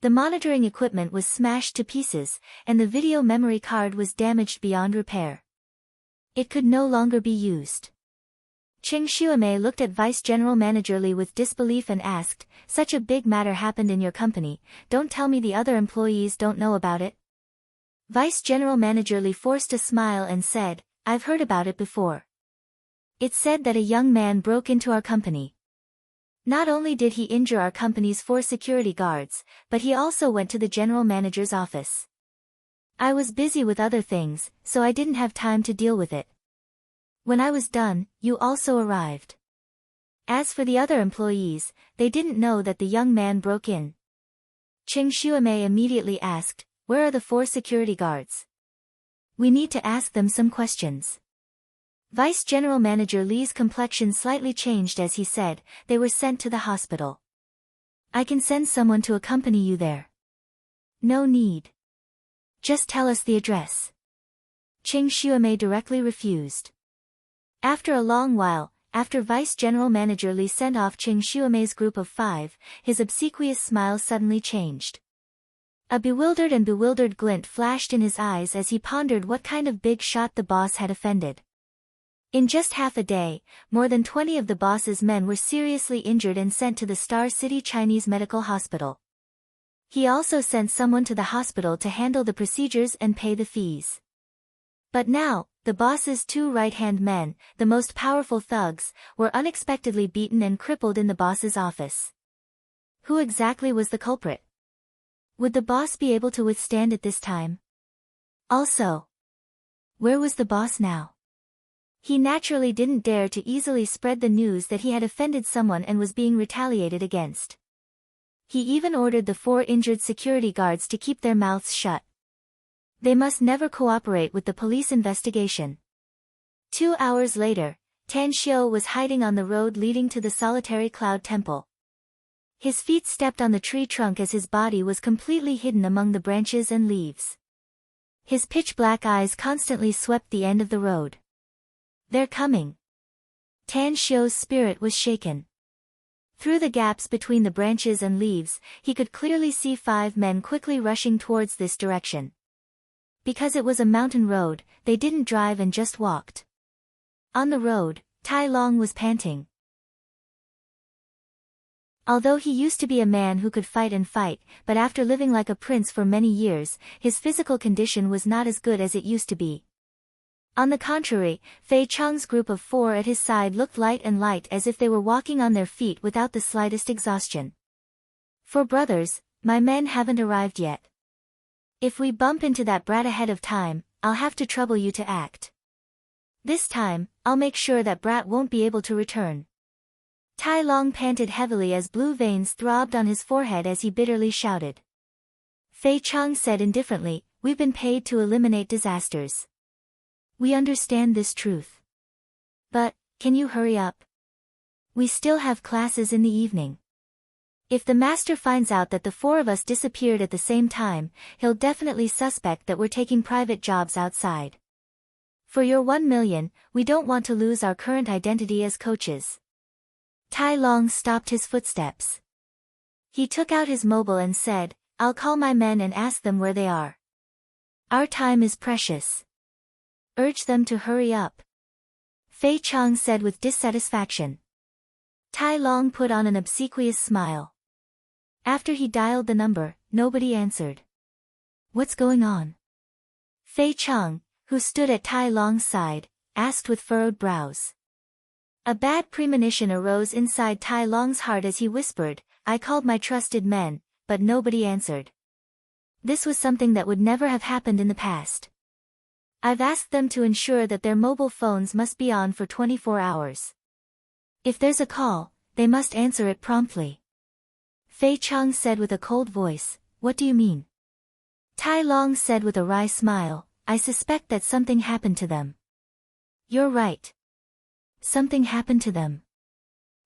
The monitoring equipment was smashed to pieces, and the video memory card was damaged beyond repair. It could no longer be used. Qing Xuemei looked at Vice General Manager Li with disbelief and asked, "Such a big matter happened in your company, don't tell me the other employees don't know about it?" Vice General Manager Li forced a smile and said, "I've heard about it before. It's said that a young man broke into our company. Not only did he injure our company's 4 security guards, but he also went to the general manager's office. I was busy with other things, so I didn't have time to deal with it. When I was done, you also arrived. As for the other employees, they didn't know that the young man broke in. Cheng Xuemei immediately asked, "Where are the 4 security guards? We need to ask them some questions." Vice General Manager Li's complexion slightly changed as he said, "They were sent to the hospital. I can send someone to accompany you there." "No need. Just tell us the address." Cheng Xuemei directly refused. After a long while, after Vice General Manager Li sent off Cheng Xuemei's group of 5, his obsequious smile suddenly changed. A bewildered glint flashed in his eyes as he pondered what kind of big shot the boss had offended. In just half a day, more than 20 of the boss's men were seriously injured and sent to the Star City Chinese Medical Hospital. He also sent someone to the hospital to handle the procedures and pay the fees. But now, the boss's 2 right-hand men, the most powerful thugs, were unexpectedly beaten and crippled in the boss's office. Who exactly was the culprit? Would the boss be able to withstand it this time? Also, where was the boss now? He naturally didn't dare to easily spread the news that he had offended someone and was being retaliated against. He even ordered the 4 injured security guards to keep their mouths shut. They must never cooperate with the police investigation. 2 hours later, Tan Xiu was hiding on the road leading to the solitary cloud temple. His feet stepped on the tree trunk as his body was completely hidden among the branches and leaves. His pitch-black eyes constantly swept the end of the road. "They're coming." Tan Xiu's spirit was shaken. Through the gaps between the branches and leaves, he could clearly see 5 men quickly rushing towards this direction. Because it was a mountain road, they didn't drive and just walked. On the road, Tai Long was panting. Although he used to be a man who could fight, but after living like a prince for many years, his physical condition was not as good as it used to be. On the contrary, Fei Chang's group of 4 at his side looked light as if they were walking on their feet without the slightest exhaustion. "For brothers, my men haven't arrived yet. If we bump into that brat ahead of time, I'll have to trouble you to act. This time, I'll make sure that brat won't be able to return." Tai Long panted heavily as blue veins throbbed on his forehead as he bitterly shouted. Fei Chang said indifferently, "We've been paid to eliminate disasters. We understand this truth. But, can you hurry up? We still have classes in the evening. If the master finds out that the 4 of us disappeared at the same time, he'll definitely suspect that we're taking private jobs outside. For your 1 million, we don't want to lose our current identity as coaches." Tai Long stopped his footsteps. He took out his mobile and said, "I'll call my men and ask them where they are. Our time is precious. Urge them to hurry up." Fei Chang said with dissatisfaction. Tai Long put on an obsequious smile. After he dialed the number, nobody answered. "What's going on?" Fei Chang, who stood at Tai Long's side, asked with furrowed brows. A bad premonition arose inside Tai Long's heart as he whispered, "I called my trusted men, but nobody answered. This was something that would never have happened in the past. I've asked them to ensure that their mobile phones must be on for 24 hours. If there's a call, they must answer it promptly." Fei Chang said with a cold voice, "What do you mean?" Tai Long said with a wry smile, "I suspect that something happened to them." "You're right. Something happened to them.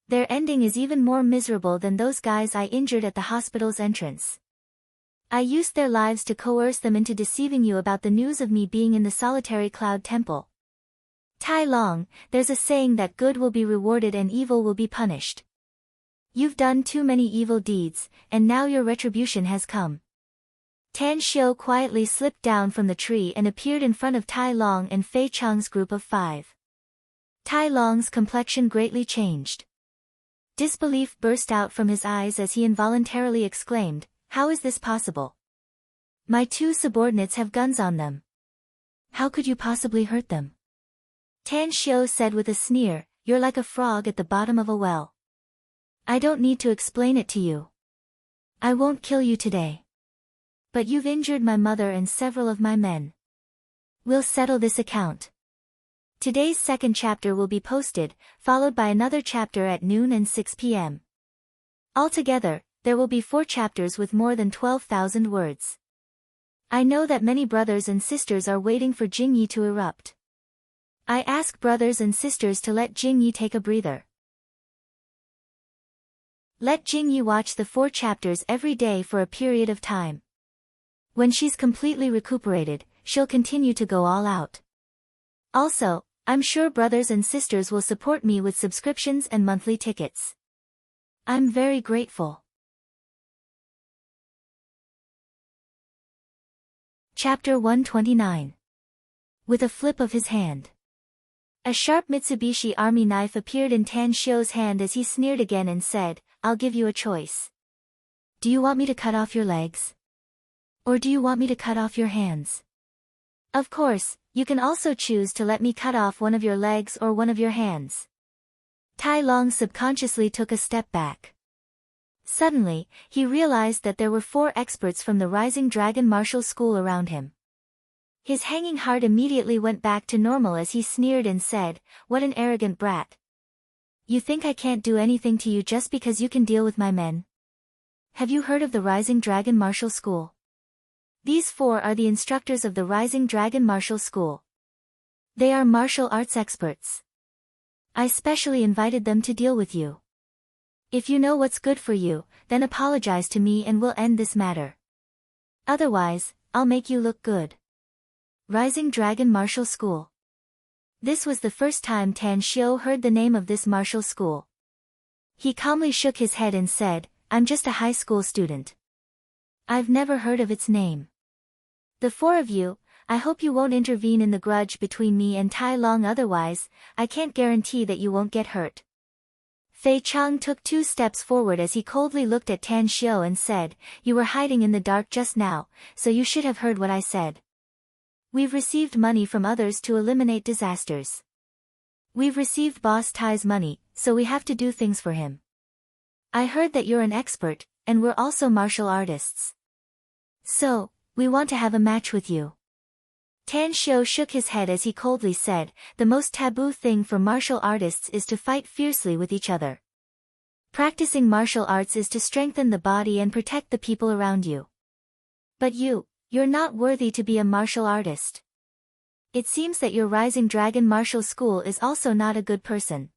Their ending is even more miserable than those guys I injured at the hospital's entrance. I used their lives to coerce them into deceiving you about the news of me being in the solitary cloud temple. Tai Long, there's a saying that good will be rewarded and evil will be punished. You've done too many evil deeds, and now your retribution has come." Tan Xiu quietly slipped down from the tree and appeared in front of Tai Long and Fei Chang's group of 5. Tai Long's complexion greatly changed. Disbelief burst out from his eyes as he involuntarily exclaimed, "How is this possible? My 2 subordinates have guns on them. How could you possibly hurt them?" Tan Xiu said with a sneer, "You're like a frog at the bottom of a well. I don't need to explain it to you. I won't kill you today. But you've injured my mother and several of my men. We'll settle this account." Today's second chapter will be posted, followed by another chapter at noon and 6 p.m. Altogether, there will be 4 chapters with more than 12,000 words. I know that many brothers and sisters are waiting for Jingyi to erupt. I ask brothers and sisters to let Jingyi take a breather. Let Jingyi watch the 4 chapters every day for a period of time. When she's completely recuperated, she'll continue to go all out. Also, I'm sure brothers and sisters will support me with subscriptions and monthly tickets. I'm very grateful. Chapter 129. With a flip of his hand. A sharp Mitsubishi Army knife appeared in Tan Shio's hand as he sneered again and said, "I'll give you a choice. Do you want me to cut off your legs? Or do you want me to cut off your hands? Of course, you can also choose to let me cut off one of your legs or one of your hands." Tai Long subconsciously took a step back. Suddenly, he realized that there were 4 experts from the Rising Dragon Martial School around him. His hanging heart immediately went back to normal as he sneered and said, "What an arrogant brat. You think I can't do anything to you just because you can deal with my men? Have you heard of the Rising Dragon Martial School? These 4 are the instructors of the Rising Dragon Martial School. They are martial arts experts. I specially invited them to deal with you. If you know what's good for you, then apologize to me and we'll end this matter. Otherwise, I'll make you look good." Rising Dragon Martial School. This was the first time Tan Shio heard the name of this martial school. He calmly shook his head and said, "I'm just a high school student. I've never heard of its name. The 4 of you, I hope you won't intervene in the grudge between me and Tai Long, otherwise, I can't guarantee that you won't get hurt." Fei Chang took 2 steps forward as he coldly looked at Tan Shio and said, "You were hiding in the dark just now, so you should have heard what I said. We've received money from others to eliminate disasters. We've received Boss Tai's money, so we have to do things for him. I heard that you're an expert, and we're also martial artists. So, we want to have a match with you." Tan Shio shook his head as he coldly said, "The most taboo thing for martial artists is to fight fiercely with each other. Practicing martial arts is to strengthen the body and protect the people around you. But you're not worthy to be a martial artist. It seems that your Rising Dragon Martial School is also not a good person.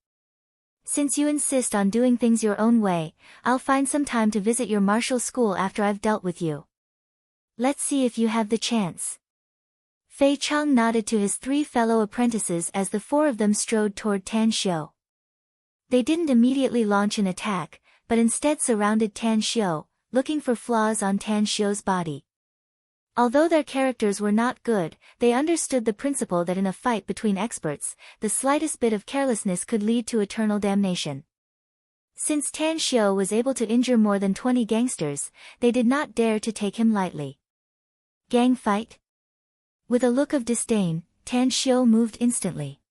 Since you insist on doing things your own way, I'll find some time to visit your martial school after I've dealt with you. Let's see if you have the chance." Fei Chang nodded to his 3 fellow apprentices as the 4 of them strode toward Tan Shio. They didn't immediately launch an attack, but instead surrounded Tan Shio, looking for flaws on Tan Shio's body. Although their characters were not good, they understood the principle that in a fight between experts, the slightest bit of carelessness could lead to eternal damnation. Since Tan Shio was able to injure more than 20 gangsters, they did not dare to take him lightly. Gang fight? With a look of disdain, Tan Shio moved instantly.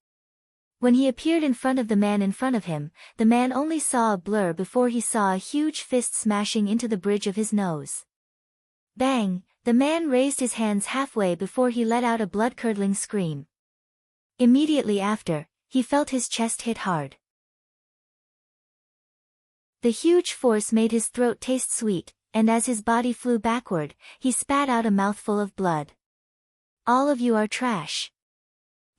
When he appeared in front of the man in front of him, the man only saw a blur before he saw a huge fist smashing into the bridge of his nose. Bang! The man raised his hands halfway before he let out a blood-curdling scream. Immediately after, he felt his chest hit hard. The huge force made his throat taste sweet, and as his body flew backward, he spat out a mouthful of blood. "All of you are trash."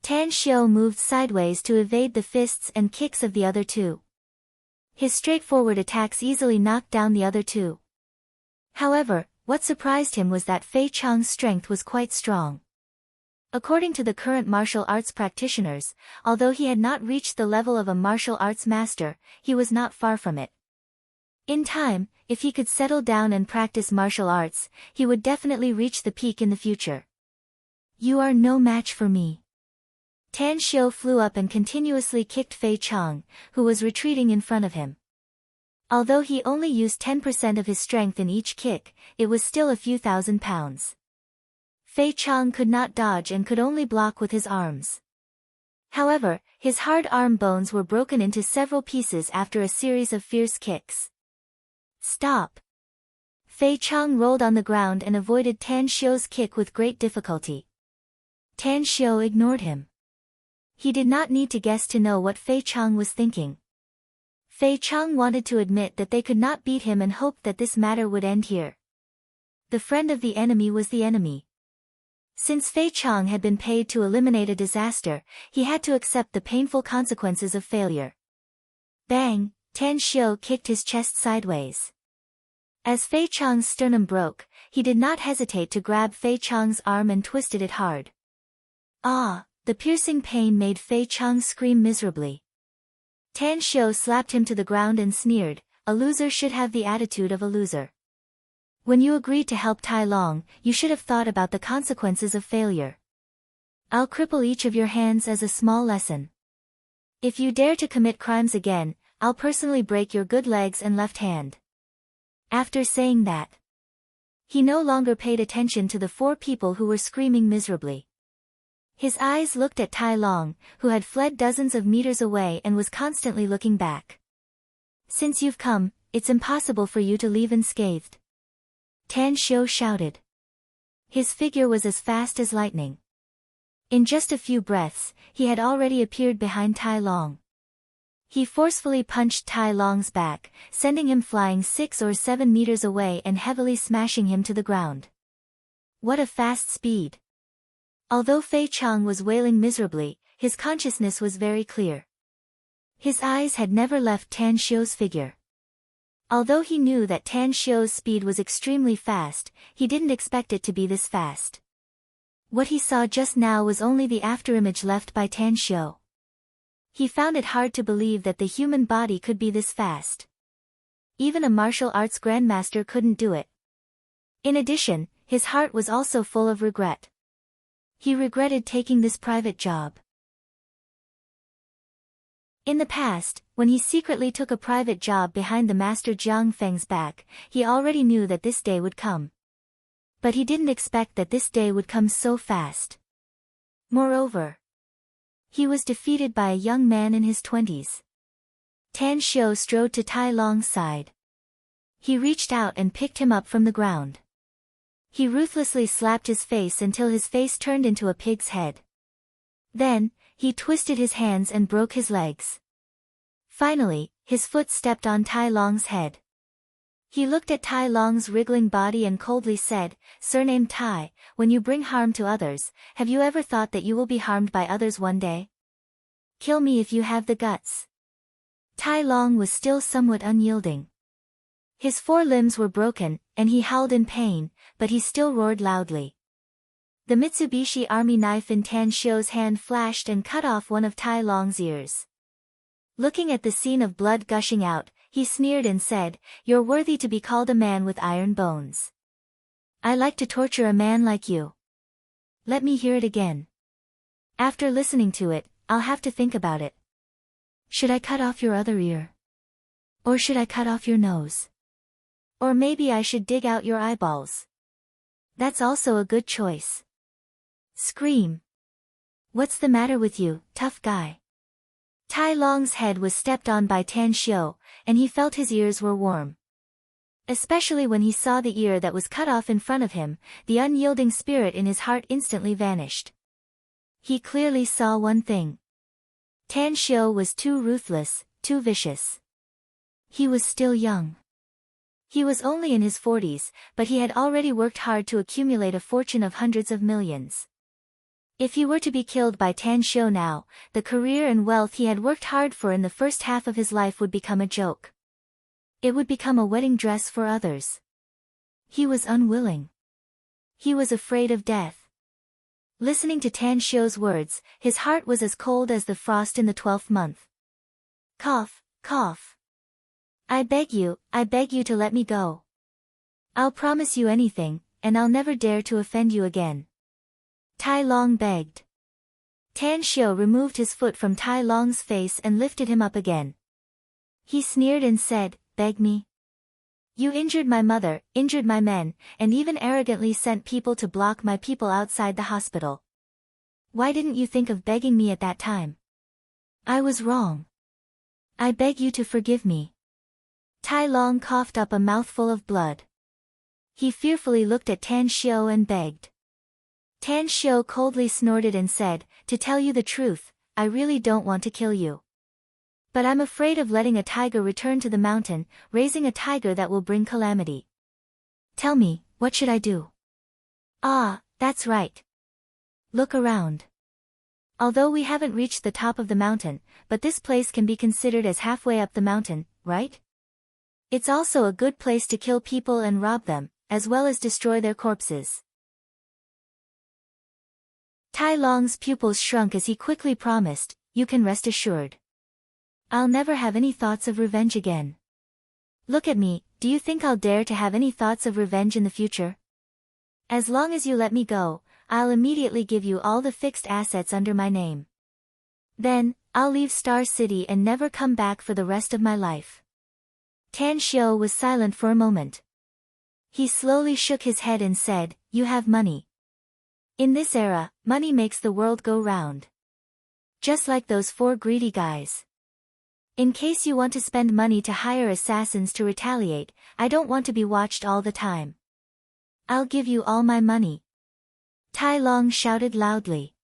Tan Shio moved sideways to evade the fists and kicks of the other 2. His straightforward attacks easily knocked down the other 2. However, what surprised him was that Fei Chang's strength was quite strong. According to the current martial arts practitioners, although he had not reached the level of a martial arts master, he was not far from it. In time, if he could settle down and practice martial arts, he would definitely reach the peak in the future. "You are no match for me." Tan Shio flew up and continuously kicked Fei Chang, who was retreating in front of him. Although he only used 10% of his strength in each kick, it was still a few thousand pounds. Fei Chang could not dodge and could only block with his arms. However, his hard arm bones were broken into several pieces after a series of fierce kicks. "Stop!" Fei Chang rolled on the ground and avoided Tan Shio's kick with great difficulty. Tan Shio ignored him. He did not need to guess to know what Fei Chang was thinking. Fei Chang wanted to admit that they could not beat him and hoped that this matter would end here. The friend of the enemy was the enemy. Since Fei Chang had been paid to eliminate a disaster, he had to accept the painful consequences of failure. Bang! Tan Xiu kicked his chest sideways. As Fei Chang's sternum broke, he did not hesitate to grab Fei Chang's arm and twisted it hard. Ah! The piercing pain made Fei Chang scream miserably. Tan Xiu slapped him to the ground and sneered, "A loser should have the attitude of a loser. When you agreed to help Tai Long, you should have thought about the consequences of failure. I'll cripple each of your hands as a small lesson. If you dare to commit crimes again, I'll personally break your good legs and left hand." After saying that, he no longer paid attention to the four people who were screaming miserably. His eyes looked at Tai Long, who had fled dozens of meters away and was constantly looking back. "Since you've come, it's impossible for you to leave unscathed," Tan Xiu shouted. His figure was as fast as lightning. In just a few breaths, he had already appeared behind Tai Long. He forcefully punched Tai Long's back, sending him flying 6 or 7 meters away and heavily smashing him to the ground. What a fast speed! Although Fei Chang was wailing miserably, his consciousness was very clear. His eyes had never left Tan Xiu's figure. Although he knew that Tan Xiu's speed was extremely fast, he didn't expect it to be this fast. What he saw just now was only the afterimage left by Tan Xiu. He found it hard to believe that the human body could be this fast. Even a martial arts grandmaster couldn't do it. In addition, his heart was also full of regret. He regretted taking this private job. In the past, when he secretly took a private job behind the Master Jiang Feng's back, he already knew that this day would come. But he didn't expect that this day would come so fast. Moreover, he was defeated by a young man in his 20s. Tan Xiu strode to Tai Long's side. He reached out and picked him up from the ground. He ruthlessly slapped his face until his face turned into a pig's head. Then, he twisted his hands and broke his legs. Finally, his foot stepped on Tai Long's head. He looked at Tai Long's wriggling body and coldly said, "Surname Tai, when you bring harm to others, have you ever thought that you will be harmed by others one day? Kill me if you have the guts." Tai Long was still somewhat unyielding. His 4 limbs were broken, and he howled in pain, but he still roared loudly. The Mitsubishi army knife in Tan Xiu's hand flashed and cut off one of Tai Long's ears. Looking at the scene of blood gushing out, he sneered and said, "You're worthy to be called a man with iron bones. I like to torture a man like you. Let me hear it again. After listening to it, I'll have to think about it. Should I cut off your other ear? Or should I cut off your nose? Or maybe I should dig out your eyeballs. That's also a good choice. Scream. What's the matter with you, tough guy?" Tai Long's head was stepped on by Tan Xiu, and he felt his ears were warm. Especially when he saw the ear that was cut off in front of him, the unyielding spirit in his heart instantly vanished. He clearly saw one thing. Tan Xiu was too ruthless, too vicious. He was still young. He was only in his 40s, but he had already worked hard to accumulate a fortune of hundreds of millions. If he were to be killed by Tan Xiu now, the career and wealth he had worked hard for in the first half of his life would become a joke. It would become a wedding dress for others. He was unwilling. He was afraid of death. Listening to Tan Xiu's words, his heart was as cold as the frost in the 12th month. Cough, cough. I beg you to let me go. I'll promise you anything, and I'll never dare to offend you again. Tai Long begged. Tan Xiu removed his foot from Tai Long's face and lifted him up again. He sneered and said, "Beg me? You injured my mother, injured my men, and even arrogantly sent people to block my people outside the hospital. Why didn't you think of begging me at that time? I was wrong. I beg you to forgive me." Tai Long coughed up a mouthful of blood. He fearfully looked at Tan Xiu and begged. Tan Xiu coldly snorted and said, "To tell you the truth, I really don't want to kill you. But I'm afraid of letting a tiger return to the mountain, raising a tiger that will bring calamity. Tell me, what should I do? Ah, that's right. Look around. Although we haven't reached the top of the mountain, but this place can be considered as halfway up the mountain, right? It's also a good place to kill people and rob them, as well as destroy their corpses. Tai Long's pupils shrunk as he quickly promised, you can rest assured. I'll never have any thoughts of revenge again. Look at me, do you think I'll dare to have any thoughts of revenge in the future? As long as you let me go, I'll immediately give you all the fixed assets under my name. Then, I'll leave Star City and never come back for the rest of my life. Tan Xiu was silent for a moment. He slowly shook his head and said, you have money. In this era, money makes the world go round. Just like those 4 greedy guys. In case you want to spend money to hire assassins to retaliate, I don't want to be watched all the time. I'll give you all my money. Tai Long shouted loudly.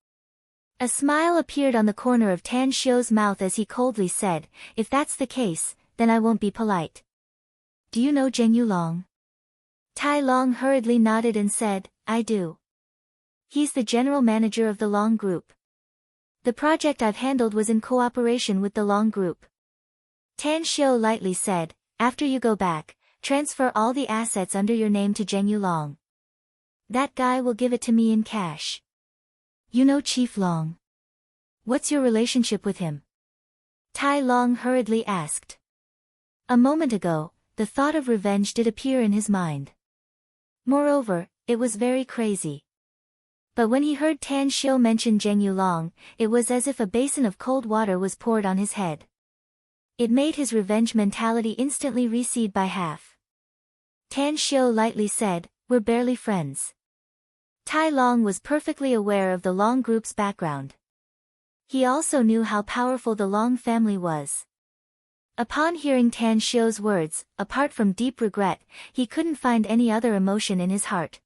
A smile appeared on the corner of Tan Xiu's mouth as he coldly said, if that's the case, then I won't be polite. Do you know Zheng Yulong? Tai Long hurriedly nodded and said, I do. He's the general manager of the Long Group. The project I've handled was in cooperation with the Long Group. Tan Xiu lightly said, after you go back, transfer all the assets under your name to Zheng Yulong. That guy will give it to me in cash. You know Chief Long. What's your relationship with him? Tai Long hurriedly asked. A moment ago, the thought of revenge did appear in his mind. Moreover, it was very crazy. But when he heard Tan Xiu mention Zheng Yulong, it was as if a basin of cold water was poured on his head. It made his revenge mentality instantly recede by half. Tan Xiu lightly said, we're barely friends. Tai Long was perfectly aware of the Long Group's background. He also knew how powerful the Long family was. Upon hearing Tan Xiu's words, apart from deep regret, he couldn't find any other emotion in his heart.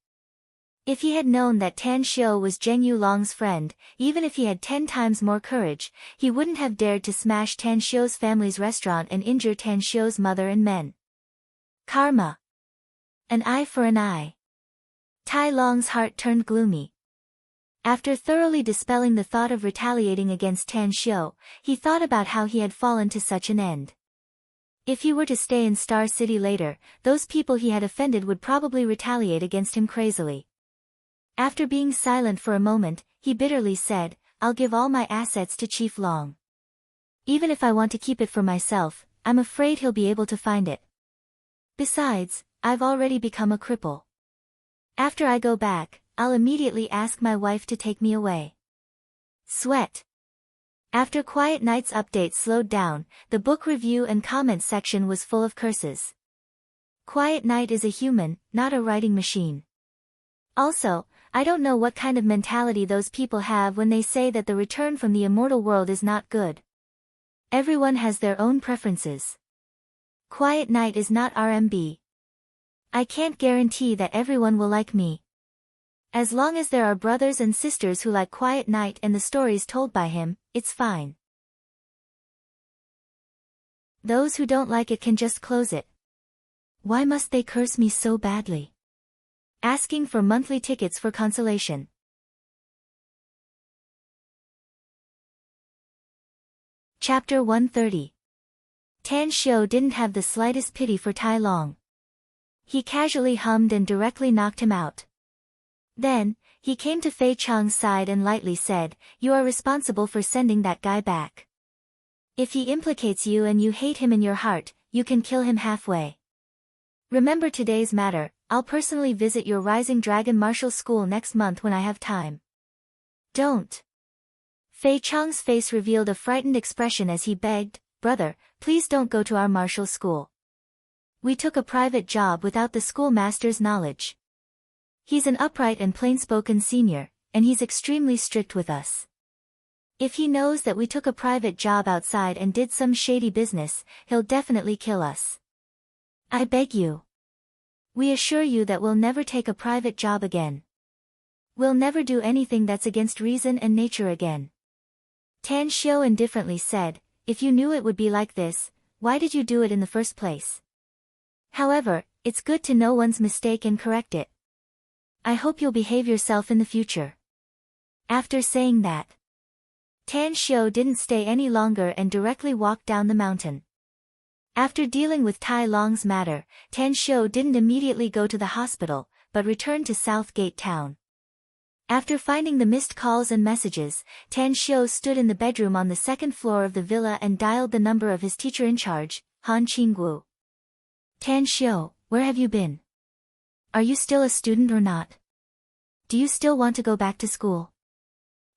If he had known that Tan Xiu was Zheng Yulong's friend, even if he had 10 times more courage, he wouldn't have dared to smash Tan Xiu's family's restaurant and injure Tan Xiu's mother and men. Karma. An eye for an eye. Tai Long's heart turned gloomy. After thoroughly dispelling the thought of retaliating against Tan Xiu, he thought about how he had fallen to such an end. If he were to stay in Star City later, those people he had offended would probably retaliate against him crazily. After being silent for a moment, he bitterly said, I'll give all my assets to Chief Long. Even if I want to keep it for myself, I'm afraid he'll be able to find it. Besides, I've already become a cripple. After I go back, I'll immediately ask my wife to take me away. Sweat. After Quiet Night's update slowed down, the book review and comments section was full of curses. Quiet Night is a human, not a writing machine. Also, I don't know what kind of mentality those people have when they say that the return from the immortal world is not good. Everyone has their own preferences. Quiet Night is not RMB. I can't guarantee that everyone will like me. As long as there are brothers and sisters who like Quiet Night and the stories told by him, it's fine. Those who don't like it can just close it. Why must they curse me so badly? Asking for monthly tickets for consolation. Chapter 130. Tan Xiu didn't have the slightest pity for Tai Long. He casually hummed and directly knocked him out. Then, he came to Fei Chang's side and lightly said, you are responsible for sending that guy back. If he implicates you and you hate him in your heart, you can kill him halfway. Remember today's matter, I'll personally visit your Rising Dragon Martial School next month when I have time. Don't. Fei Chang's face revealed a frightened expression as he begged, brother, please don't go to our martial school. We took a private job without the schoolmaster's knowledge. He's an upright and plain-spoken senior, and he's extremely strict with us. If he knows that we took a private job outside and did some shady business, he'll definitely kill us. I beg you. We assure you that we'll never take a private job again. We'll never do anything that's against reason and nature again. Tan Xiu indifferently said, if you knew it would be like this, why did you do it in the first place? However, it's good to know one's mistake and correct it. I hope you'll behave yourself in the future. After saying that, Tan Xiu didn't stay any longer and directly walked down the mountain. After dealing with Tai Long's matter, Tan Xiu didn't immediately go to the hospital, but returned to South Gate Town. After finding the missed calls and messages, Tan Xiu stood in the bedroom on the second floor of the villa and dialed the number of his teacher in charge, Han Qinggu. Tan Xiu, where have you been? Are you still a student or not? Do you still want to go back to school?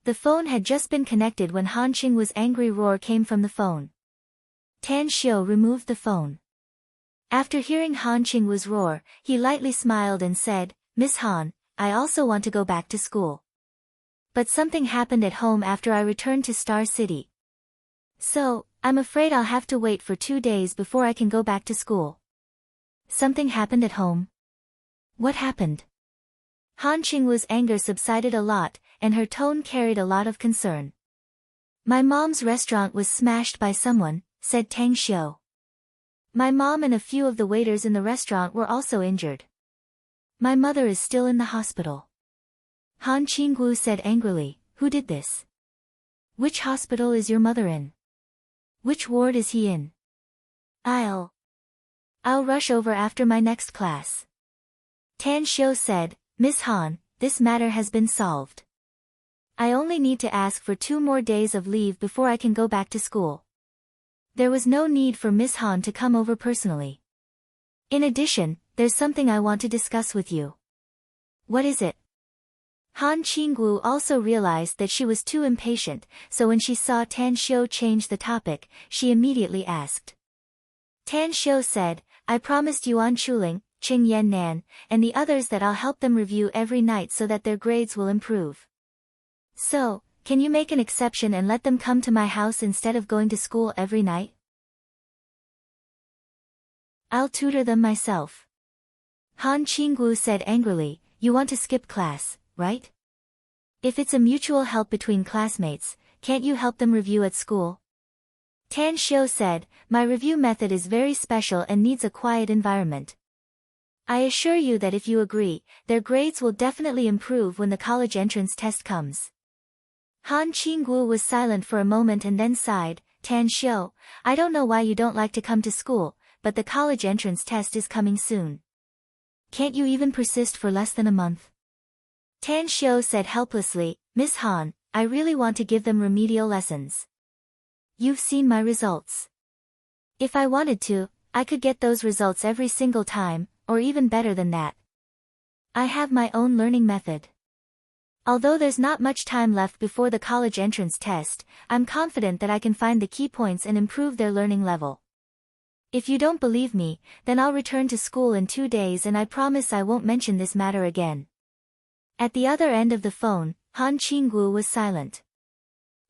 The phone had just been connected when Han Qinggu's angry roar came from the phone. Tan Xiu removed the phone. After hearing Han Qinggu's roar, he lightly smiled and said, Miss Han, I also want to go back to school. But something happened at home after I returned to Star City. So, I'm afraid I'll have to wait for 2 days before I can go back to school. Something happened at home? What happened? Han Qinggu's anger subsided a lot, and her tone carried a lot of concern. My mom's restaurant was smashed by someone, said Tang Xiu. My mom and a few of the waiters in the restaurant were also injured. My mother is still in the hospital. Han Qinggu said angrily, who did this? Which hospital is your mother in? Which ward is he in? I'll rush over after my next class. Tan Xiu said, Miss Han, this matter has been solved. I only need to ask for 2 more days of leave before I can go back to school. There was no need for Miss Han to come over personally. In addition, there's something I want to discuss with you. What is it? Han Qinggu also realized that she was too impatient, so when she saw Tan Xiu change the topic, she immediately asked. Tan Xiu said, I promised Yuan Chuling, Qing Yan Nan, and the others that I'll help them review every night so that their grades will improve. So, can you make an exception and let them come to my house instead of going to school every night? I'll tutor them myself. Han Qinggu said angrily, you want to skip class, right? If it's a mutual help between classmates, can't you help them review at school? Tan Xiu said, my review method is very special and needs a quiet environment. I assure you that if you agree, their grades will definitely improve when the college entrance test comes. Han Qinggu was silent for a moment and then sighed, Tan Xiu, I don't know why you don't like to come to school, but the college entrance test is coming soon. Can't you even persist for less than a month? Tan Xiu said helplessly, Miss Han, I really want to give them remedial lessons. You've seen my results. If I wanted to, I could get those results every single time, or even better than that. I have my own learning method. Although there's not much time left before the college entrance test, I'm confident that I can find the key points and improve their learning level. If you don't believe me, then I'll return to school in 2 days and I promise I won't mention this matter again. At the other end of the phone, Han Qinggu was silent.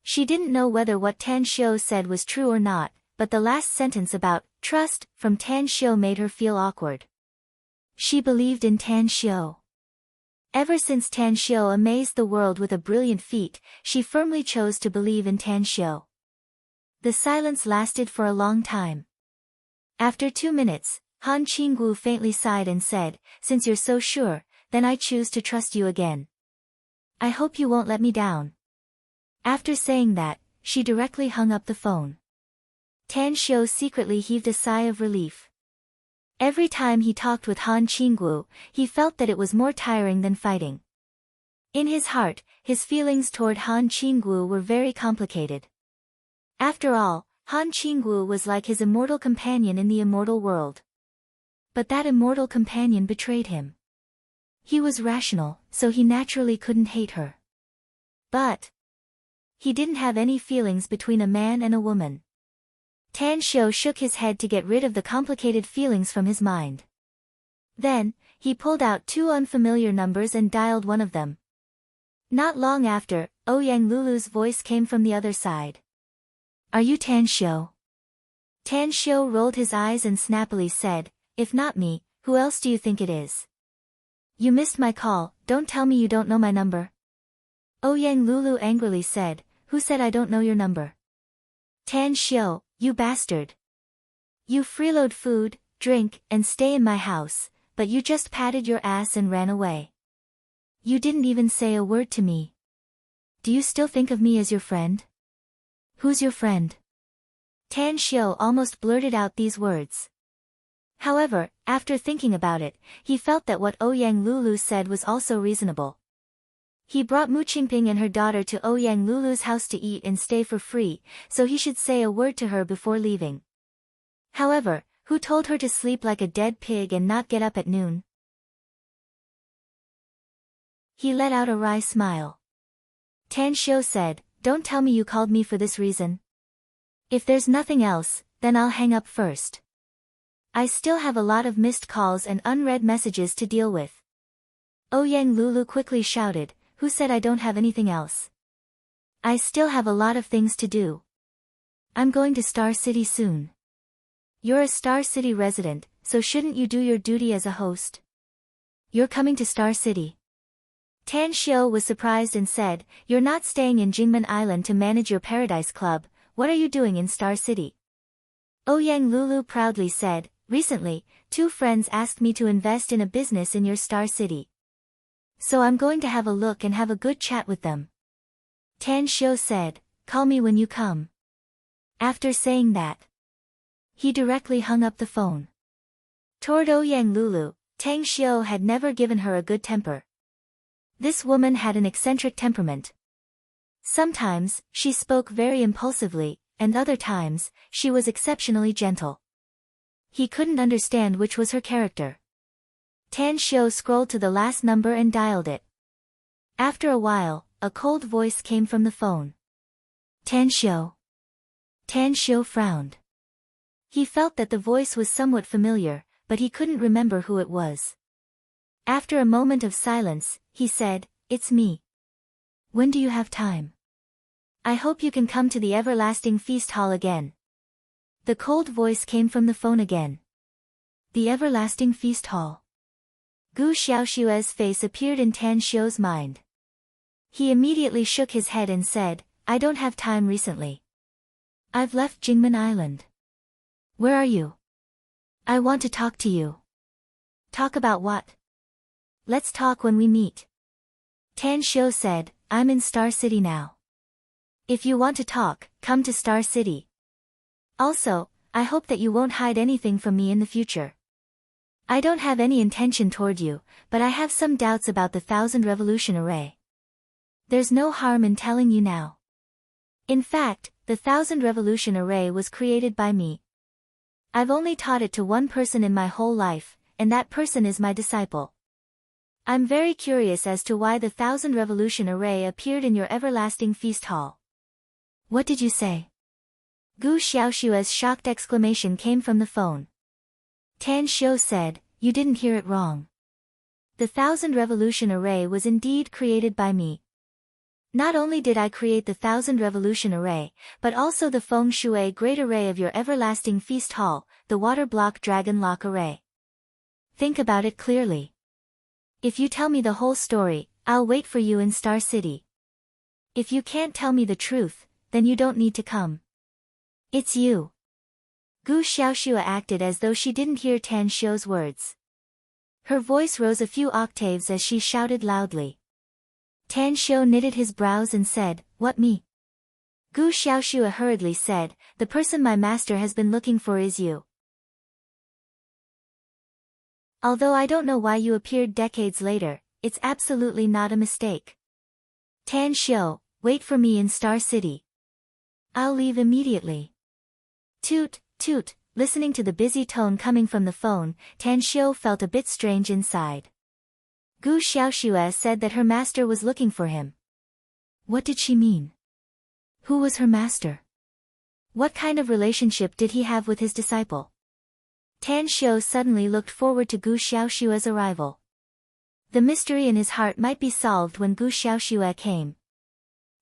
She didn't know whether what Tan Xiu said was true or not, but the last sentence about trust from Tan Xiu made her feel awkward. She believed in Tan Xiu. Ever since Tan Xiu amazed the world with a brilliant feat, she firmly chose to believe in Tan Xiu. The silence lasted for a long time. After 2 minutes, Han Qinggu faintly sighed and said, since you're so sure, then I choose to trust you again. I hope you won't let me down. After saying that, she directly hung up the phone. Tan Xiu secretly heaved a sigh of relief. Every time he talked with Han Qinggu, he felt that it was more tiring than fighting. In his heart, his feelings toward Han Qinggu were very complicated. After all, Han Qinggu was like his immortal companion in the immortal world. But that immortal companion betrayed him. He was rational, so he naturally couldn't hate her. But he didn't have any feelings between a man and a woman. Tan Xiu shook his head to get rid of the complicated feelings from his mind. Then, he pulled out 2 unfamiliar numbers and dialed one of them. Not long after, Ouyang Lulu's voice came from the other side. Are you Tan Xiu? Tan Xiu rolled his eyes and snappily said, if not me, who else do you think it is? You missed my call, don't tell me you don't know my number. Ouyang Lulu angrily said, who said I don't know your number? Tan Xiu, you bastard. You freeload food, drink, and stay in my house, but you just patted your ass and ran away. You didn't even say a word to me. Do you still think of me as your friend? Who's your friend? Tan Xiu almost blurted out these words. However, after thinking about it, he felt that what Ouyang Lulu said was also reasonable. He brought Mu Qingping and her daughter to Ouyang Lulu's house to eat and stay for free, so he should say a word to her before leaving. However, who told her to sleep like a dead pig and not get up at noon? He let out a wry smile. Tan Xiu said, don't tell me you called me for this reason. If there's nothing else, then I'll hang up first. I still have a lot of missed calls and unread messages to deal with. Ouyang Lulu quickly shouted, who said I don't have anything else? I still have a lot of things to do. I'm going to Star City soon. You're a Star City resident, so shouldn't you do your duty as a host? You're coming to Star City. Tan Xiu was surprised and said, you're not staying in Jingmen Island to manage your Paradise Club, what are you doing in Star City? Ouyang Lulu proudly said, recently, 2 friends asked me to invest in a business in your Star City. So I'm going to have a look and have a good chat with them. Tan Xiu said, call me when you come. After saying that, he directly hung up the phone. Toward Ouyang Lulu, Tang Xiu had never given her a good temper. This woman had an eccentric temperament. Sometimes, she spoke very impulsively, and other times, she was exceptionally gentle. He couldn't understand which was her character. Tan Xiu scrolled to the last number and dialed it. After a while, a cold voice came from the phone. Tan Xiu. Tan Xiu frowned. He felt that the voice was somewhat familiar, but he couldn't remember who it was. After a moment of silence, he said, it's me. When do you have time? I hope you can come to the Everlasting Feast Hall again. The cold voice came from the phone again. The Everlasting Feast Hall. Gu Xiaoxue's face appeared in Tan Xiu's mind. He immediately shook his head and said, I don't have time recently. I've left Jingmen Island. Where are you? I want to talk to you. Talk about what? Let's talk when we meet. Tan Xiu said, I'm in Star City now. If you want to talk, come to Star City. Also, I hope that you won't hide anything from me in the future. I don't have any intention toward you, but I have some doubts about the 1000 Revolution Array. There's no harm in telling you now. In fact, the 1000 Revolution Array was created by me. I've only taught it to one person in my whole life, and that person is my disciple. I'm very curious as to why the 1000 Revolution Array appeared in your Everlasting Feast Hall. What did you say? Gu Xiaoxue's shocked exclamation came from the phone. Tan Xiu said, you didn't hear it wrong. The 1000 Revolution Array was indeed created by me. Not only did I create the 1000 Revolution Array, but also the Feng Shui Great Array of your Everlasting Feast Hall, the Water Block Dragon Lock Array. Think about it clearly. If you tell me the whole story, I'll wait for you in Star City. If you can't tell me the truth, then you don't need to come. It's you. Gu Xiaoxue acted as though she didn't hear Tan Xiu's words. Her voice rose a few octaves as she shouted loudly. Tan Xiu knitted his brows and said, what me? Gu Xiaoxue hurriedly said, the person my master has been looking for is you. Although I don't know why you appeared decades later, it's absolutely not a mistake. Tan Xiu, wait for me in Star City. I'll leave immediately. Toot, toot, listening to the busy tone coming from the phone, Tan Xiu felt a bit strange inside. Gu Xiaoxue said that her master was looking for him. What did she mean? Who was her master? What kind of relationship did he have with his disciple? Tan Xiu suddenly looked forward to Gu Xiaoxue's arrival. The mystery in his heart might be solved when Gu Xiaoxue came.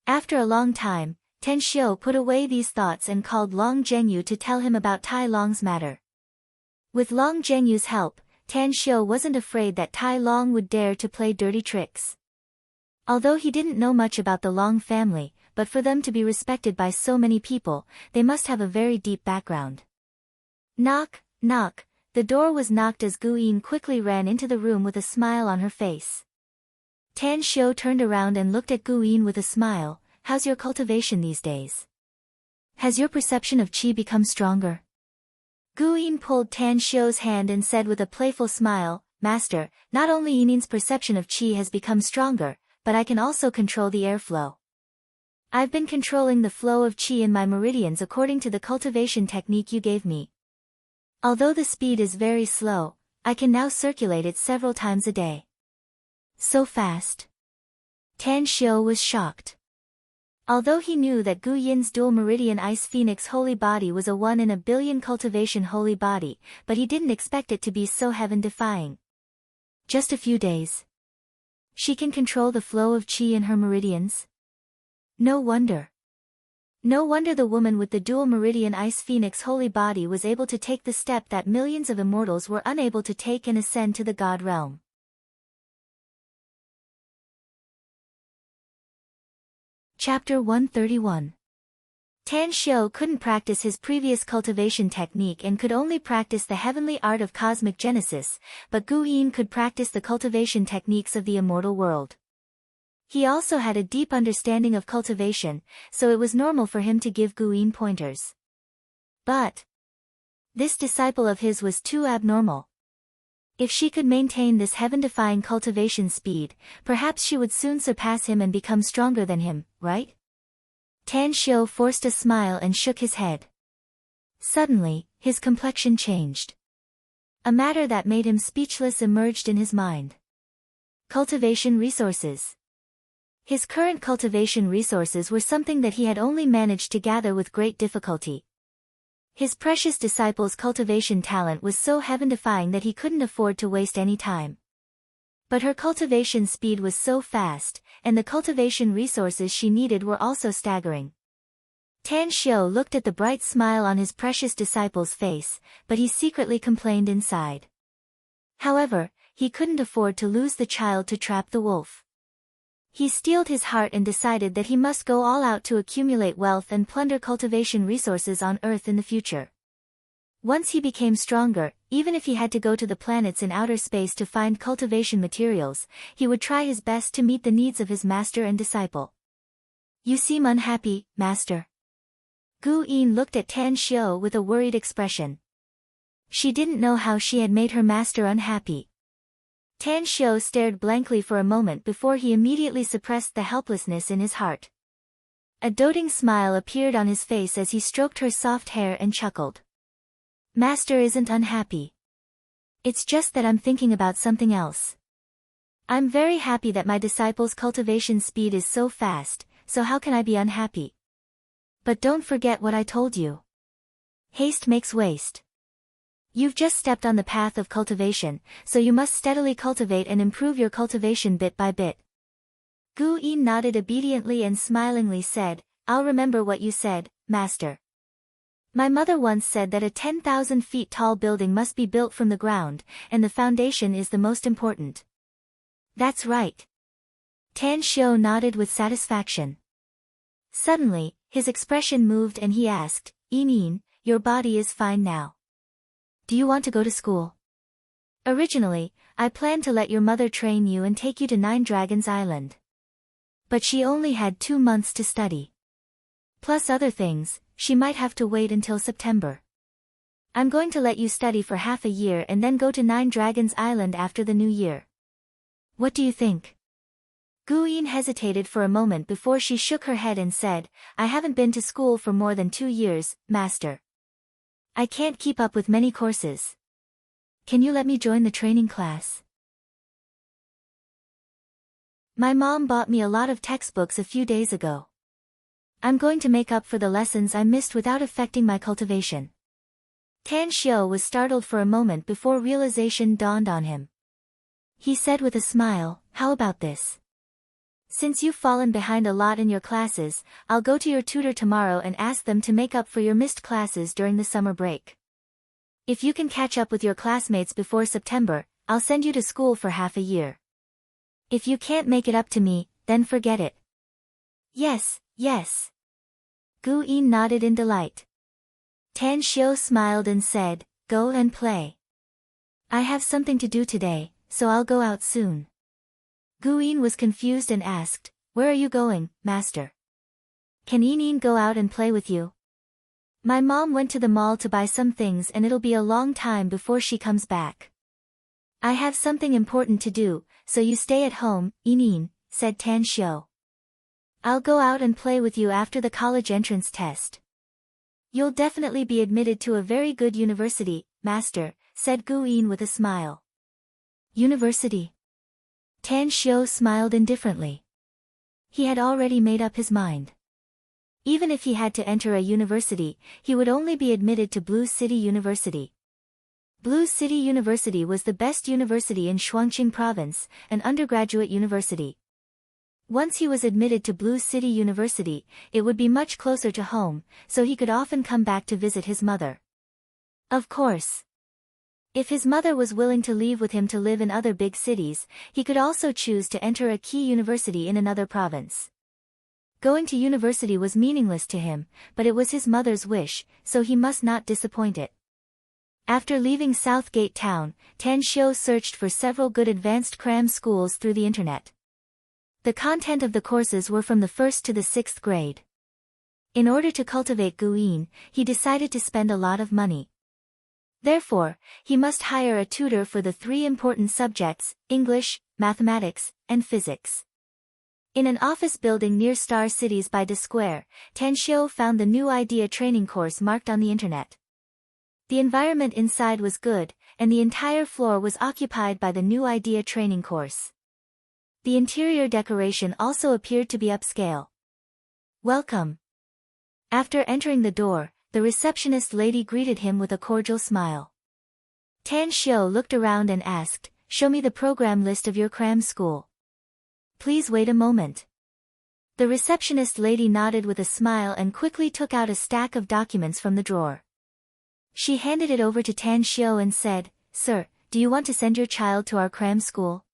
After a long time, Tan Xiu put away these thoughts and called Long Zhengyu to tell him about Tai Long's matter. With Long Zhengyu's help, Tan Xiu wasn't afraid that Tai Long would dare to play dirty tricks. Although he didn't know much about the Long family, but for them to be respected by so many people, they must have a very deep background. Knock, knock. The door was knocked as Gu Yin quickly ran into the room with a smile on her face. Tan Xiu turned around and looked at Gu Yin with a smile. How's your cultivation these days? Has your perception of qi become stronger? Gu Yin pulled Tan Xiu's hand and said with a playful smile, Master, not only Yinin's perception of qi has become stronger, but I can also control the airflow. I've been controlling the flow of qi in my meridians according to the cultivation technique you gave me. Although the speed is very slow, I can now circulate it several times a day. So fast? Tan Xiu was shocked. Although he knew that Gu Yin's dual meridian ice phoenix holy body was a 1 in a billion cultivation holy body, but he didn't expect it to be so heaven-defying. Just a few days. She can control the flow of qi in her meridians? No wonder. No wonder the woman with the dual meridian ice phoenix holy body was able to take the step that millions of immortals were unable to take and ascend to the god realm. Chapter 131. Tan Xiu couldn't practice his previous cultivation technique and could only practice the heavenly art of cosmic genesis, but Gu Yin could practice the cultivation techniques of the immortal world. He also had a deep understanding of cultivation, so it was normal for him to give Gu Yin pointers. But this disciple of his was too abnormal. If she could maintain this heaven-defying cultivation speed, perhaps she would soon surpass him and become stronger than him, right? Tan Xiu forced a smile and shook his head. Suddenly, his complexion changed. A matter that made him speechless emerged in his mind. Cultivation resources. His current cultivation resources were something that he had only managed to gather with great difficulty. His precious disciple's cultivation talent was so heaven-defying that he couldn't afford to waste any time. But her cultivation speed was so fast, and the cultivation resources she needed were also staggering. Tan Xiu looked at the bright smile on his precious disciple's face, but he secretly complained inside. However, he couldn't afford to lose the child to trap the wolf. He steeled his heart and decided that he must go all out to accumulate wealth and plunder cultivation resources on Earth in the future. Once he became stronger, even if he had to go to the planets in outer space to find cultivation materials, he would try his best to meet the needs of his master and disciple. You seem unhappy, master. Gu Yin looked at Tan Xiu with a worried expression. She didn't know how she had made her master unhappy. Tan Xiu stared blankly for a moment before he immediately suppressed the helplessness in his heart. A doting smile appeared on his face as he stroked her soft hair and chuckled. Master isn't unhappy. It's just that I'm thinking about something else. I'm very happy that my disciple's cultivation speed is so fast, so how can I be unhappy? But don't forget what I told you. Haste makes waste. You've just stepped on the path of cultivation, so you must steadily cultivate and improve your cultivation bit by bit. Gu Yin nodded obediently and smilingly said, I'll remember what you said, master. My mother once said that a 10,000 feet tall building must be built from the ground, and the foundation is the most important. That's right. Tan Xiu nodded with satisfaction. Suddenly, his expression moved and he asked, Yin, your body is fine now. Do you want to go to school? Originally, I planned to let your mother train you and take you to Nine Dragons Island. But she only had 2 months to study. Plus other things, she might have to wait until September. I'm going to let you study for half a year and then go to Nine Dragons Island after the new year. What do you think? Gu Yin hesitated for a moment before she shook her head and said, I haven't been to school for more than 2 years, master. I can't keep up with many courses. Can you let me join the training class? My mom bought me a lot of textbooks a few days ago. I'm going to make up for the lessons I missed without affecting my cultivation. Tan Xiu was startled for a moment before realization dawned on him. He said with a smile, how about this? Since you've fallen behind a lot in your classes, I'll go to your tutor tomorrow and ask them to make up for your missed classes during the summer break. If you can catch up with your classmates before September, I'll send you to school for half a year. If you can't make it up to me, then forget it. Yes, Yes. Gu Yin nodded in delight. Tan Xiu smiled and said, go and play. I have something to do today, so I'll go out soon. Gu Yin was confused and asked, where are you going, master? Can Yin go out and play with you? My mom went to the mall to buy some things and it'll be a long time before she comes back. I have something important to do, so you stay at home, Yin, said Tan Xiu. I'll go out and play with you after the college entrance test. You'll definitely be admitted to a very good university, master, said Gu Yin with a smile. University? Tan Xiu smiled indifferently. He had already made up his mind. Even if he had to enter a university, he would only be admitted to Blue City University. Blue City University was the best university in Shuangqing Province, an undergraduate university. Once he was admitted to Blue City University, it would be much closer to home, so he could often come back to visit his mother. Of course. If his mother was willing to leave with him to live in other big cities, he could also choose to enter a key university in another province. Going to university was meaningless to him, but it was his mother's wish, so he must not disappoint it. After leaving Southgate Town, Tan Xiu searched for several good advanced cram schools through the internet. The content of the courses were from the 1st to the 6th grade. In order to cultivate Gu Yin, he decided to spend a lot of money. Therefore, he must hire a tutor for the 3 important subjects, English, mathematics, and physics. In an office building near Star Cities by the Square, Tan Xiu found the new idea training course marked on the internet. The environment inside was good, and the entire floor was occupied by the new idea training course. The interior decoration also appeared to be upscale. Welcome. After entering the door, the receptionist lady greeted him with a cordial smile. Tan Xiu looked around and asked, show me the program list of your cram school. Please wait a moment. The receptionist lady nodded with a smile and quickly took out a stack of documents from the drawer. She handed it over to Tan Xiu and said, Sir, do you want to send your child to our cram school?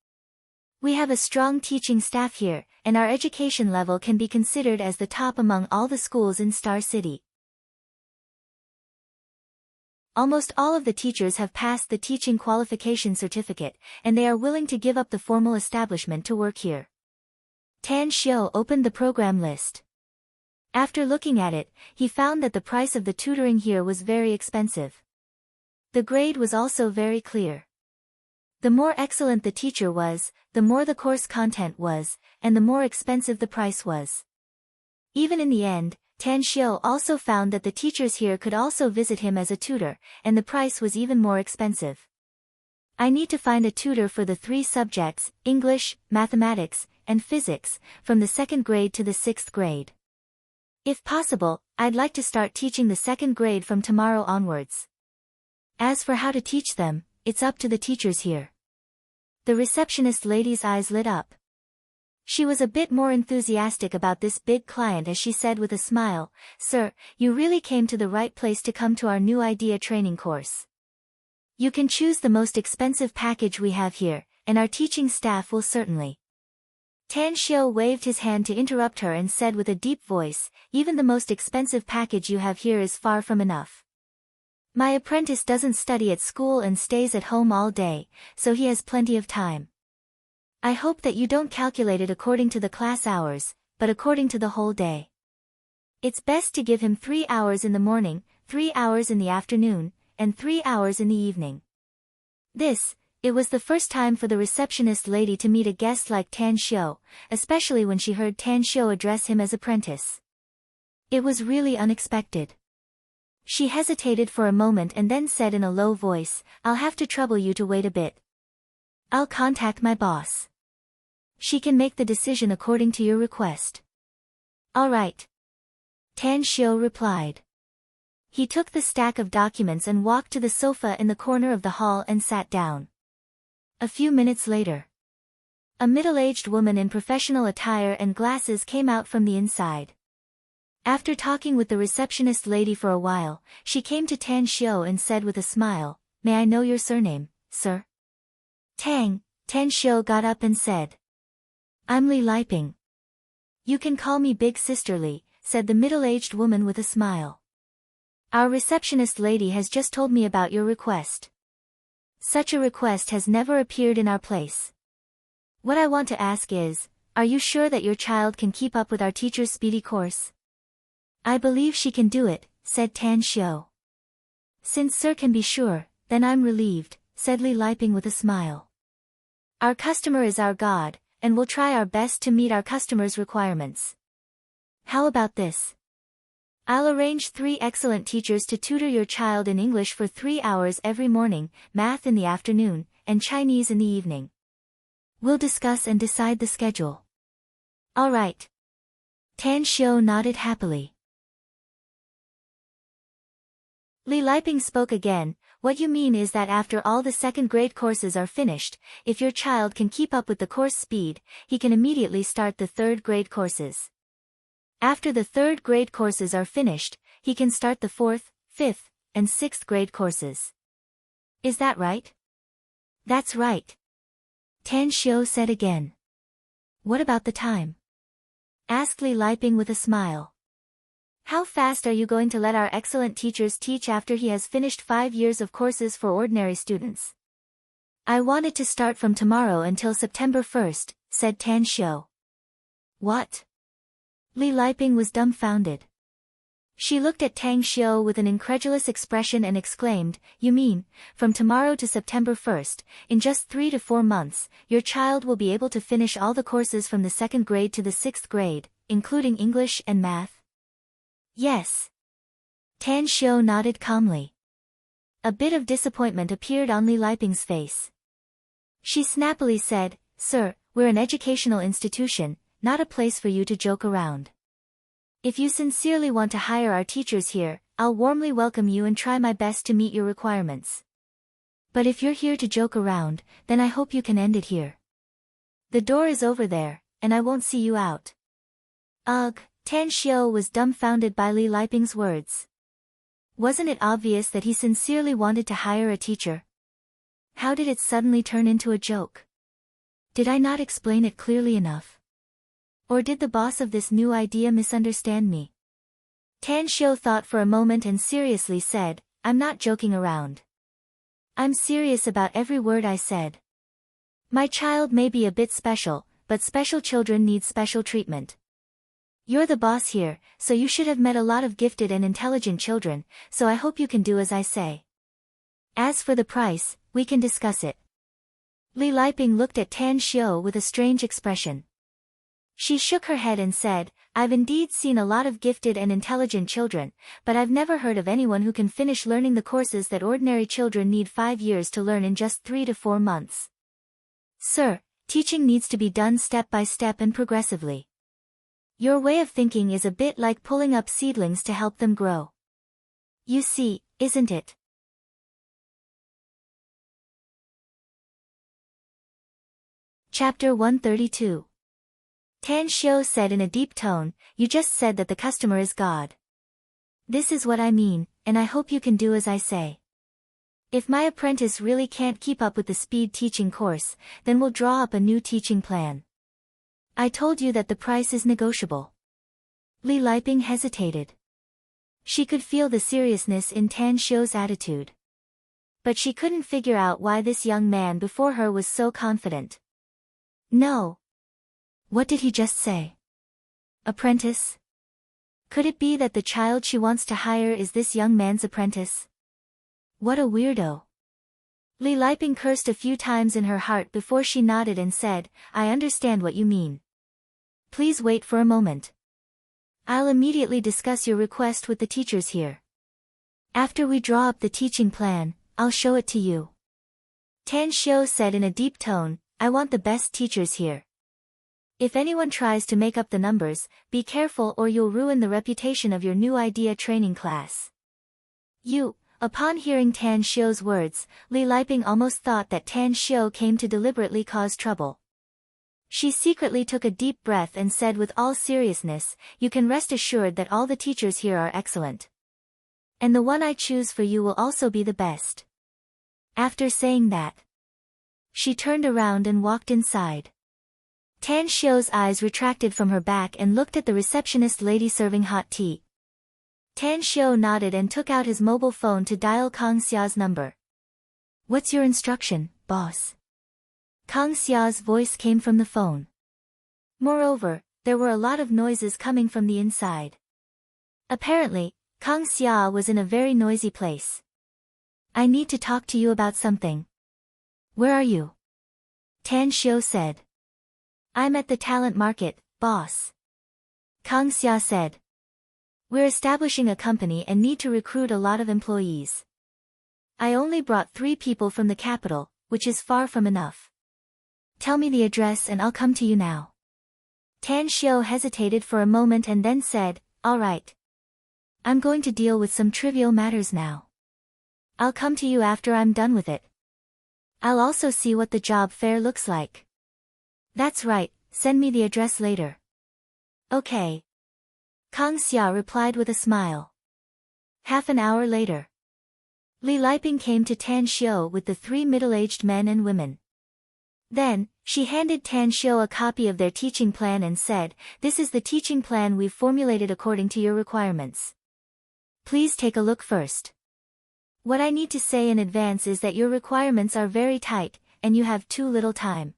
We have a strong teaching staff here, and our education level can be considered as the top among all the schools in Star City. Almost all of the teachers have passed the teaching qualification certificate, and they are willing to give up the formal establishment to work here. Tan Xiu opened the program list. After looking at it, he found that the price of the tutoring here was very expensive. The grade was also very clear. The more excellent the teacher was, the more the course content was, and the more expensive the price was. Even in the end, Tan Xiu also found that the teachers here could also visit him as a tutor, and the price was even more expensive. I need to find a tutor for the 3 subjects, English, mathematics, and physics, from the 2nd grade to the 6th grade. If possible, I'd like to start teaching the 2nd grade from tomorrow onwards. As for how to teach them, it's up to the teachers here. The receptionist lady's eyes lit up. She was a bit more enthusiastic about this big client as she said with a smile, Sir, you really came to the right place to come to our new idea training course. You can choose the most expensive package we have here, and our teaching staff will certainly. Tan Xiu waved his hand to interrupt her and said with a deep voice, even the most expensive package you have here is far from enough. My apprentice doesn't study at school and stays at home all day, so he has plenty of time. I hope that you don't calculate it according to the class hours, but according to the whole day. It's best to give him 3 hours in the morning, 3 hours in the afternoon, and 3 hours in the evening. It was the first time for the receptionist lady to meet a guest like Tan Xiu, especially when she heard Tan Xiu address him as apprentice. It was really unexpected. She hesitated for a moment and then said in a low voice, I'll have to trouble you to wait a bit. I'll contact my boss. She can make the decision according to your request. All right. Tan Xiu replied. He took the stack of documents and walked to the sofa in the corner of the hall and sat down. A few minutes later, a middle-aged woman in professional attire and glasses came out from the inside. After talking with the receptionist lady for a while, she came to Tan Xiu and said with a smile, May I know your surname, sir? Tan Xiu got up and said. I'm Li Liping. You can call me Big Sister Li, said the middle-aged woman with a smile. Our receptionist lady has just told me about your request. Such a request has never appeared in our place. What I want to ask is, are you sure that your child can keep up with our teacher's speedy course? I believe she can do it, said Tan Xiu. Since Sir can be sure, then I'm relieved, said Li Liping with a smile. Our customer is our God, and we'll try our best to meet our customer's requirements. How about this? I'll arrange 3 excellent teachers to tutor your child in English for 3 hours every morning, math in the afternoon, and Chinese in the evening. We'll discuss and decide the schedule. All right. Tan Xiu nodded happily. Li Liping spoke again. What you mean is that after all the second-grade courses are finished, if your child can keep up with the course speed, he can immediately start the third-grade courses. After the third-grade courses are finished, he can start the fourth, fifth, and sixth-grade courses. Is that right? That's right. Tan Xiu said again. What about the time? Asked Li Liping with a smile. How fast are you going to let our excellent teachers teach after he has finished 5 years of courses for ordinary students? I want it to start from tomorrow until September 1st, said Tan Xiu. What? Li Liping was dumbfounded. She looked at Tang Xiu with an incredulous expression and exclaimed, You mean, from tomorrow to September 1st, in just 3 to 4 months, your child will be able to finish all the courses from the 2nd grade to the 6th grade, including English and math? Yes. Tan Xiu nodded calmly. A bit of disappointment appeared on Li Liping's face. She snappily said, Sir, we're an educational institution, not a place for you to joke around. If you sincerely want to hire our teachers here, I'll warmly welcome you and try my best to meet your requirements. But if you're here to joke around, then I hope you can end it here. The door is over there, and I won't see you out. Ugh. Tan Xiu was dumbfounded by Li Liping's words. Wasn't it obvious that he sincerely wanted to hire a teacher? How did it suddenly turn into a joke? Did I not explain it clearly enough? Or did the boss of this new idea misunderstand me? Tan Xiu thought for a moment and seriously said, I'm not joking around. I'm serious about every word I said. My child may be a bit special, but special children need special treatment. You're the boss here, so you should have met a lot of gifted and intelligent children, so I hope you can do as I say. As for the price, we can discuss it. Li Liping looked at Tan Xiu with a strange expression. She shook her head and said, I've indeed seen a lot of gifted and intelligent children, but I've never heard of anyone who can finish learning the courses that ordinary children need 5 years to learn in just 3 to 4 months. Sir, teaching needs to be done step by step and progressively. Your way of thinking is a bit like pulling up seedlings to help them grow. You see, isn't it? Chapter 132. Tan Xiu said in a deep tone, You just said that the customer is God. This is what I mean, and I hope you can do as I say. If my apprentice really can't keep up with the speed teaching course, then we'll draw up a new teaching plan. I told you that the price is negotiable. Li Liping hesitated. She could feel the seriousness in Tan Xiu's attitude. But she couldn't figure out why this young man before her was so confident. No. What did he just say? Apprentice? Could it be that the child she wants to hire is this young man's apprentice? What a weirdo. Li Liping cursed a few times in her heart before she nodded and said, I understand what you mean. Please wait for a moment. I'll immediately discuss your request with the teachers here. After we draw up the teaching plan, I'll show it to you. Tan Xiu said in a deep tone, I want the best teachers here. If anyone tries to make up the numbers, be careful or you'll ruin the reputation of your new idea training class. Upon hearing Tan Xiu's words, Li Liping almost thought that Tan Xiu came to deliberately cause trouble. She secretly took a deep breath and said with all seriousness, You can rest assured that all the teachers here are excellent. And the one I choose for you will also be the best. After saying that, she turned around and walked inside. Tan Xiu's eyes retracted from her back and looked at the receptionist lady serving hot tea. Tan Xiu nodded and took out his mobile phone to dial Kang Xia's number. "What's your instruction, boss?" Kang Xia's voice came from the phone. Moreover, there were a lot of noises coming from the inside. Apparently, Kang Xia was in a very noisy place. "I need to talk to you about something." "Where are you?" Tan Xiu said. "I'm at the talent market, boss." Kang Xia said. "We're establishing a company and need to recruit a lot of employees. I only brought 3 people from the capital, which is far from enough. Tell me the address and I'll come to you now." Tan Xiu hesitated for a moment and then said, "All right. I'm going to deal with some trivial matters now. I'll come to you after I'm done with it. I'll also see what the job fair looks like." "That's right, send me the address later." "Okay." Kang Xia replied with a smile. Half an hour later, Li Liping came to Tan Xiu with the 3 middle-aged men and women. Then, she handed Tan Xiu a copy of their teaching plan and said, "This is the teaching plan we've formulated according to your requirements. Please take a look first. What I need to say in advance is that your requirements are very tight, and you have too little time.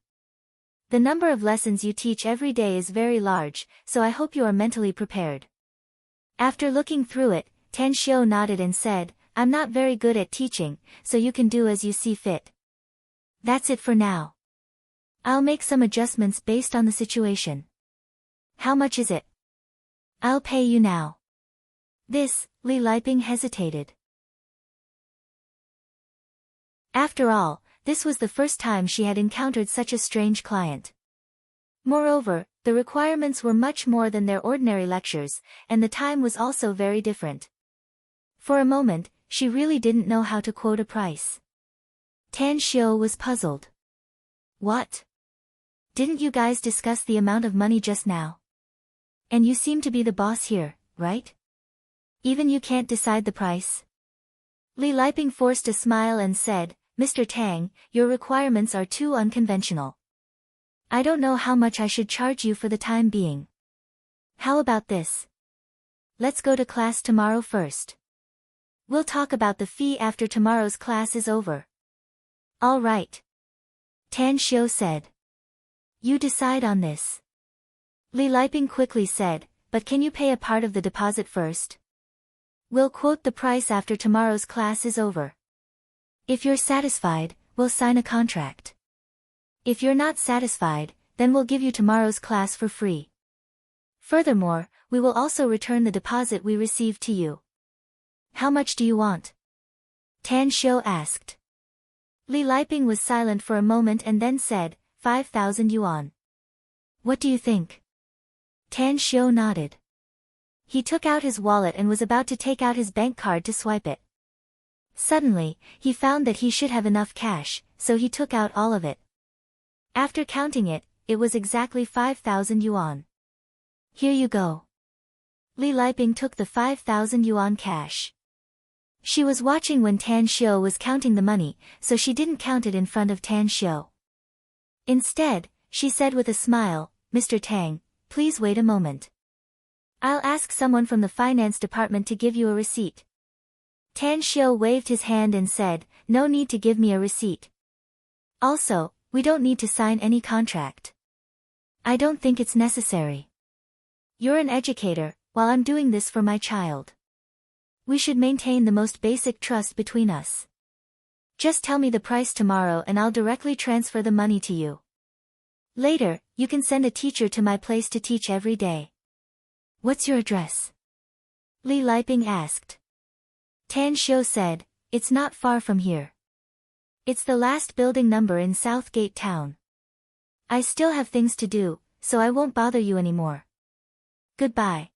The number of lessons you teach every day is very large, so I hope you are mentally prepared." After looking through it, Tan Xiu nodded and said, "I'm not very good at teaching, so you can do as you see fit. That's it for now. I'll make some adjustments based on the situation." "How much is it?" "I'll pay you now." This, Li Liping hesitated. After all, this was the first time she had encountered such a strange client. Moreover, the requirements were much more than their ordinary lectures, and the time was also very different. For a moment, she really didn't know how to quote a price. Tan Xiu was puzzled. "What? Didn't you guys discuss the amount of money just now? And you seem to be the boss here, right? Even you can't decide the price?" Li Liping forced a smile and said, "Mr. Tang, your requirements are too unconventional. I don't know how much I should charge you for the time being. How about this? Let's go to class tomorrow first. We'll talk about the fee after tomorrow's class is over." "All right," Tan Xiu said. "You decide on this." Li Liping quickly said, "But can you pay a part of the deposit first? We'll quote the price after tomorrow's class is over. If you're satisfied, we'll sign a contract. If you're not satisfied, then we'll give you tomorrow's class for free. Furthermore, we will also return the deposit we received to you." "How much do you want?" Tan Xiu asked. Li Liping was silent for a moment and then said, 5,000 yuan. "What do you think?" Tan Xiu nodded. He took out his wallet and was about to take out his bank card to swipe it. Suddenly, he found that he should have enough cash, so he took out all of it. After counting it, it was exactly 5,000 yuan. "Here you go." Li Liping took the 5,000 yuan cash. She was watching when Tan Xiu was counting the money, so she didn't count it in front of Tan Xiu. Instead, she said with a smile, "Mr. Tang, please wait a moment. I'll ask someone from the finance department to give you a receipt." Tan Xiu waved his hand and said, "No need to give me a receipt. Also, we don't need to sign any contract. I don't think it's necessary. You're an educator, while I'm doing this for my child. We should maintain the most basic trust between us. Just tell me the price tomorrow and I'll directly transfer the money to you. Later, you can send a teacher to my place to teach every day." "What's your address?" Li Liping asked. Tan Xiu said, "It's not far from here. It's the last building number in Southgate Town. I still have things to do, so I won't bother you anymore. Goodbye."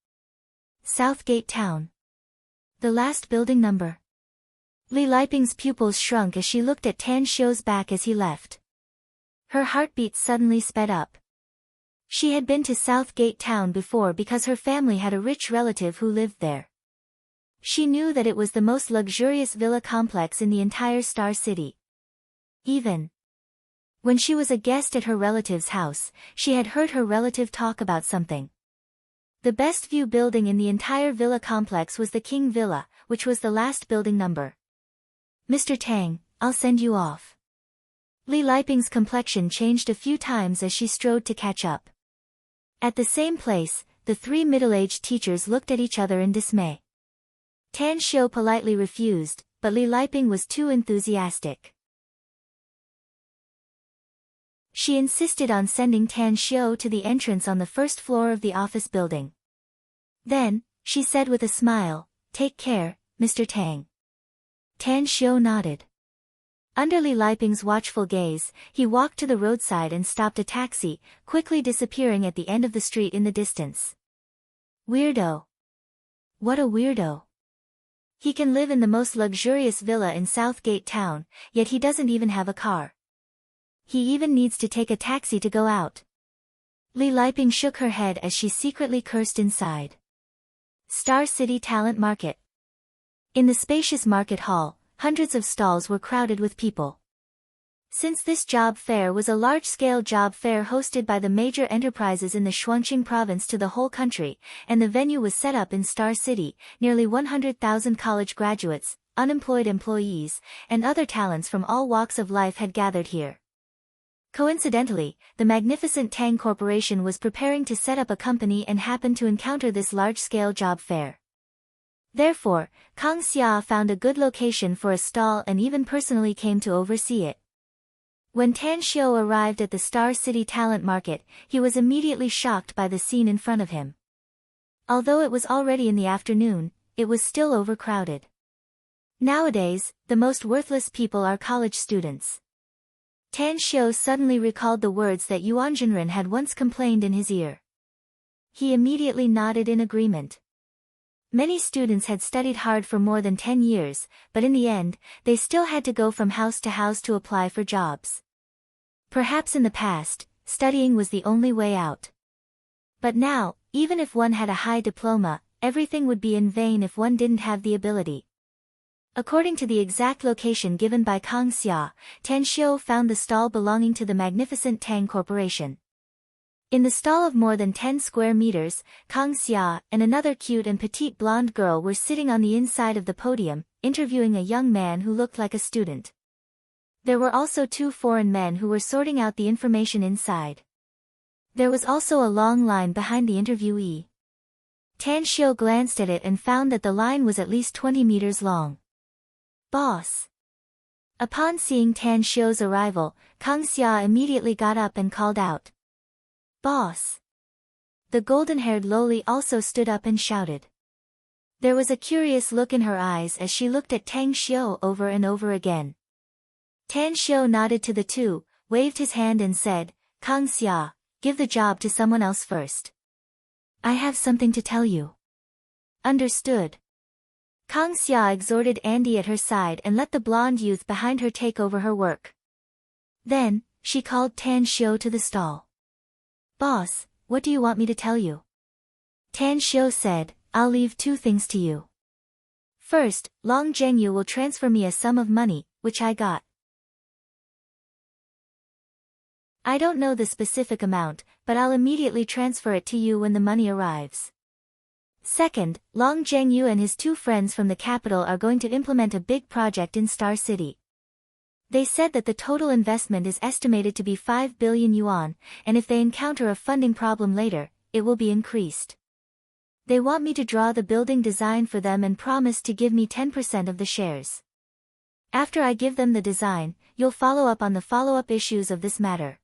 Southgate Town. The last building number. Li Liping's pupils shrunk as she looked at Tan Xiu's back as he left. Her heartbeat suddenly sped up. She had been to Southgate Town before because her family had a rich relative who lived there. She knew that it was the most luxurious villa complex in the entire Star City. Even When she was a guest at her relative's house, she had heard her relative talk about something. The best view building in the entire villa complex was the King Villa, which was the last building number. "Mr. Tang, I'll send you off." Li Liping's complexion changed a few times as she strode to catch up. At the same place, the three middle-aged teachers looked at each other in dismay. Tan Xiu politely refused, but Li Liping was too enthusiastic. She insisted on sending Tan Xiu to the entrance on the first floor of the office building. Then, she said with a smile, "Take care, Mr. Tang." Tan Xiu nodded. Under Li Liping's watchful gaze, he walked to the roadside and stopped a taxi, quickly disappearing at the end of the street in the distance. Weirdo. What a weirdo. He can live in the most luxurious villa in Southgate Town, yet he doesn't even have a car. He even needs to take a taxi to go out. Li Liping shook her head as she secretly cursed inside. Star City Talent Market. In the spacious market hall, hundreds of stalls were crowded with people. Since this job fair was a large-scale job fair hosted by the major enterprises in the Shuangqing province to the whole country, and the venue was set up in Star City, nearly 100,000 college graduates, unemployed employees, and other talents from all walks of life had gathered here. Coincidentally, the magnificent Tang Corporation was preparing to set up a company and happened to encounter this large-scale job fair. Therefore, Kang Xia found a good location for a stall and even personally came to oversee it. When Tan Xiu arrived at the Star City Talent Market, he was immediately shocked by the scene in front of him. Although it was already in the afternoon, it was still overcrowded. Nowadays, the most worthless people are college students. Tan Xiu suddenly recalled the words that Yuan Zhenren had once complained in his ear. He immediately nodded in agreement. Many students had studied hard for more than 10 years, but in the end, they still had to go from house to house to apply for jobs. Perhaps in the past, studying was the only way out. But now, even if one had a high diploma, everything would be in vain if one didn't have the ability. According to the exact location given by Kang Xia, Tan Xiu found the stall belonging to the magnificent Tang Corporation. In the stall of more than 10 square meters, Kang Xia and another cute and petite blonde girl were sitting on the inside of the podium, interviewing a young man who looked like a student. There were also two foreign men who were sorting out the information inside. There was also a long line behind the interviewee. Tan Xiu glanced at it and found that the line was at least 20 meters long. "Boss." Upon seeing Tan Xiu's arrival, Kang Xia immediately got up and called out, "Boss." The golden-haired loli also stood up and shouted. There was a curious look in her eyes as she looked at Tan Xiu over and over again. Tan Xiu nodded to the two, waved his hand and said, "Kang Xia, give the job to someone else first. I have something to tell you." "Understood." Kang Xia exhorted Andy at her side and let the blonde youth behind her take over her work. Then, she called Tan Xiu to the stall. "Boss, what do you want me to tell you?" Tan Xiu said, "I'll leave two things to you. First, Long Zhengyu will transfer me a sum of money, which I got. I don't know the specific amount, but I'll immediately transfer it to you when the money arrives. Second, Long Zhengyu and his two friends from the capital are going to implement a big project in Star City. They said that the total investment is estimated to be 5 billion yuan, and if they encounter a funding problem later, it will be increased. They want me to draw the building design for them and promise to give me 10% of the shares. After I give them the design, you'll follow up on the follow-up issues of this matter."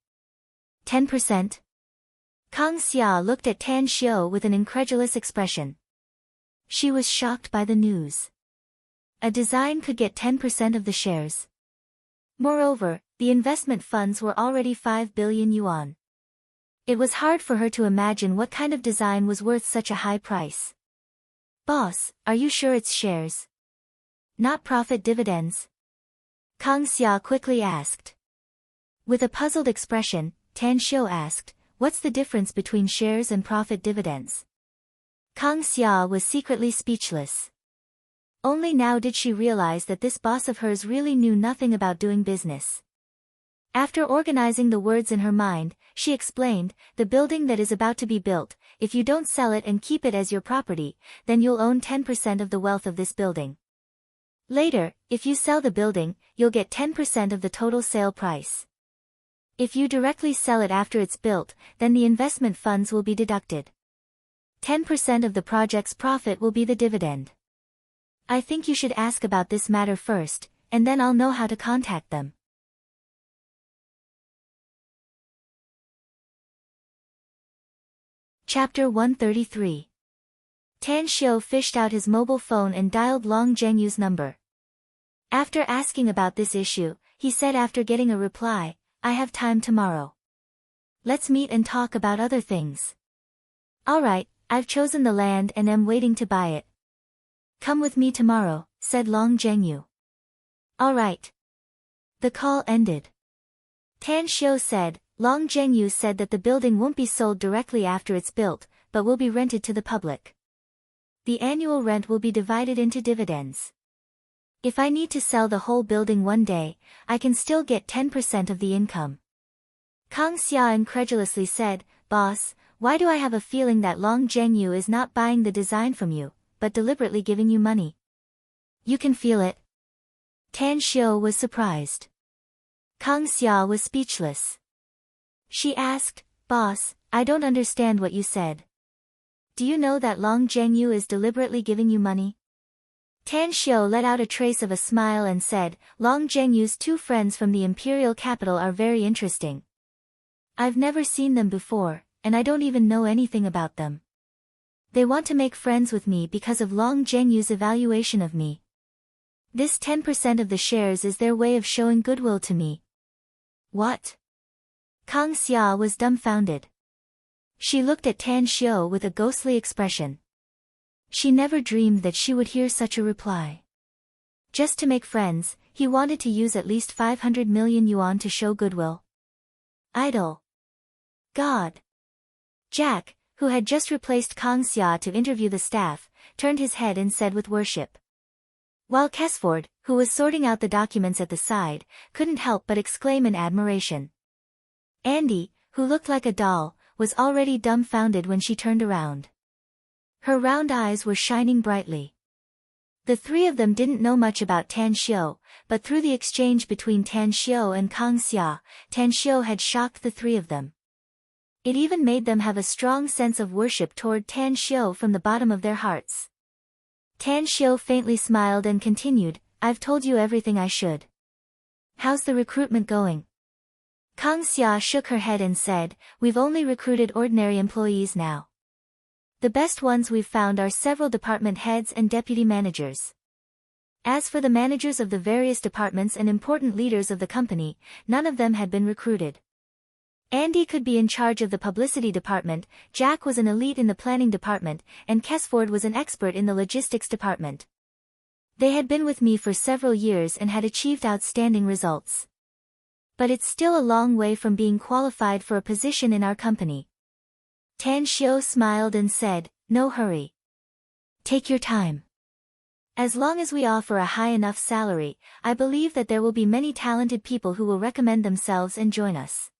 10%? Kang Xia looked at Tan Xiu with an incredulous expression. She was shocked by the news. A design could get 10% of the shares. Moreover, the investment funds were already 5 billion yuan. It was hard for her to imagine what kind of design was worth such a high price. "Boss, are you sure it's shares? Not profit dividends?" Kang Xia quickly asked. With a puzzled expression, Tan Xiu asked, "What's the difference between shares and profit dividends?" Kang Xia was secretly speechless. Only now did she realize that this boss of hers really knew nothing about doing business. After organizing the words in her mind, she explained, the building that is about to be built, if you don't sell it and keep it as your property, then you'll own 10% of the wealth of this building. Later, if you sell the building, you'll get 10% of the total sale price. If you directly sell it after it's built, then the investment funds will be deducted. 10% of the project's profit will be the dividend. I think you should ask about this matter first, and then I'll know how to contact them. Chapter 133. Tan Xiu fished out his mobile phone and dialed Long Zhengyu's number. After asking about this issue, he said after getting a reply, I have time tomorrow. Let's meet and talk about other things. Alright, I've chosen the land and am waiting to buy it. Come with me tomorrow, said Long Zhengyu. Alright. The call ended. Tan Xiu said, Long Zhengyu said that the building won't be sold directly after it's built, but will be rented to the public. The annual rent will be divided into dividends. If I need to sell the whole building one day, I can still get 10% of the income. Kang Xia incredulously said, Boss, why do I have a feeling that Long Zhengyu is not buying the design from you, but deliberately giving you money? You can feel it. Tan Xiu was surprised. Kang Xia was speechless. She asked, Boss, I don't understand what you said. Do you know that Long Zhengyu is deliberately giving you money? Tan Xiu let out a trace of a smile and said, Long Zhengyu's two friends from the imperial capital are very interesting. I've never seen them before, and I don't even know anything about them. They want to make friends with me because of Long Zhengyu's evaluation of me. This 10% of the shares is their way of showing goodwill to me. What? Kang Xia was dumbfounded. She looked at Tan Xiu with a ghostly expression. She never dreamed that she would hear such a reply. Just to make friends, he wanted to use at least 500 million yuan to show goodwill. Idle. God. Jack, who had just replaced Kang Xia to interview the staff, turned his head and said with worship. While Kesford, who was sorting out the documents at the side, couldn't help but exclaim in admiration. Andy, who looked like a doll, was already dumbfounded when she turned around. Her round eyes were shining brightly. The three of them didn't know much about Tan Xiu, but through the exchange between Tan Xiu and Kang Xia, Tan Xiu had shocked the three of them. It even made them have a strong sense of worship toward Tan Xiu from the bottom of their hearts. Tan Xiu faintly smiled and continued, I've told you everything I should. How's the recruitment going? Kang Xia shook her head and said, We've only recruited ordinary employees now. The best ones we've found are several department heads and deputy managers. As for the managers of the various departments and important leaders of the company, none of them had been recruited. Andy could be in charge of the publicity department, Jack was an elite in the planning department, and Kesford was an expert in the logistics department. They had been with me for several years and had achieved outstanding results. But it's still a long way from being qualified for a position in our company. Tan Xiu smiled and said, No hurry. Take your time. As long as we offer a high enough salary, I believe that there will be many talented people who will recommend themselves and join us.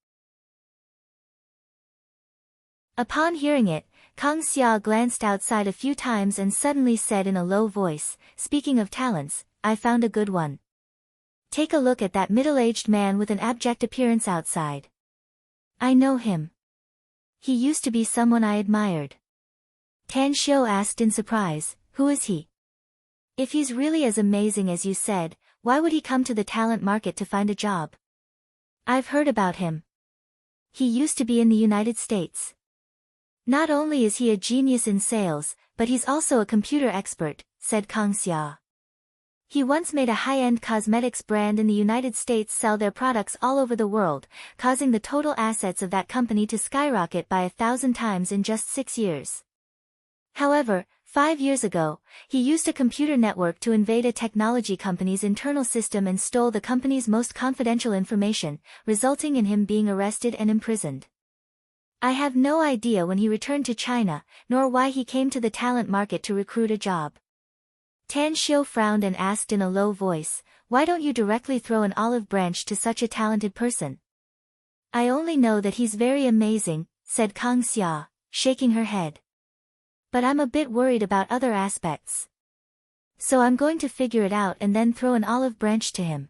Upon hearing it, Kang Xia glanced outside a few times and suddenly said in a low voice, Speaking of talents, I found a good one. Take a look at that middle-aged man with an abject appearance outside. I know him. He used to be someone I admired. Tan Xiu asked in surprise, Who is he? If he's really as amazing as you said, why would he come to the talent market to find a job? I've heard about him. He used to be in the United States. Not only is he a genius in sales, but he's also a computer expert, said Kang Xia. He once made a high-end cosmetics brand in the United States sell their products all over the world, causing the total assets of that company to skyrocket by 1,000 times in just 6 years. However, 5 years ago, he used a computer network to invade a technology company's internal system and stole the company's most confidential information, resulting in him being arrested and imprisoned. I have no idea when he returned to China, nor why he came to the talent market to recruit a job. Tan Xiu frowned and asked in a low voice, why don't you directly throw an olive branch to such a talented person? I only know that he's very amazing, said Kang Xia, shaking her head. But I'm a bit worried about other aspects. So I'm going to figure it out and then throw an olive branch to him.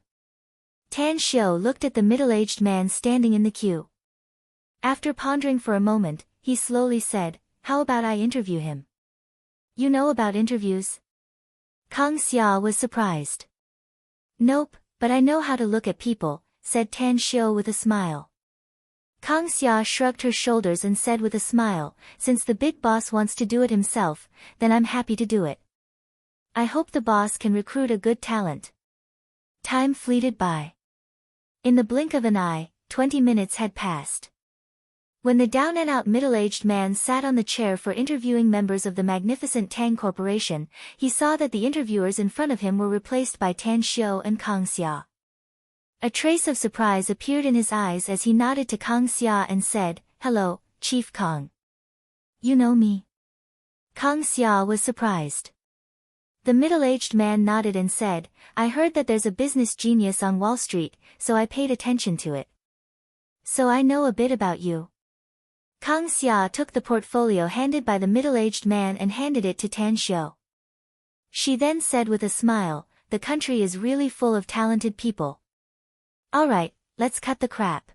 Tan Xiu looked at the middle-aged man standing in the queue. After pondering for a moment, he slowly said, how about I interview him? You know about interviews? Kang Xia was surprised. Nope, but I know how to look at people, said Tan Xiu with a smile. Kang Xia shrugged her shoulders and said with a smile, since the big boss wants to do it himself, then I'm happy to do it. I hope the boss can recruit a good talent. Time fleeted by. In the blink of an eye, 20 minutes had passed. When the down-and-out middle-aged man sat on the chair for interviewing members of the magnificent Tang Corporation, he saw that the interviewers in front of him were replaced by Tan Xiu and Kang Xia. A trace of surprise appeared in his eyes as he nodded to Kang Xia and said, hello, Chief Kang. You know me? Kang Xia was surprised. The middle-aged man nodded and said, I heard that there's a business genius on Wall Street, so I paid attention to it. So I know a bit about you. Kang Xia took the portfolio handed by the middle-aged man and handed it to Tan Xiu. She then said with a smile, the country is really full of talented people. Alright, let's cut the crap.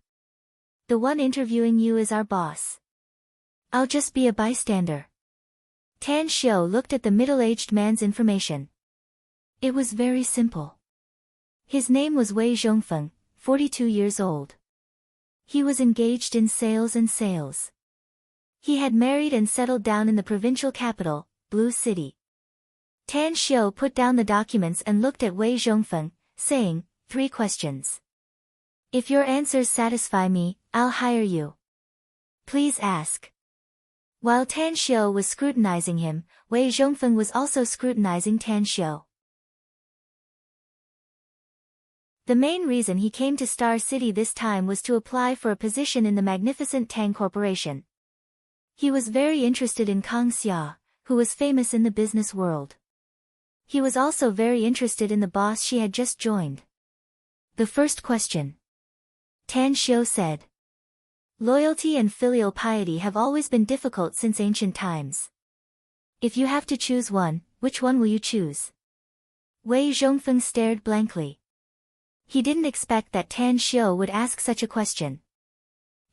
The one interviewing you is our boss. I'll just be a bystander. Tan Xiu looked at the middle-aged man's information. It was very simple. His name was Wei Zhongfeng, 42 years old. He was engaged in sales. He had married and settled down in the provincial capital, Blue City. Tan Xiu put down the documents and looked at Wei Zhongfeng, saying, 3 questions. If your answers satisfy me, I'll hire you. Please ask. While Tan Xiu was scrutinizing him, Wei Zhongfeng was also scrutinizing Tan Xiu. The main reason he came to Star City this time was to apply for a position in the magnificent Tang Corporation. He was very interested in Kang Xia, who was famous in the business world. He was also very interested in the boss she had just joined. The first question. Tan Xiu said. Loyalty and filial piety have always been difficult since ancient times. If you have to choose one, which one will you choose? Wei Zhongfeng stared blankly. He didn't expect that Tan Xiu would ask such a question.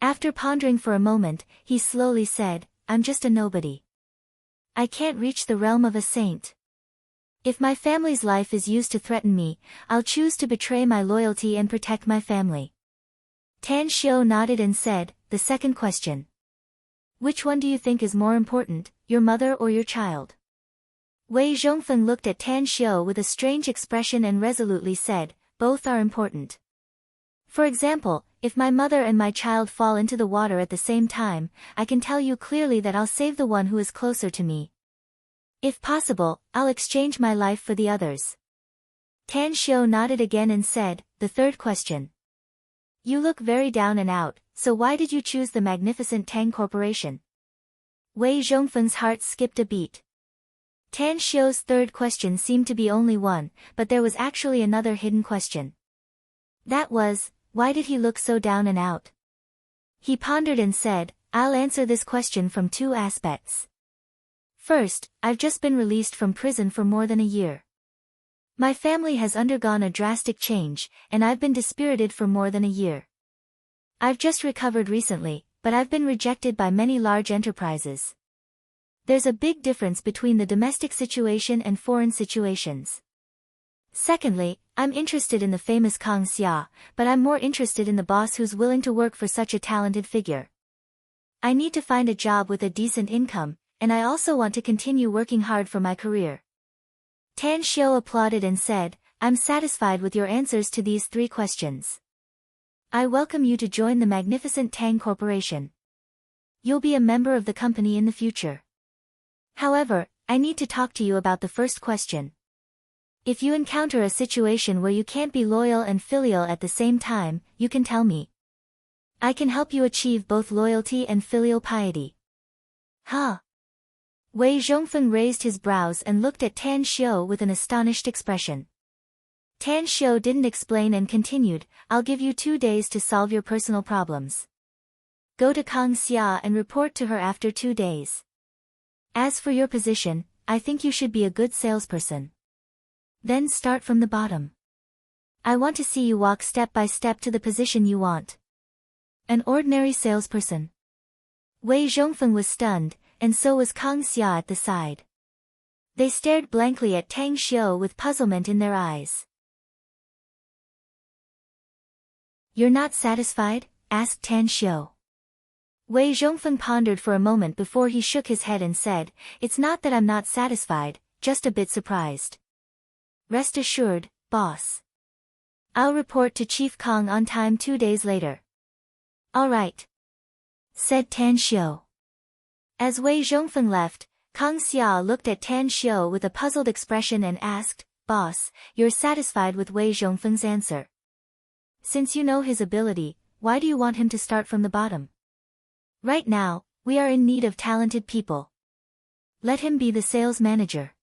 After pondering for a moment, he slowly said, I'm just a nobody. I can't reach the realm of a saint. If my family's life is used to threaten me, I'll choose to betray my loyalty and protect my family. Tan Xiu nodded and said, the second question. Which one do you think is more important, your mother or your child? Wei Zhongfeng looked at Tan Xiu with a strange expression and resolutely said, both are important. For example, if my mother and my child fall into the water at the same time, I can tell you clearly that I'll save the one who is closer to me. If possible, I'll exchange my life for the others. Tan Xiu nodded again and said, the third question. You look very down and out, so why did you choose the magnificent Tang Corporation? Wei Zhongfeng's heart skipped a beat. Tan Xiu's third question seemed to be only one, but there was actually another hidden question. That was, why did he look so down and out? He pondered and said, I'll answer this question from 2 aspects. First, I've just been released from prison for more than a year. My family has undergone a drastic change, and I've been dispirited for more than a year. I've just recovered recently, but I've been rejected by many large enterprises. There's a big difference between the domestic situation and foreign situations. Secondly, I'm interested in the famous Kang Xia, but I'm more interested in the boss who's willing to work for such a talented figure. I need to find a job with a decent income, and I also want to continue working hard for my career. Tan Xiu applauded and said, I'm satisfied with your answers to these 3 questions. I welcome you to join the magnificent Tang Corporation. You'll be a member of the company in the future. However, I need to talk to you about the first question. If you encounter a situation where you can't be loyal and filial at the same time, you can tell me. I can help you achieve both loyalty and filial piety. Huh? Wei Zhongfeng raised his brows and looked at Tan Xiu with an astonished expression. Tan Xiu didn't explain and continued, I'll give you 2 days to solve your personal problems. Go to Kang Xia and report to her after 2 days. As for your position, I think you should be a good salesperson. Then start from the bottom. I want to see you walk step by step to the position you want. An ordinary salesperson. Wei Zhongfeng was stunned, and so was Kang Xia at the side. They stared blankly at Tang Xiu with puzzlement in their eyes. You're not satisfied? Asked Tan Xiu. Wei Zhongfeng pondered for a moment before he shook his head and said, It's not that I'm not satisfied, just a bit surprised. Rest assured, boss. I'll report to Chief Kang on time 2 days later. All right, said Tan Xiu. As Wei Zhongfeng left, Kang Xia looked at Tan Xiu with a puzzled expression and asked, Boss, you're satisfied with Wei Zhongfeng's answer. Since you know his ability, why do you want him to start from the bottom? Right now, we are in need of talented people. Let him be the sales manager.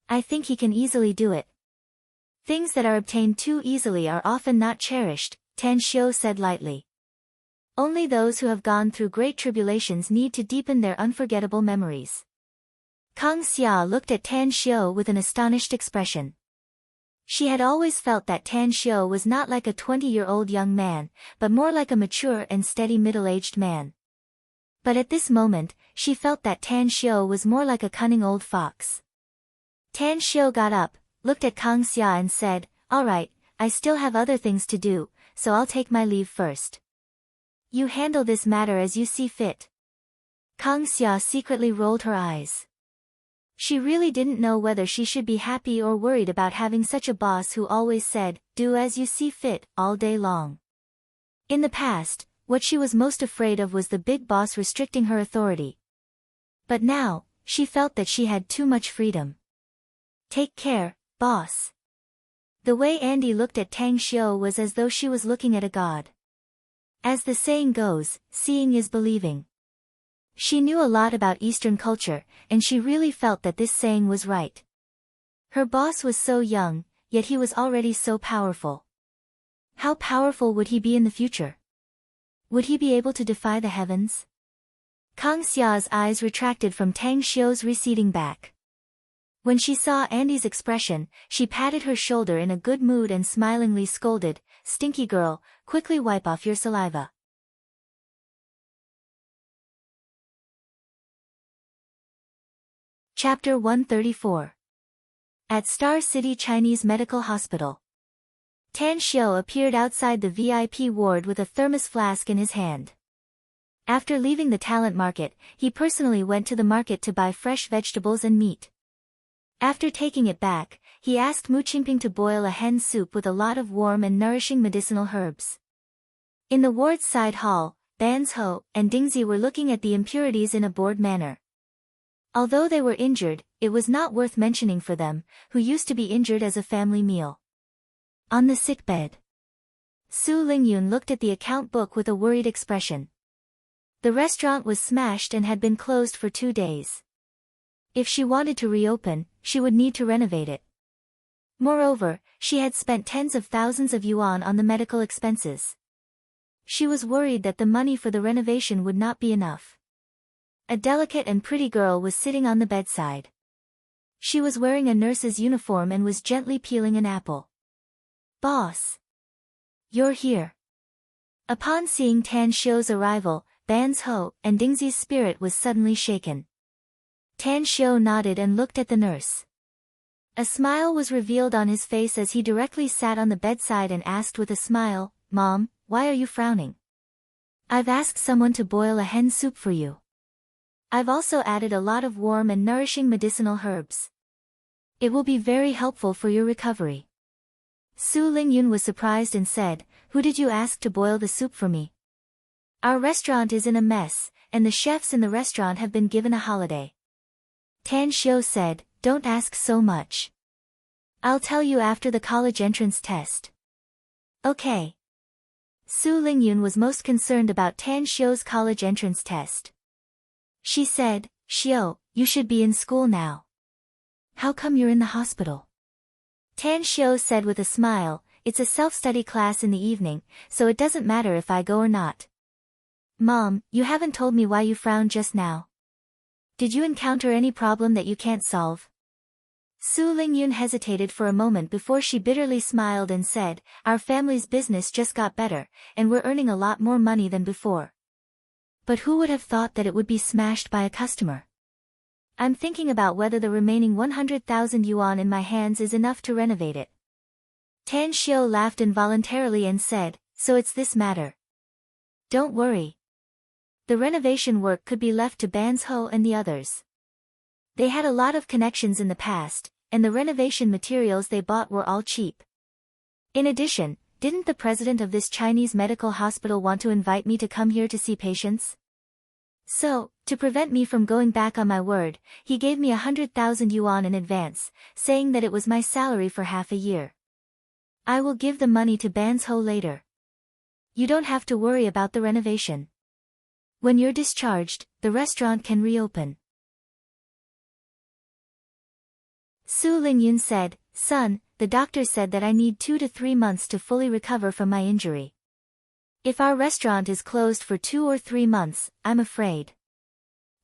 I think he can easily do it. Things that are obtained too easily are often not cherished, Tan Xiu said lightly. Only those who have gone through great tribulations need to deepen their unforgettable memories. Kang Xia looked at Tan Xiu with an astonished expression. She had always felt that Tan Xiu was not like a 20-year-old young man, but more like a mature and steady middle-aged man. But at this moment, she felt that Tan Xiu was more like a cunning old fox. Tan Xiu got up, looked at Kang Xia and said, All right, I still have other things to do, so I'll take my leave first. You handle this matter as you see fit. Kang Xia secretly rolled her eyes. She really didn't know whether she should be happy or worried about having such a boss who always said, Do as you see fit, all day long. In the past, what she was most afraid of was the big boss restricting her authority. But now, she felt that she had too much freedom. Take care, boss. The way Andy looked at Tang Xiu was as though she was looking at a god. As the saying goes, seeing is believing. She knew a lot about Eastern culture, and she really felt that this saying was right. Her boss was so young, yet he was already so powerful. How powerful would he be in the future? Would he be able to defy the heavens? Kang Xia's eyes retracted from Tang Xiu's receding back. When she saw Andy's expression, she patted her shoulder in a good mood and smilingly scolded, Stinky girl, quickly wipe off your saliva. Chapter 134. At Star City Chinese Medical Hospital. Tan Xiu appeared outside the VIP ward with a thermos flask in his hand. After leaving the talent market, he personally went to the market to buy fresh vegetables and meat. After taking it back, he asked Mu Qingping to boil a hen soup with a lot of warm and nourishing medicinal herbs. In the ward's side hall, Ban's Ho and Dingzi were looking at the impurities in a bored manner. Although they were injured, it was not worth mentioning for them, who used to be injured as a family meal. On the sickbed, Su Lingyun looked at the account book with a worried expression. The restaurant was smashed and had been closed for 2 days. If she wanted to reopen, she would need to renovate it. Moreover, she had spent tens of thousands of yuan on the medical expenses. She was worried that the money for the renovation would not be enough. A delicate and pretty girl was sitting on the bedside. She was wearing a nurse's uniform and was gently peeling an apple. Boss! You're here. Upon seeing Tan Xiu's arrival, Ban's Ho and Dingzi's spirit was suddenly shaken. Tan Xiu nodded and looked at the nurse. A smile was revealed on his face as he directly sat on the bedside and asked with a smile, Mom, why are you frowning? I've asked someone to boil a hen soup for you. I've also added a lot of warm and nourishing medicinal herbs. It will be very helpful for your recovery. Su Lingyun was surprised and said, Who did you ask to boil the soup for me? Our restaurant is in a mess, and the chefs in the restaurant have been given a holiday. Tan Xiu said, Don't ask so much. I'll tell you after the college entrance test. Okay. Su Lingyun was most concerned about Tan Xiu's college entrance test. She said, Xiu, you should be in school now. How come you're in the hospital? Tan Xiu said with a smile, it's a self-study class in the evening, so it doesn't matter if I go or not. Mom, you haven't told me why you frowned just now. Did you encounter any problem that you can't solve? Su Lingyun hesitated for a moment before she bitterly smiled and said, our family's business just got better, and we're earning a lot more money than before. But who would have thought that it would be smashed by a customer? I'm thinking about whether the remaining 100,000 yuan in my hands is enough to renovate it. Tan Xiu laughed involuntarily and said, so it's this matter. Don't worry. The renovation work could be left to Banzhou and the others. They had a lot of connections in the past, and the renovation materials they bought were all cheap. In addition, didn't the president of this Chinese medical hospital want to invite me to come here to see patients? So, to prevent me from going back on my word, he gave me 100,000 yuan in advance, saying that it was my salary for half a year. I will give the money to Banzhou later. You don't have to worry about the renovation. When you're discharged, the restaurant can reopen. Su Lingyun said, son, the doctor said that I need 2 to 3 months to fully recover from my injury. If our restaurant is closed for 2 or 3 months, I'm afraid.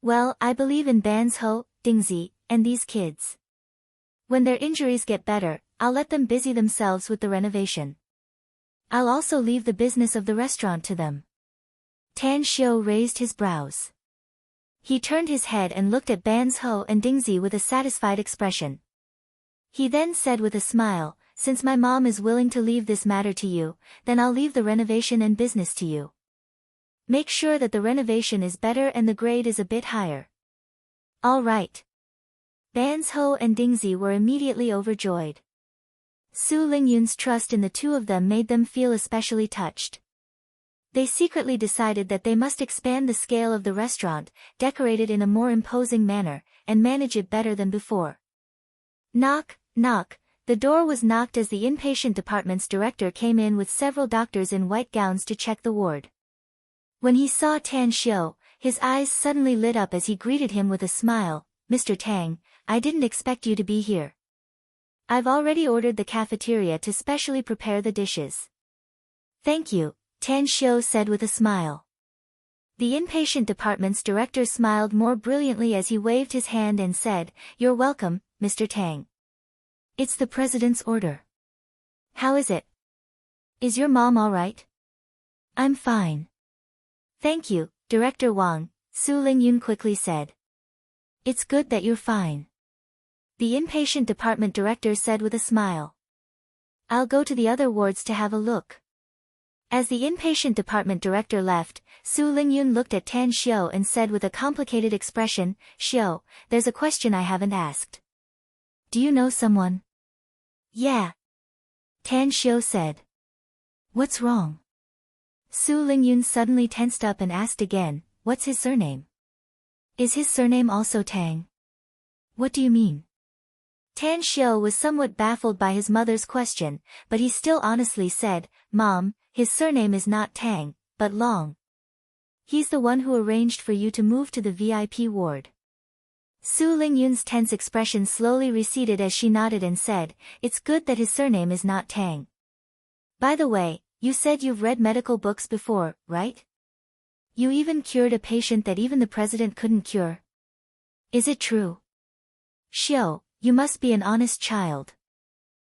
Well, I believe in Banzhou, Dingzi, and these kids. When their injuries get better, I'll let them busy themselves with the renovation. I'll also leave the business of the restaurant to them. Tan Xiu raised his brows. He turned his head and looked at Banzhou and Dingzi with a satisfied expression. He then said with a smile, since my mom is willing to leave this matter to you, then I'll leave the renovation and business to you. Make sure that the renovation is better and the grade is a bit higher. All right. Banzhou and Dingzi were immediately overjoyed. Su Lingyun's trust in the two of them made them feel especially touched. They secretly decided that they must expand the scale of the restaurant, decorate it in a more imposing manner, and manage it better than before. Knock, knock. The door was knocked as the inpatient department's director came in with several doctors in white gowns to check the ward. When he saw Tan Xiu, his eyes suddenly lit up as he greeted him with a smile, Mr. Tang, I didn't expect you to be here. I've already ordered the cafeteria to specially prepare the dishes. Thank you, Tan Xiu said with a smile. The inpatient department's director smiled more brilliantly as he waved his hand and said, You're welcome, Mr. Tang. It's the president's order. How is it? Is your mom all right? I'm fine. Thank you, Director Wang, Su Lingyun quickly said. It's good that you're fine. The inpatient department director said with a smile. I'll go to the other wards to have a look. As the inpatient department director left, Su Lingyun looked at Tan Xiu and said with a complicated expression, Xiu, there's a question I haven't asked. Do you know someone? Yeah. Tan Xiu said. What's wrong? Su Lingyun suddenly tensed up and asked again, what's his surname? Is his surname also Tang? What do you mean? Tan Xiu was somewhat baffled by his mother's question, but he still honestly said, Mom, his surname is not Tang, but Long. He's the one who arranged for you to move to the VIP ward. Su Lingyun's tense expression slowly receded as she nodded and said, it's good that his surname is not Tang. By the way, you said you've read medical books before, right? You even cured a patient that even the president couldn't cure. Is it true? Xiu, you must be an honest child.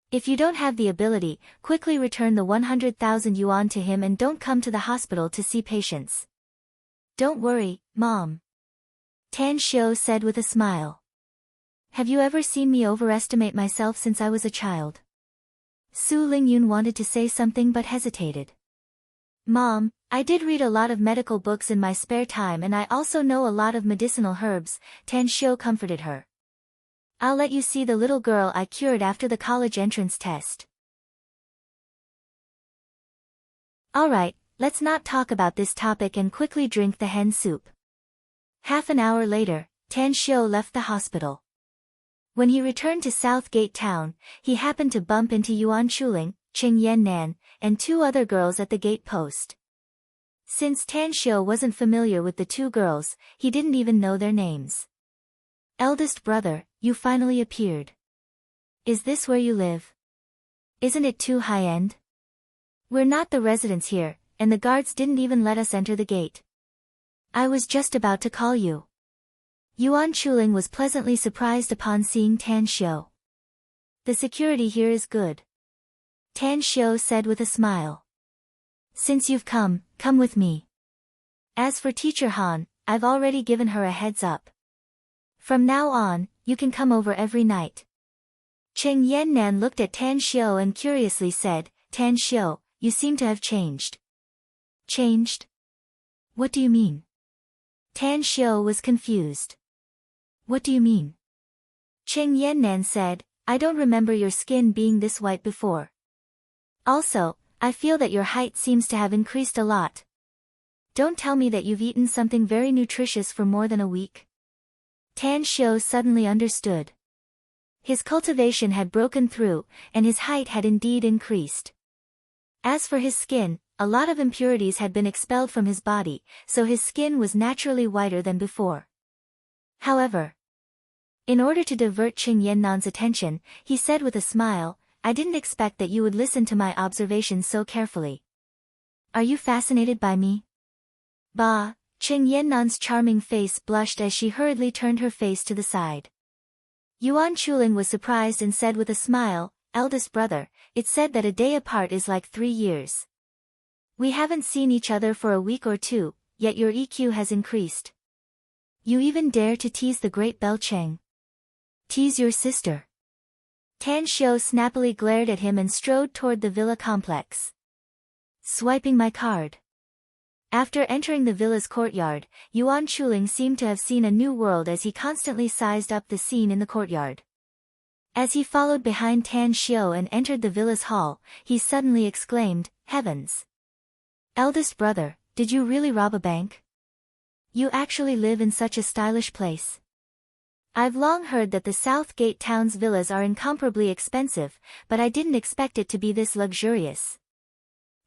If you don't have the ability, quickly return the 100,000 yuan to him and don't come to the hospital to see patients. Don't worry, Mom. Tan Xiu said with a smile. Have you ever seen me overestimate myself since I was a child? Su Lingyun wanted to say something but hesitated. Mom, I did read a lot of medical books in my spare time and I also know a lot of medicinal herbs, Tan Xiu comforted her. I'll let you see the little girl I cured after the college entrance test. Alright, let's not talk about this topic and quickly drink the hen soup. Half an hour later, Tan Xiu left the hospital. When he returned to South Gate Town, he happened to bump into Yuan Chuling, Qing Yannan, and 2 other girls at the gate post. Since Tan Xiu wasn't familiar with the 2 girls, he didn't even know their names. Eldest brother, you finally appeared. Is this where you live? Isn't it too high-end? We're not the residents here, and the guards didn't even let us enter the gate. I was just about to call you. Yuan Chuling was pleasantly surprised upon seeing Tan Xiu. The security here is good, Tan Xiu said with a smile. Since you've come with me. As for Teacher Han, I've already given her a heads up. From now on, you can come over every night. Cheng Yannan looked at Tan Xiu and curiously said, Tan Xiu, you seem to have changed. Changed? What do you mean? Tan Xiu was confused. What do you mean? Cheng Yannan said, I don't remember your skin being this white before. Also, I feel that your height seems to have increased a lot. Don't tell me that you've eaten something very nutritious for more than a week. Tan Xiu suddenly understood. His cultivation had broken through, and his height had indeed increased. As for his skin, a lot of impurities had been expelled from his body, so his skin was naturally whiter than before. However, in order to divert Cheng Yannan's attention, he said with a smile, I didn't expect that you would listen to my observations so carefully. Are you fascinated by me? Bah, Cheng Yannan's charming face blushed as she hurriedly turned her face to the side. Yuan Chuling was surprised and said with a smile, Eldest brother, it's said that a day apart is like 3 years. We haven't seen each other for a week or two, yet your EQ has increased. You even dare to tease the great Bell Cheng. Tease your sister. Tan Xiu snappily glared at him and strode toward the villa complex. Swiping my card. After entering the villa's courtyard, Yuan Chuling seemed to have seen a new world as he constantly sized up the scene in the courtyard. As he followed behind Tan Xiu and entered the villa's hall, he suddenly exclaimed, Heavens! Eldest brother, did you really rob a bank? You actually live in such a stylish place. I've long heard that the South Gate town's villas are incomparably expensive, but I didn't expect it to be this luxurious.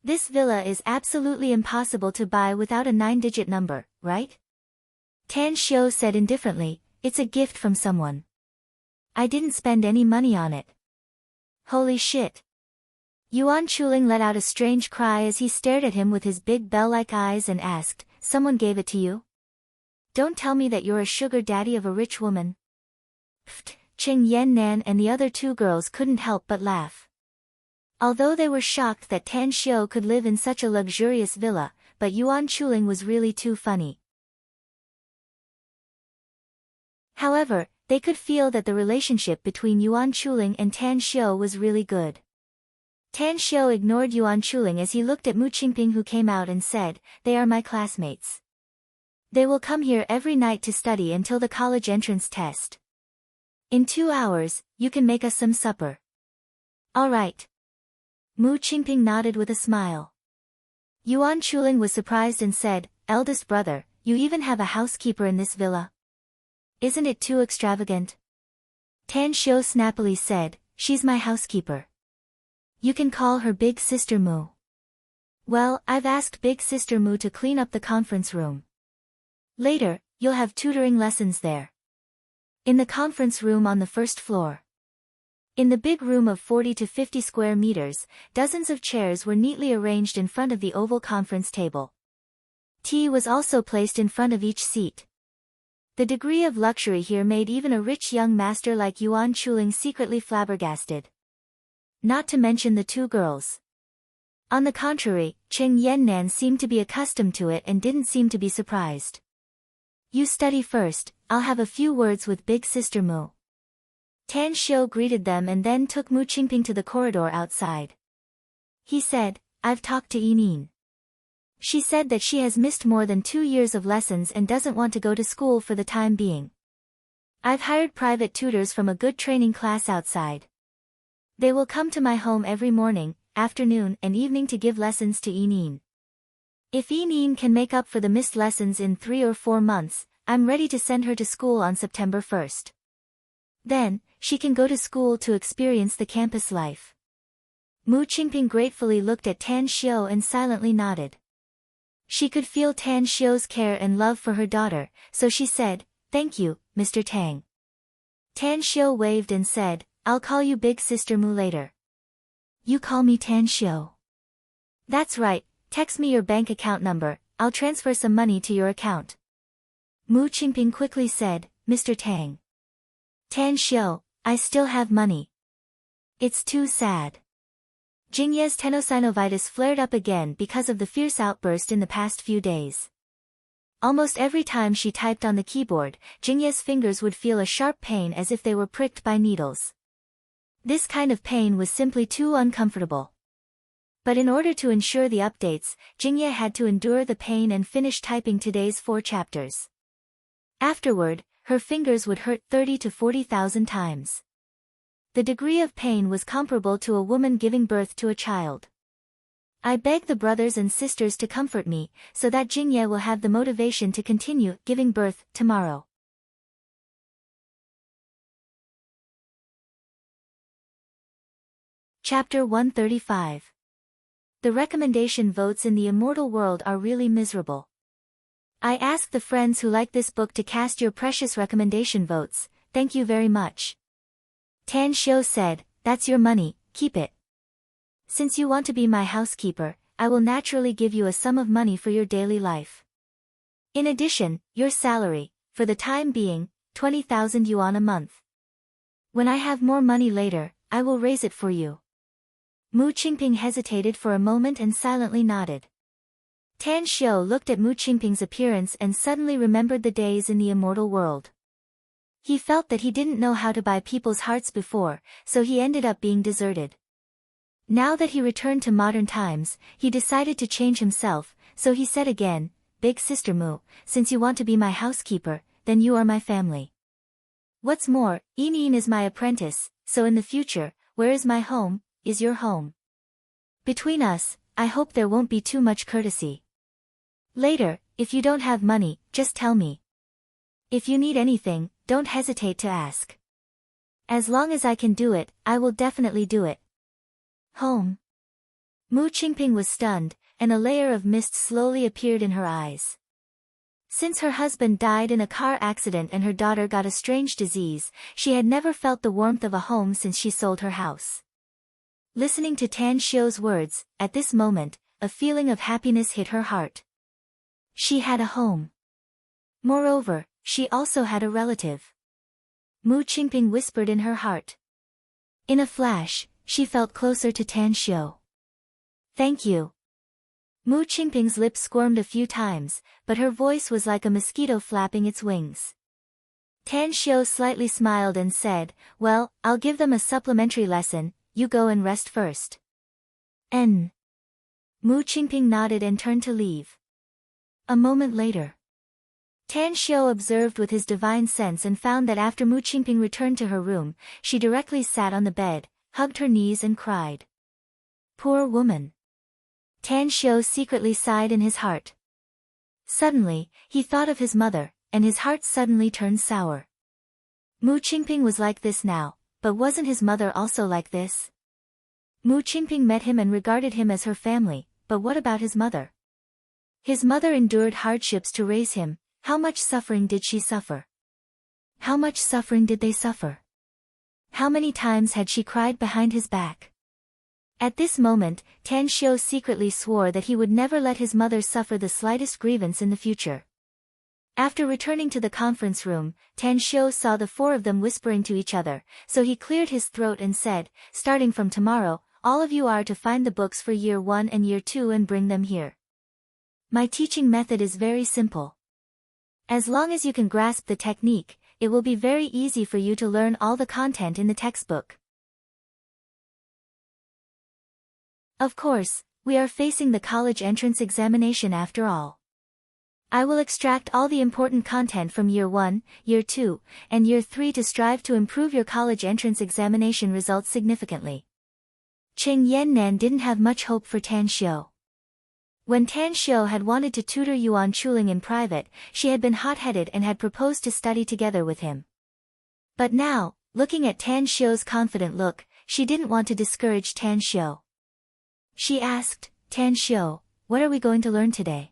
This villa is absolutely impossible to buy without a 9-digit number, right? Tan Xiu said indifferently, it's a gift from someone. I didn't spend any money on it. Holy shit. Yuan Chuling let out a strange cry as he stared at him with his big bell-like eyes and asked, someone gave it to you? Don't tell me that you're a sugar daddy of a rich woman. Pfft, Cheng Yannan and the other 2 girls couldn't help but laugh. Although they were shocked that Tan Xiu could live in such a luxurious villa, but Yuan Chuling was really too funny. However, they could feel that the relationship between Yuan Chuling and Tan Xiu was really good. Tan Xiu ignored Yuan Chuling as he looked at Mu Qingping, who came out and said, they are my classmates. They will come here every night to study until the college entrance test. In 2 hours, you can make us some supper. All right. Mu Qingping nodded with a smile. Yuan Chuling was surprised and said, Eldest brother, you even have a housekeeper in this villa? Isn't it too extravagant? Tan Xiu snappily said, she's my housekeeper. You can call her Big Sister Mu. Well, I've asked Big Sister Mu to clean up the conference room. Later, you'll have tutoring lessons there. In the conference room on the 1st floor. In the big room of 40 to 50 square meters, dozens of chairs were neatly arranged in front of the oval conference table. Tea was also placed in front of each seat. The degree of luxury here made even a rich young master like Yuan Chuling secretly flabbergasted. Not to mention the 2 girls. On the contrary, Cheng Yannan seemed to be accustomed to it and didn't seem to be surprised. You study first, I'll have a few words with Big Sister Mu. Tan Xiu greeted them and then took Mu Qingping to the corridor outside. He said, I've talked to Yinin. She said that she has missed more than 2 years of lessons and doesn't want to go to school for the time being. I've hired private tutors from a good training class outside. They will come to my home every morning, afternoon and evening to give lessons to Yinin. If Yinin can make up for the missed lessons in 3 or 4 months, I'm ready to send her to school on September 1st. Then, she can go to school to experience the campus life. Mu Qingping gratefully looked at Tan Xiu and silently nodded. She could feel Tan Xiu's care and love for her daughter, so she said, Thank you, Mr. Tang. Tan Xiu waved and said, I'll call you Big Sister Mu later. You call me Tan Xiu. That's right, text me your bank account number, I'll transfer some money to your account. Mu Qingping quickly said, Mr. Tang. Tan Xiu, I still have money. It's too sad. Jingye's tenosynovitis flared up again because of the fierce outburst in the past few days. Almost every time she typed on the keyboard, Jingye's fingers would feel a sharp pain as if they were pricked by needles. This kind of pain was simply too uncomfortable. But in order to ensure the updates, Jingye had to endure the pain and finish typing today's 4 chapters. Afterward, her fingers would hurt 30 to 40,000 times. The degree of pain was comparable to a woman giving birth to a child. I beg the brothers and sisters to comfort me, so that Jingye will have the motivation to continue giving birth tomorrow. Chapter 135. The recommendation votes in the immortal world are really miserable. I ask the friends who like this book to cast your precious recommendation votes, thank you very much. Tan Xiu said, that's your money, keep it. Since you want to be my housekeeper, I will naturally give you a sum of money for your daily life. In addition, your salary, for the time being, 20,000 yuan a month. When I have more money later, I will raise it for you. Mu Qingping hesitated for a moment and silently nodded. Tan Xiu looked at Mu Qingping's appearance and suddenly remembered the days in the immortal world. He felt that he didn't know how to buy people's hearts before, so he ended up being deserted. Now that he returned to modern times, he decided to change himself, so he said again, Big Sister Mu, since you want to be my housekeeper, then you are my family. What's more, Yin is my apprentice, so in the future, where is my home, is your home. Between us, I hope there won't be too much courtesy. Later, if you don't have money, just tell me. If you need anything, don't hesitate to ask. As long as I can do it, I will definitely do it. Home. Mu Qingping was stunned, and a layer of mist slowly appeared in her eyes. Since her husband died in a car accident and her daughter got a strange disease, she had never felt the warmth of a home since she sold her house. Listening to Tan Xiu's words, at this moment, a feeling of happiness hit her heart. She had a home. Moreover, she also had a relative. Mu Qingping whispered in her heart. In a flash, she felt closer to Tan Xiu. Thank you. Mu Qingping's lips squirmed a few times, but her voice was like a mosquito flapping its wings. Tan Xiu slightly smiled and said, well, I'll give them a supplementary lesson, you go and rest first. Mu Qingping nodded and turned to leave. A moment later. Tan Xiu observed with his divine sense and found that after Mu Qingping returned to her room, she directly sat on the bed, hugged her knees and cried. Poor woman. Tan Xiu secretly sighed in his heart. Suddenly, he thought of his mother, and his heart suddenly turned sour. Mu Qingping was like this now, but wasn't his mother also like this? Mu Qingping met him and regarded him as her family, but what about his mother? His mother endured hardships to raise him. How much suffering did she suffer? How much suffering did they suffer? How many times had she cried behind his back? At this moment, Tan Xiu secretly swore that he would never let his mother suffer the slightest grievance in the future. After returning to the conference room, Tan Xiu saw the 4 of them whispering to each other, so he cleared his throat and said, starting from tomorrow, all of you are to find the books for year 1 and year 2 and bring them here. My teaching method is very simple. As long as you can grasp the technique, it will be very easy for you to learn all the content in the textbook. Of course, we are facing the college entrance examination after all. I will extract all the important content from year 1, year 2, and year 3 to strive to improve your college entrance examination results significantly. Qing Yannan didn't have much hope for Tan Xiu. When Tan Xiu had wanted to tutor Yuan Chuling in private, she had been hot-headed and had proposed to study together with him. But now, looking at Tan Xiu's confident look, she didn't want to discourage Tan Xiu. She asked, Tan Xiu, what are we going to learn today?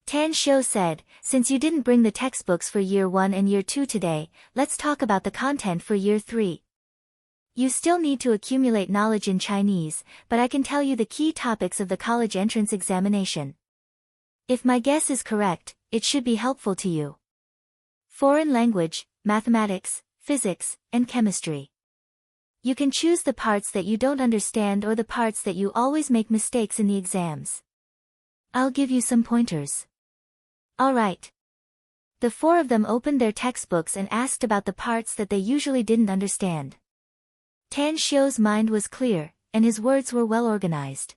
Tan Xiu said, since you didn't bring the textbooks for year 1 and year 2 today, let's talk about the content for year 3. You still need to accumulate knowledge in Chinese, but I can tell you the key topics of the college entrance examination. If my guess is correct, it should be helpful to you. Foreign language, mathematics, physics, and chemistry. You can choose the parts that you don't understand or the parts that you always make mistakes in the exams. I'll give you some pointers. Alright. The four of them opened their textbooks and asked about the parts that they usually didn't understand. Tan Xiu's mind was clear, and his words were well organized.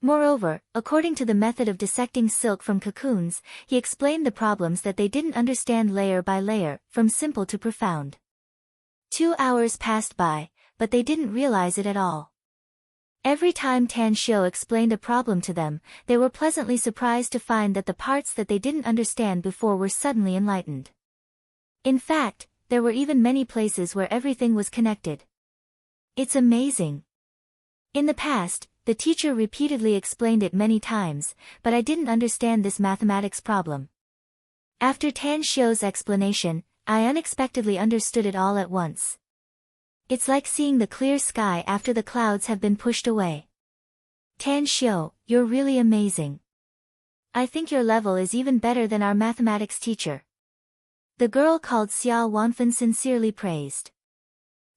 Moreover, according to the method of dissecting silk from cocoons, he explained the problems that they didn't understand layer by layer, from simple to profound. 2 hours passed by, but they didn't realize it at all. Every time Tan Xiu explained a problem to them, they were pleasantly surprised to find that the parts that they didn't understand before were suddenly enlightened. In fact, there were even many places where everything was connected. It's amazing. In the past, the teacher repeatedly explained it many times, but I didn't understand this mathematics problem. After Tan Xiu's explanation, I unexpectedly understood it all at once. It's like seeing the clear sky after the clouds have been pushed away. Tan Xiu, you're really amazing. I think your level is even better than our mathematics teacher. The girl called Xia Wanfen sincerely praised.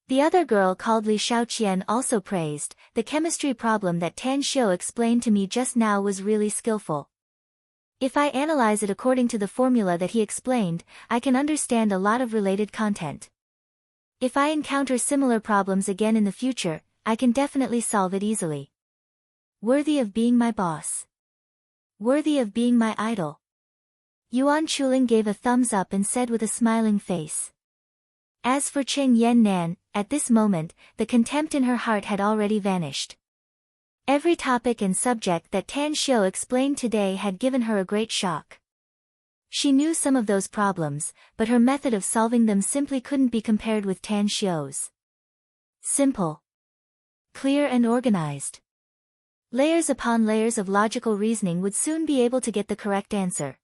The other girl called Li Shaoqian also praised. The chemistry problem that Tan Xiu explained to me just now was really skillful. If I analyze it according to the formula that he explained, I can understand a lot of related content. If I encounter similar problems again in the future, I can definitely solve it easily. Worthy of being my boss. Worthy of being my idol. Yuan Chuling gave a thumbs up and said with a smiling face. As for Qing Yannan, at this moment, the contempt in her heart had already vanished. Every topic and subject that Tan Xiu explained today had given her a great shock. She knew some of those problems, but her method of solving them simply couldn't be compared with Tan Xiu's. Simple. Clear and organized. Layers upon layers of logical reasoning would soon be able to get the correct answer.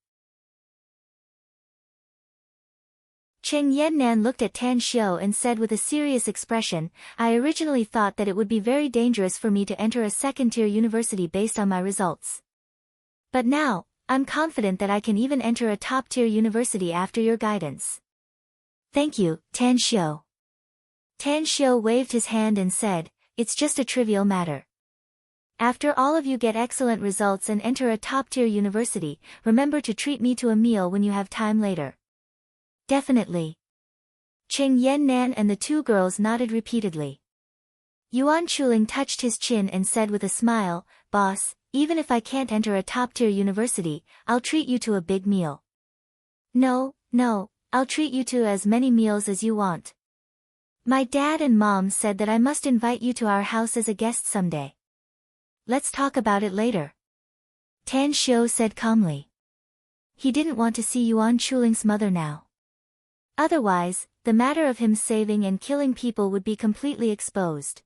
Qing Yannan looked at Tan Xiu and said with a serious expression, I originally thought that it would be very dangerous for me to enter a second-tier university based on my results. But now, I'm confident that I can even enter a top-tier university after your guidance. Thank you, Tan Xiu. Tan Xiu waved his hand and said, it's just a trivial matter. After all of you get excellent results and enter a top-tier university, remember to treat me to a meal when you have time later. Definitely. Qing Yannan and the two girls nodded repeatedly. Yuan Chuling touched his chin and said with a smile, Boss, even if I can't enter a top-tier university, I'll treat you to a big meal. No, I'll treat you to as many meals as you want. My dad and mom said that I must invite you to our house as a guest someday. Let's talk about it later. Tan Xiu said calmly. He didn't want to see Yuan Chuling's mother now. Otherwise, the matter of him saving and killing people would be completely exposed.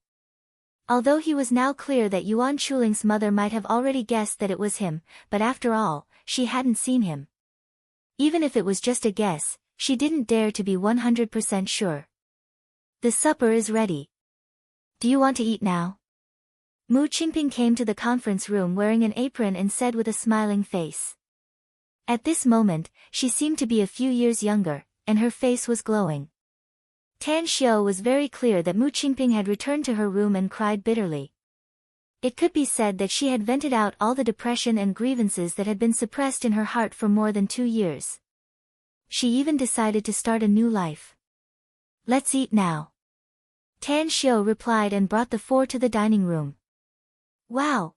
Although he was now clear that Yuan Chuling's mother might have already guessed that it was him, but after all, she hadn't seen him. Even if it was just a guess, she didn't dare to be 100% sure. The supper is ready. Do you want to eat now? Mu Qingping came to the conference room wearing an apron and said with a smiling face. At this moment, she seemed to be a few years younger, and her face was glowing. Tan Xiu was very clear that Mu Qingping had returned to her room and cried bitterly. It could be said that she had vented out all the depression and grievances that had been suppressed in her heart for more than 2 years. She even decided to start a new life. Let's eat now. Tan Xiu replied and brought the four to the dining room. Wow!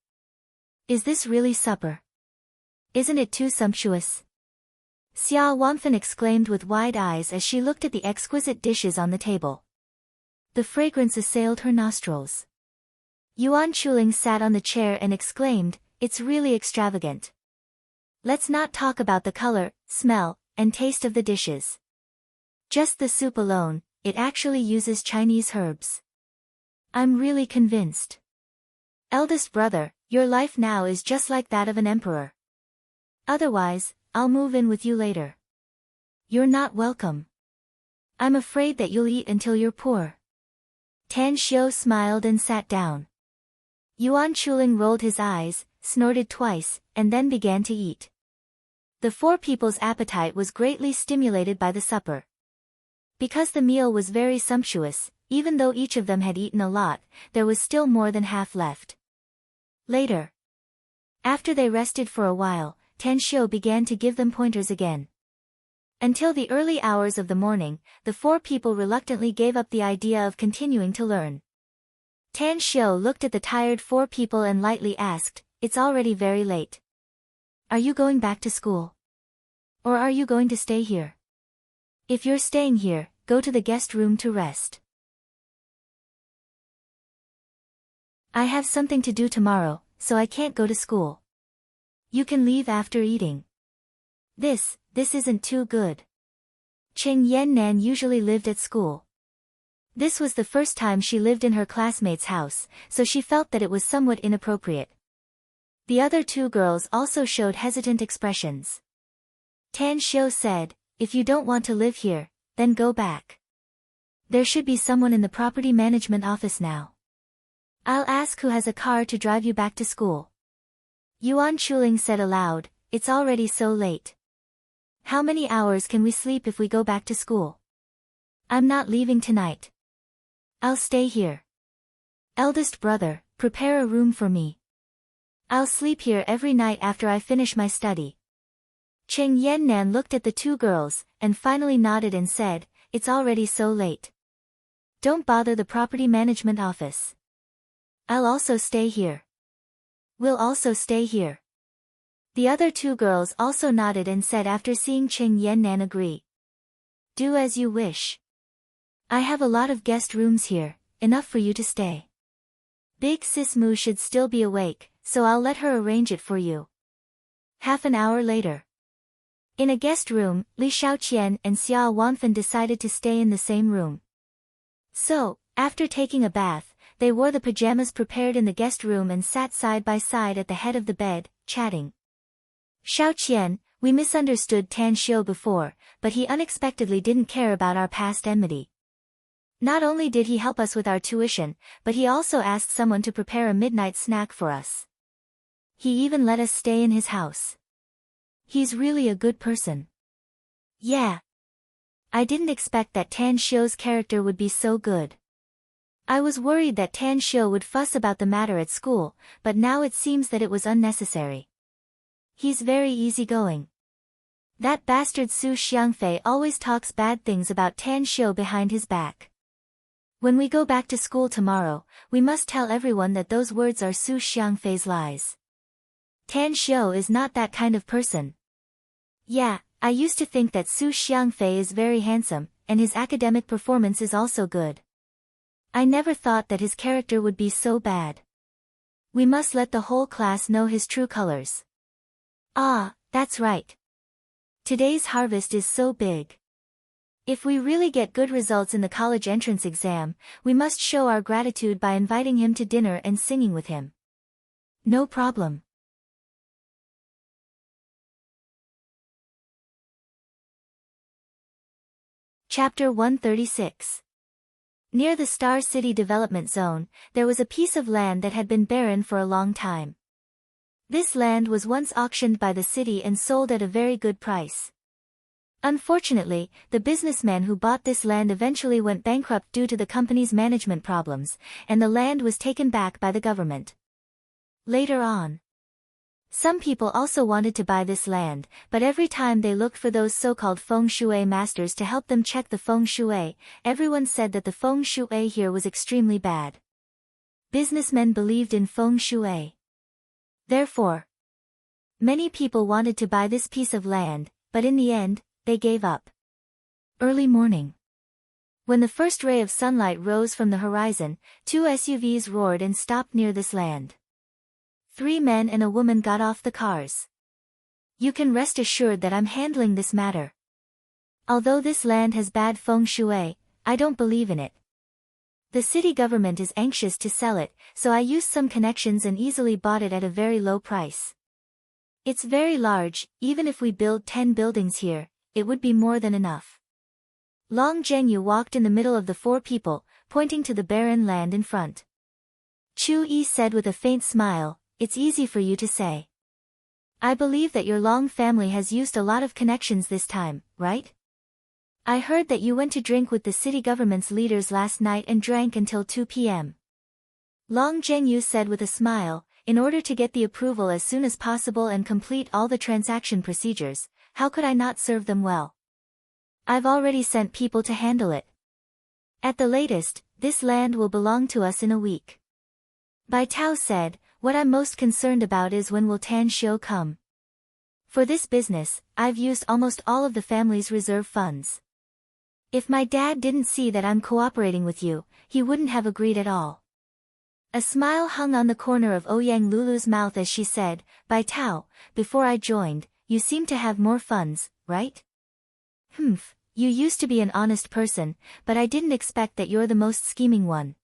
Is this really supper? Isn't it too sumptuous? Xia Wanfen exclaimed with wide eyes as she looked at the exquisite dishes on the table. The fragrance assailed her nostrils. Yuan Chuling sat on the chair and exclaimed, it's really extravagant. Let's not talk about the color, smell, and taste of the dishes. Just the soup alone, it actually uses Chinese herbs. I'm really convinced. Eldest brother, your life now is just like that of an emperor. Otherwise, I'll move in with you later. You're not welcome. I'm afraid that you'll eat until you're poor. Tan Xiu smiled and sat down. Yuan Chuling rolled his eyes, snorted twice, and then began to eat. The four people's appetite was greatly stimulated by the supper. Because the meal was very sumptuous, even though each of them had eaten a lot, there was still more than half left. Later, after they rested for a while, Tan Xiu began to give them pointers again. Until the early hours of the morning, the four people reluctantly gave up the idea of continuing to learn. Tan Xiu looked at the tired four people and lightly asked, "It's already very late. Are you going back to school? Or are you going to stay here? If you're staying here, go to the guest room to rest. I have something to do tomorrow, so I can't go to school. You can leave after eating." This isn't too good. Qing Yannan usually lived at school. This was the first time she lived in her classmate's house, so she felt that it was somewhat inappropriate. The other two girls also showed hesitant expressions. Tan Xiu said, "If you don't want to live here, then go back. There should be someone in the property management office now. I'll ask who has a car to drive you back to school." Yuan Chuling said aloud, "It's already so late. How many hours can we sleep if we go back to school? I'm not leaving tonight. I'll stay here. Eldest brother, prepare a room for me. I'll sleep here every night after I finish my study." Qing Yannan looked at the two girls, and finally nodded and said, "It's already so late. Don't bother the property management office. I'll also stay here." "We'll also stay here." The other two girls also nodded and said after seeing Qing Yannan agree. "Do as you wish. I have a lot of guest rooms here, enough for you to stay. Big Sis Mu should still be awake, so I'll let her arrange it for you." Half an hour later. In a guest room, Li Xiaoqian and Xia Wanfen decided to stay in the same room. So, after taking a bath, they wore the pajamas prepared in the guest room and sat side by side at the head of the bed, chatting. "Xiaoqian, we misunderstood Tan Xiu before, but he unexpectedly didn't care about our past enmity. Not only did he help us with our tuition, but he also asked someone to prepare a midnight snack for us. He even let us stay in his house. He's really a good person." "Yeah. I didn't expect that Tan Xiu's character would be so good. I was worried that Tan Xiu would fuss about the matter at school, but now it seems that it was unnecessary. He's very easygoing. That bastard Su Xiangfei always talks bad things about Tan Xiu behind his back. When we go back to school tomorrow, we must tell everyone that those words are Su Xiangfei's lies. Tan Xiu is not that kind of person. Yeah, I used to think that Su Xiangfei is very handsome, and his academic performance is also good. I never thought that his character would be so bad. We must let the whole class know his true colors." "Ah, that's right. Today's harvest is so big. If we really get good results in the college entrance exam, we must show our gratitude by inviting him to dinner and singing with him." "No problem." Chapter 136. Near the Star City Development Zone, there was a piece of land that had been barren for a long time. This land was once auctioned by the city and sold at a very good price. Unfortunately, the businessman who bought this land eventually went bankrupt due to the company's management problems, and the land was taken back by the government. Later on, some people also wanted to buy this land, but every time they looked for those so-called feng shui masters to help them check the feng shui, everyone said that the feng shui here was extremely bad. Businessmen believed in feng shui. Therefore, many people wanted to buy this piece of land, but in the end, they gave up. Early morning. When the first ray of sunlight rose from the horizon, two SUVs roared and stopped near this land. 3 men and a woman got off the cars. "You can rest assured that I'm handling this matter. Although this land has bad feng shui, I don't believe in it. The city government is anxious to sell it, so I used some connections and easily bought it at a very low price. It's very large, even if we build 10 buildings here, it would be more than enough. Long Zhengyu walked in the middle of the four people, pointing to the barren land in front. Chu Yi said with a faint smile, "It's easy for you to say. I believe that your Long family has used a lot of connections this time, right? I heard that you went to drink with the city government's leaders last night and drank until 2 p.m. Long Zhengyu said with a smile, "In order to get the approval as soon as possible and complete all the transaction procedures, how could I not serve them well? I've already sent people to handle it. At the latest, this land will belong to us in a week." Bai Tao said, "What I'm most concerned about is when will Tan Xiu come? For this business, I've used almost all of the family's reserve funds. If my dad didn't see that I'm cooperating with you, he wouldn't have agreed at all." A smile hung on the corner of Ouyang Lulu's mouth as she said, "Bai Tao, before I joined, you seemed to have more funds, right? You used to be an honest person, but I didn't expect that you're the most scheming one."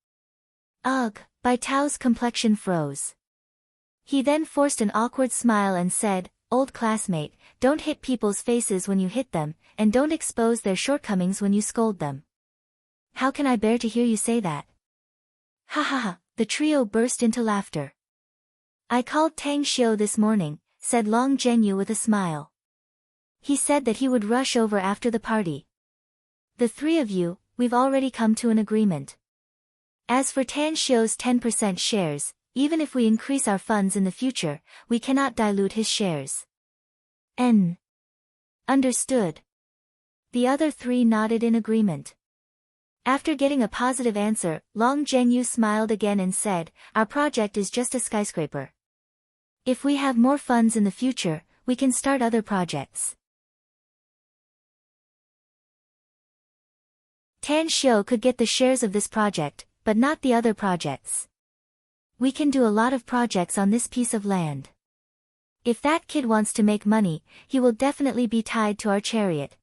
Ugh, Bai Tao's complexion froze. He then forced an awkward smile and said, "Old classmate, don't hit people's faces when you hit them, and don't expose their shortcomings when you scold them. How can I bear to hear you say that?" Ha ha ha, the trio burst into laughter. "I called Tang Xiu this morning," said Long Zhengyu with a smile. "He said that he would rush over after the party. The three of you, we've already come to an agreement. As for Tan Xiu's 10% shares, even if we increase our funds in the future, we cannot dilute his shares." Understood. The other three nodded in agreement. After getting a positive answer, Long Zhengyu smiled again and said, "Our project is just a skyscraper. If we have more funds in the future, we can start other projects." Tan Xiu could get the shares of this project, but not the other projects. "We can do a lot of projects on this piece of land. If that kid wants to make money, he will definitely be tied to our chariot."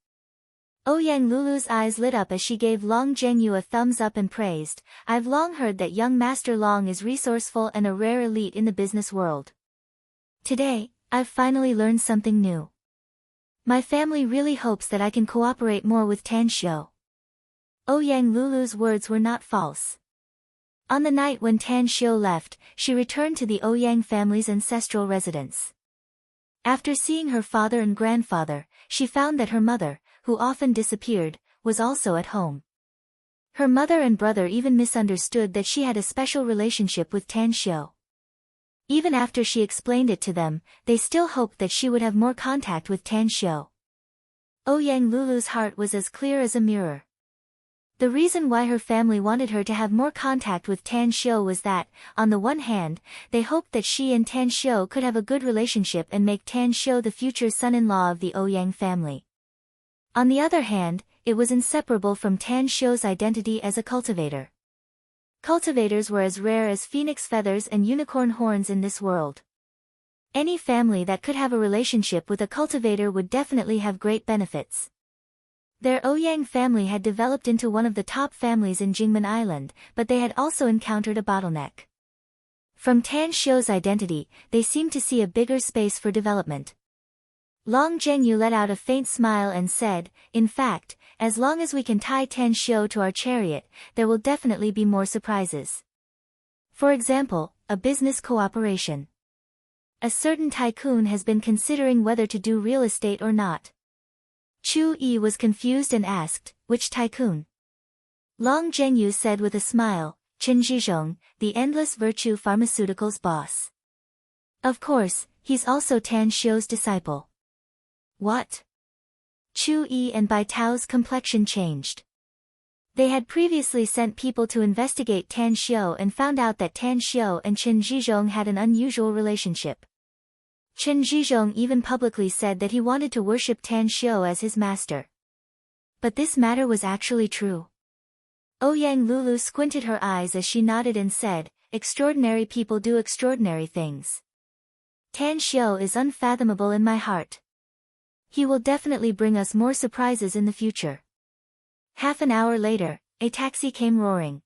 Ouyang Lulu's eyes lit up as she gave Long Zhengyu a thumbs up and praised, "I've long heard that young Master Long is resourceful and a rare elite in the business world. Today, I've finally learned something new. My family really hopes that I can cooperate more with Tan Xiu." Ouyang Lulu's words were not false. On the night when Tan Xiu left, she returned to the Ouyang family's ancestral residence. After seeing her father and grandfather, she found that her mother, who often disappeared, was also at home. Her mother and brother even misunderstood that she had a special relationship with Tan Xiu. Even after she explained it to them, they still hoped that she would have more contact with Tan Xiu. Ouyang Lulu's heart was as clear as a mirror. The reason why her family wanted her to have more contact with Tan Xiu was that, on the one hand, they hoped that she and Tan Xiu could have a good relationship and make Tan Xiu the future son-in-law of the Ouyang family. On the other hand, it was inseparable from Tan Xiu's identity as a cultivator. Cultivators were as rare as phoenix feathers and unicorn horns in this world. Any family that could have a relationship with a cultivator would definitely have great benefits. Their Ouyang family had developed into one of the top families in Jingmen Island, but they had also encountered a bottleneck. From Tan Xiu's identity, they seemed to see a bigger space for development. Long Zhengyu let out a faint smile and said, "In fact, as long as we can tie Tan Xiu to our chariot, there will definitely be more surprises. For example, a business cooperation. A certain tycoon has been considering whether to do real estate or not." Chu Yi was confused and asked, "Which tycoon?" Long Zhengyu said with a smile, "Chen Zhizhong, the Endless Virtue Pharmaceuticals boss. Of course, he's also Tan Xiu's disciple." What? Chu Yi and Bai Tao's complexion changed. They had previously sent people to investigate Tan Xiu and found out that Tan Xiu and Chen Zhizhong had an unusual relationship. Chen Zhizhong even publicly said that he wanted to worship Tan Xiu as his master. But this matter was actually true. Ouyang Lulu squinted her eyes as she nodded and said, "Extraordinary people do extraordinary things. Tan Xiu is unfathomable in my heart. He will definitely bring us more surprises in the future." Half an hour later, a taxi came roaring.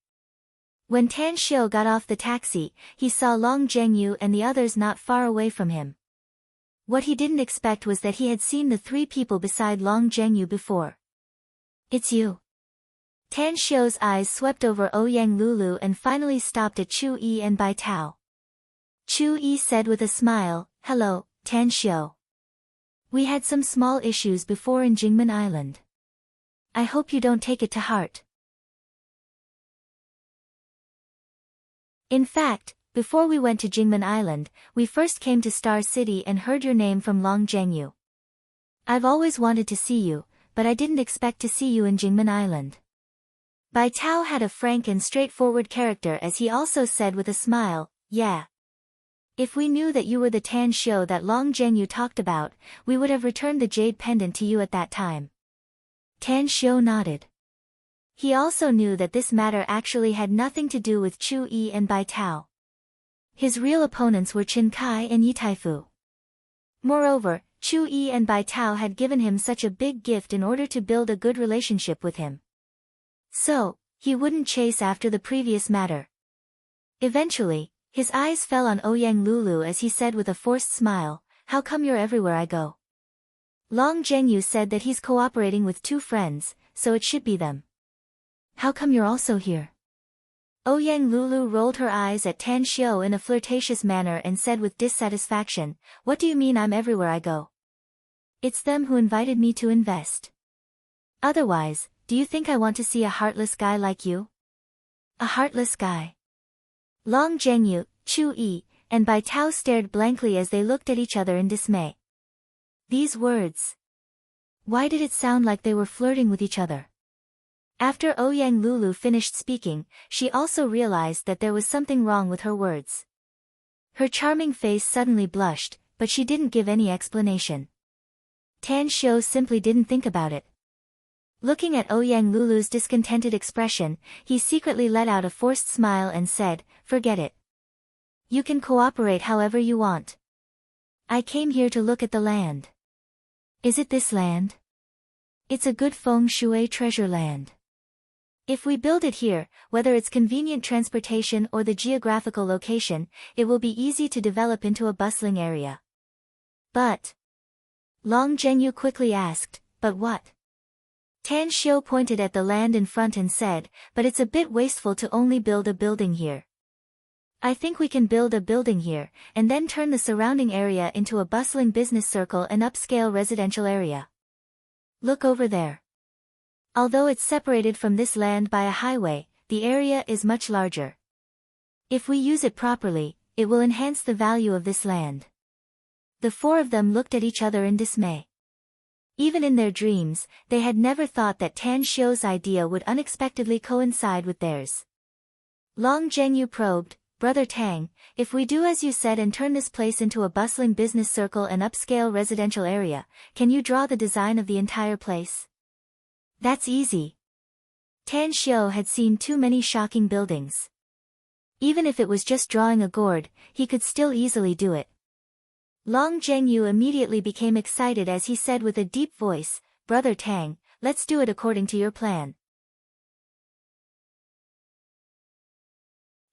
When Tan Xiu got off the taxi, he saw Long Zhengyu and the others not far away from him. What he didn't expect was that he had seen the three people beside Long Zhengyu before. "It's you." Tan Xiu's eyes swept over Ouyang Lulu and finally stopped at Chu Yi and Bai Tao. Chu Yi said with a smile, "Hello, Tan Xiu. We had some small issues before in Jingmen Island. I hope you don't take it to heart." In fact, before we went to Jingmen Island, we first came to Star City and heard your name from Long Zhengyu. I've always wanted to see you, but I didn't expect to see you in Jingmen Island. Bai Tao had a frank and straightforward character as he also said with a smile, "Yeah. If we knew that you were the Tan Xiu that Long Zhengyu talked about, we would have returned the jade pendant to you at that time." Tan Xiu nodded. He also knew that this matter actually had nothing to do with Chu Yi and Bai Tao. His real opponents were Qin Kai and Yi Taifu. Moreover, Chu Yi and Bai Tao had given him such a big gift in order to build a good relationship with him. So, he wouldn't chase after the previous matter. Eventually, his eyes fell on Ouyang Lulu as he said with a forced smile, "How come you're everywhere I go?" Long Zhengyu said that he's cooperating with two friends, so it should be them. "How come you're also here?" Ouyang Lulu rolled her eyes at Tan Xiu in a flirtatious manner and said with dissatisfaction, "What do you mean I'm everywhere I go? It's them who invited me to invest. Otherwise, do you think I want to see a heartless guy like you?" "A heartless guy?" Long Zhengyu, Chu Yi, and Bai Tao stared blankly as they looked at each other in dismay. These words. Why did it sound like they were flirting with each other? After Ouyang Lulu finished speaking, she also realized that there was something wrong with her words. Her charming face suddenly blushed, but she didn't give any explanation. Tan Xiu simply didn't think about it. Looking at Ouyang Lulu's discontented expression, he secretly let out a forced smile and said, "Forget it. You can cooperate however you want. I came here to look at the land." "Is it this land?" "It's a good feng shui treasure land. If we build it here, whether it's convenient transportation or the geographical location, it will be easy to develop into a bustling area." "But?" Long Zhengyu quickly asked, "But what?" Tan Xiu pointed at the land in front and said, "But it's a bit wasteful to only build a building here. I think we can build a building here, and then turn the surrounding area into a bustling business circle and upscale residential area. Look over there. Although it's separated from this land by a highway, the area is much larger. If we use it properly, it will enhance the value of this land." The four of them looked at each other in dismay. Even in their dreams, they had never thought that Tan Xiu's idea would unexpectedly coincide with theirs. Long Zhengyu probed, "Brother Tang, if we do as you said and turn this place into a bustling business circle and upscale residential area, can you draw the design of the entire place?" "That's easy." Tan Xiu had seen too many shocking buildings. Even if it was just drawing a gourd, he could still easily do it. Long Zhengyu immediately became excited as he said with a deep voice, "Brother Tang, let's do it according to your plan.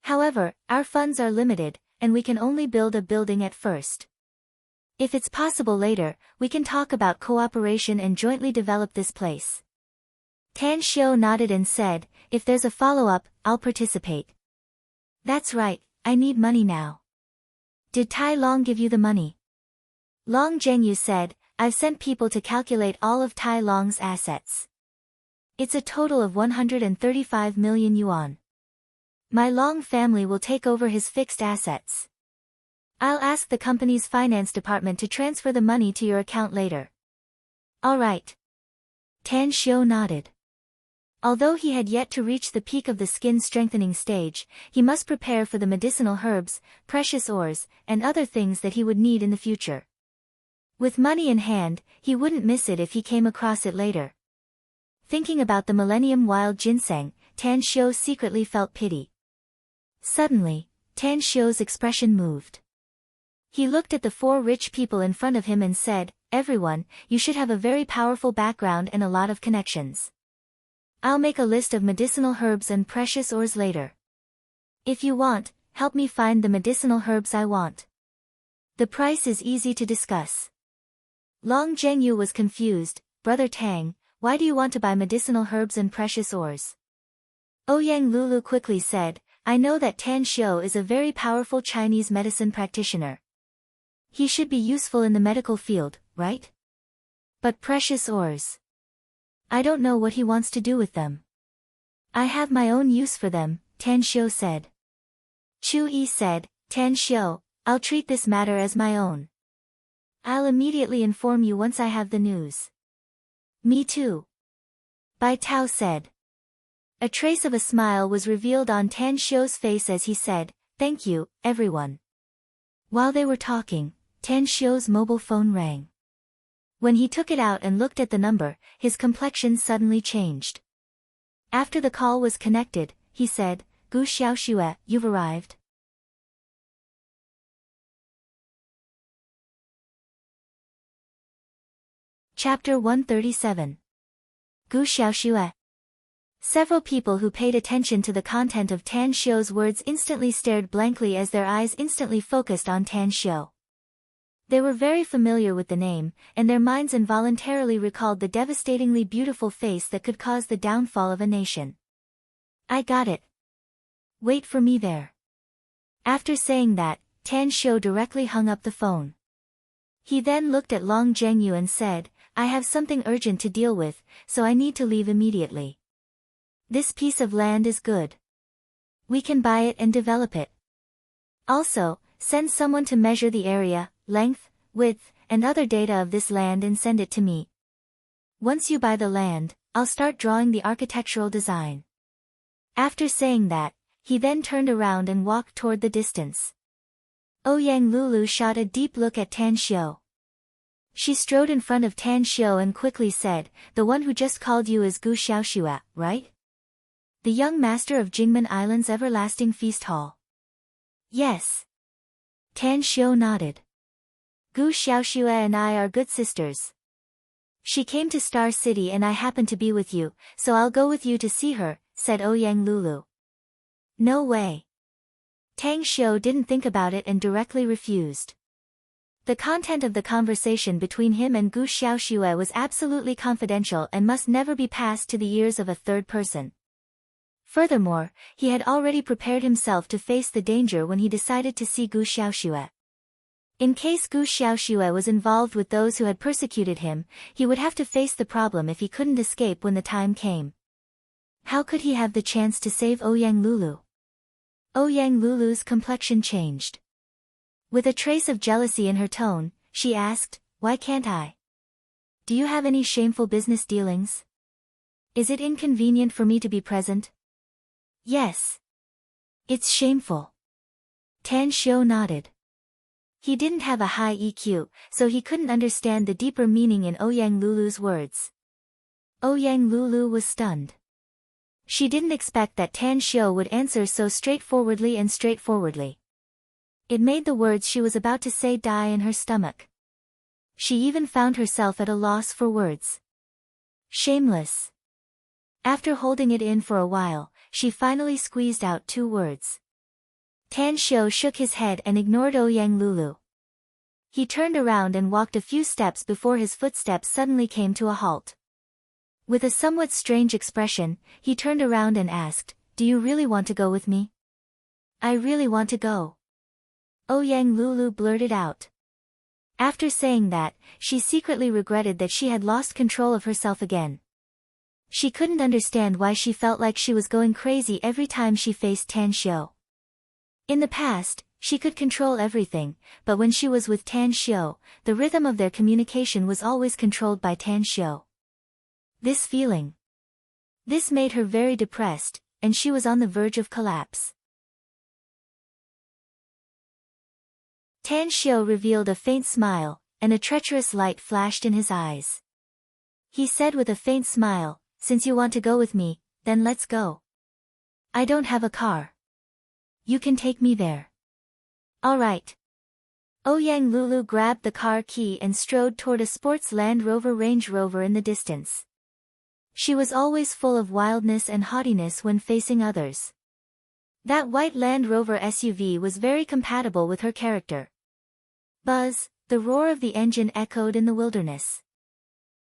However, our funds are limited, and we can only build a building at first. If it's possible later, we can talk about cooperation and jointly develop this place." Tan Xiu nodded and said, "If there's a follow-up, I'll participate." "That's right, I need money now." "Did Tai Long give you the money?" Long Zhengyu said, "I've sent people to calculate all of Tai Long's assets. It's a total of 135 million yuan. My Long family will take over his fixed assets. I'll ask the company's finance department to transfer the money to your account later." "All right." Tan Xiu nodded. Although he had yet to reach the peak of the skin strengthening stage, he must prepare for the medicinal herbs, precious ores, and other things that he would need in the future. With money in hand, he wouldn't miss it if he came across it later. Thinking about the Millennium Wild Ginseng, Tan Xiu secretly felt pity. Suddenly, Tan Xiu's expression moved. He looked at the four rich people in front of him and said, "Everyone, you should have a very powerful background and a lot of connections. I'll make a list of medicinal herbs and precious ores later. If you want, help me find the medicinal herbs I want. The price is easy to discuss." Long Zhengyu was confused, "Brother Tang, why do you want to buy medicinal herbs and precious ores?" Ouyang Lulu quickly said, I know that Tan Xiu is a very powerful Chinese medicine practitioner. He should be useful in the medical field, right? But precious ores. I don't know what he wants to do with them. I have my own use for them, Tan Xiu said. Chu Yi said, Tan Xiu, I'll treat this matter as my own. I'll immediately inform you once I have the news. Me too. Bai Tao said. A trace of a smile was revealed on Tan Xiu's face as he said, Thank you, everyone. While they were talking, Tan Xiu's mobile phone rang. When he took it out and looked at the number, his complexion suddenly changed. After the call was connected, he said, Gu Xiaoxue, you've arrived. Chapter 137. Gu Xiaoxue. Several people who paid attention to the content of Tan Xiu's words instantly stared blankly as their eyes instantly focused on Tan Xiu. They were very familiar with the name, and their minds involuntarily recalled the devastatingly beautiful face that could cause the downfall of a nation. I got it. Wait for me there. After saying that, Tan Xiu directly hung up the phone. He then looked at Long Zhengyu and said, I have something urgent to deal with, so I need to leave immediately. This piece of land is good. We can buy it and develop it. Also, send someone to measure the area, length, width, and other data of this land and send it to me. Once you buy the land, I'll start drawing the architectural design. After saying that, he then turned around and walked toward the distance. Ouyang Lulu shot a deep look at Tan Xiu. She strode in front of Tan Xiu and quickly said, The one who just called you is Gu Xiaoxue, right? The young master of Jingmen Island's everlasting feast hall. Yes. Tan Xiu nodded. Gu Xiaoxue and I are good sisters. She came to Star City and I happen to be with you, so I'll go with you to see her, said Ouyang Lulu. No way. Tang Xiu didn't think about it and directly refused. The content of the conversation between him and Gu Xiaoxue was absolutely confidential and must never be passed to the ears of a third person. Furthermore, he had already prepared himself to face the danger when he decided to see Gu Xiaoxue. In case Gu Xiaoxue was involved with those who had persecuted him, he would have to face the problem if he couldn't escape when the time came. How could he have the chance to save Ouyang Lulu? Ouyang Lulu's complexion changed. With a trace of jealousy in her tone, she asked, Why can't I? Do you have any shameful business dealings? Is it inconvenient for me to be present? Yes. It's shameful. Tan Xiu nodded. He didn't have a high EQ, so he couldn't understand the deeper meaning in Ouyang Lulu's words. Ouyang Lulu was stunned. She didn't expect that Tan Xiu would answer so straightforwardly. It made the words she was about to say die in her stomach. She even found herself at a loss for words. Shameless. After holding it in for a while, she finally squeezed out 2 words. Tan Xiu shook his head and ignored Ouyang Lulu. He turned around and walked a few steps before his footsteps suddenly came to a halt. With a somewhat strange expression, he turned around and asked, Do you really want to go with me? I really want to go. Ouyang Lulu blurted out. After saying that, she secretly regretted that she had lost control of herself again. She couldn't understand why she felt like she was going crazy every time she faced Tan Xiu. In the past, she could control everything, but when she was with Tan Xiu, the rhythm of their communication was always controlled by Tan Xiu. This feeling. This made her very depressed, and she was on the verge of collapse. Tan Xiu revealed a faint smile, and a treacherous light flashed in his eyes. He said with a faint smile, Since you want to go with me, then let's go. I don't have a car. You can take me there. All right. Ouyang Lulu grabbed the car key and strode toward a sports Land Rover Range Rover in the distance. She was always full of wildness and haughtiness when facing others. That white Land Rover SUV was very compatible with her character. Buzz, the roar of the engine echoed in the wilderness.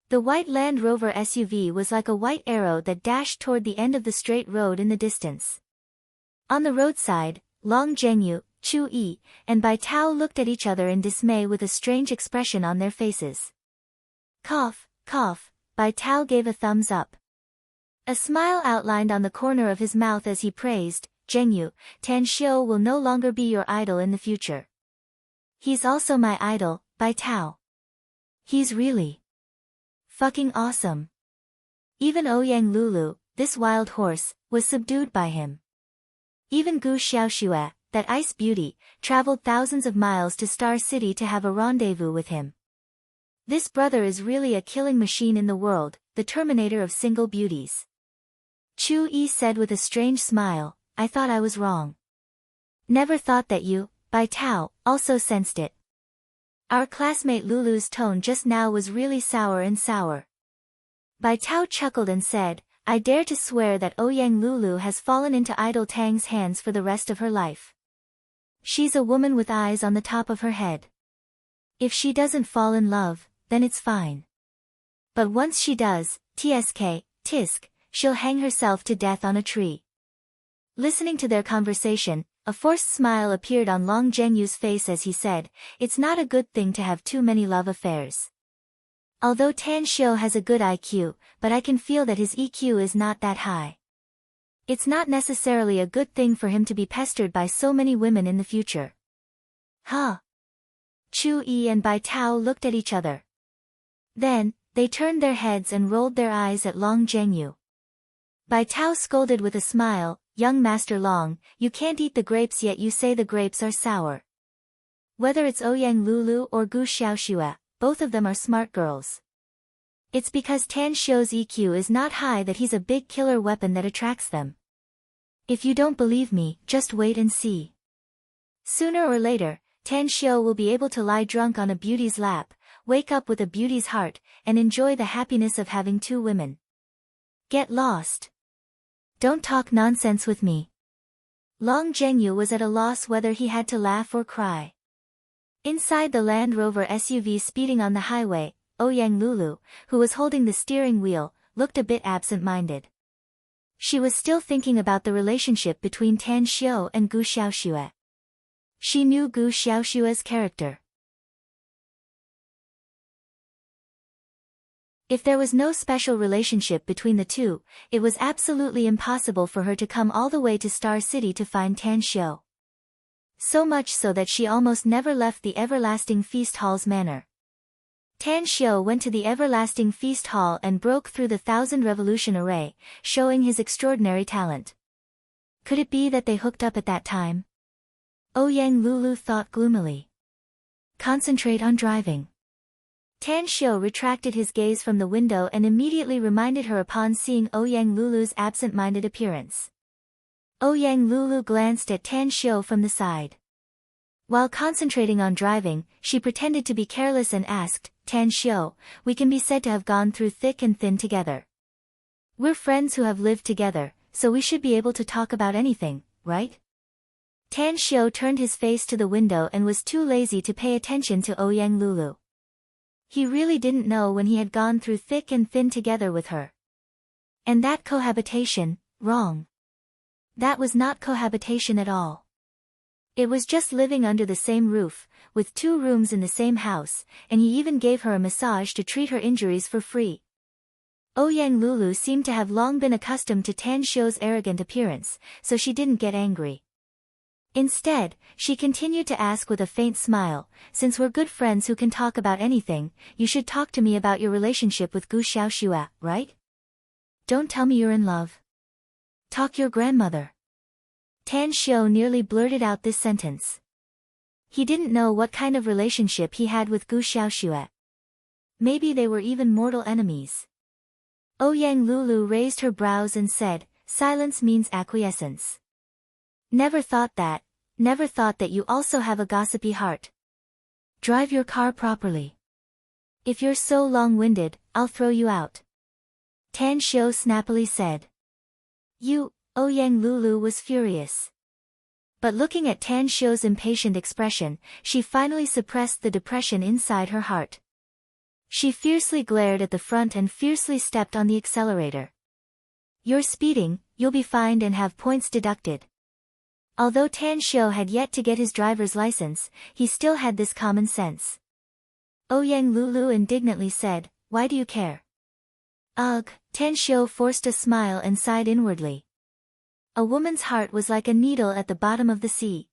The white Land Rover SUV was like a white arrow that dashed toward the end of the straight road in the distance. On the roadside, Long Zhengyu, Chu Yi, and Bai Tao looked at each other in dismay with a strange expression on their faces. Cough, cough, Bai Tao gave a thumbs up. A smile outlined on the corner of his mouth as he praised, Zhengyu, Tan Xiu will no longer be your idol in the future. He's also my idol, Bai Tao. He's really fucking awesome. Even Ouyang Lulu, this wild horse, was subdued by him. Even Gu Xiaoxue, that ice beauty, traveled thousands of miles to Star City to have a rendezvous with him. This brother is really a killing machine in the world, the terminator of single beauties. Chu Yi said with a strange smile, I thought I was wrong. Never thought that you, Bai Tao, also sensed it. Our classmate Lulu's tone just now was really sour and sour. Bai Tao chuckled and said, I dare to swear that Ouyang Lulu has fallen into idol Tang's hands for the rest of her life. She's a woman with eyes on the top of her head. If she doesn't fall in love, then it's fine. But once she does, tisk, she'll hang herself to death on a tree. Listening to their conversation, a forced smile appeared on Long Zhengyu's face as he said, it's not a good thing to have too many love affairs. Although Tan Xiu has a good IQ, but I can feel that his EQ is not that high. It's not necessarily a good thing for him to be pestered by so many women in the future. Huh? Chu Yi and Bai Tao looked at each other. Then, they turned their heads and rolled their eyes at Long Zhengyu. Bai Tao scolded with a smile, young Master Long, you can't eat the grapes yet you say the grapes are sour. Whether it's Ouyang Lulu or Gu Xiaoxue, both of them are smart girls. It's because Tan Xiu's EQ is not high that he's a big killer weapon that attracts them. If you don't believe me, just wait and see. Sooner or later, Tan Xiu will be able to lie drunk on a beauty's lap, wake up with a beauty's heart, and enjoy the happiness of having two women. Get lost. Don't talk nonsense with me. Long Zhengyu was at a loss whether he had to laugh or cry. Inside the Land Rover SUV speeding on the highway, Ouyang Lulu, who was holding the steering wheel, looked a bit absent-minded. She was still thinking about the relationship between Tan Xiu and Gu Xiaoxue. She knew Gu Xiaoxue's character. If there was no special relationship between the two, it was absolutely impossible for her to come all the way to Star City to find Tan Xiu. So much so that she almost never left the Everlasting Feast Hall's manor. Tan Xiu went to the Everlasting Feast Hall and broke through the Thousand Revolution array, showing his extraordinary talent. Could it be that they hooked up at that time? Ouyang Lulu thought gloomily. Concentrate on driving. Tan Xiu retracted his gaze from the window and immediately reminded her upon seeing Ouyang Lulu's absent-minded appearance. Ouyang Lulu glanced at Tan Xiu from the side. While concentrating on driving, she pretended to be careless and asked, Tan Xiu, we can be said to have gone through thick and thin together. We're friends who have lived together, so we should be able to talk about anything, right? Tan Xiu turned his face to the window and was too lazy to pay attention to Ouyang Lulu. He really didn't know when he had gone through thick and thin together with her. And that cohabitation, wrong. That was not cohabitation at all. It was just living under the same roof, with 2 rooms in the same house, and he even gave her a massage to treat her injuries for free. Ouyang Lulu seemed to have long been accustomed to Tan Xiu's arrogant appearance, so she didn't get angry. Instead, she continued to ask with a faint smile, since we're good friends who can talk about anything, you should talk to me about your relationship with Gu Xiaoxue, right? Don't tell me you're in love. Talk your grandmother. Tan Xiu nearly blurted out this sentence. He didn't know what kind of relationship he had with Gu Xiaoxue. Maybe they were even mortal enemies. Ouyang Lulu raised her brows and said, silence means acquiescence. Never thought that you also have a gossipy heart. Drive your car properly. If you're so long-winded, I'll throw you out. Tan Xiu snappily said. Ouyang Lulu was furious. But looking at Tan Xiu's impatient expression, she finally suppressed the depression inside her heart. She fiercely glared at the front and fiercely stepped on the accelerator. You're speeding, you'll be fined and have points deducted. Although Tan Xiu had yet to get his driver's license, he still had this common sense. Ouyang Lulu indignantly said, "Why do you care?" Ugh, Tan Xiu forced a smile and sighed inwardly. A woman's heart was like a needle at the bottom of the sea.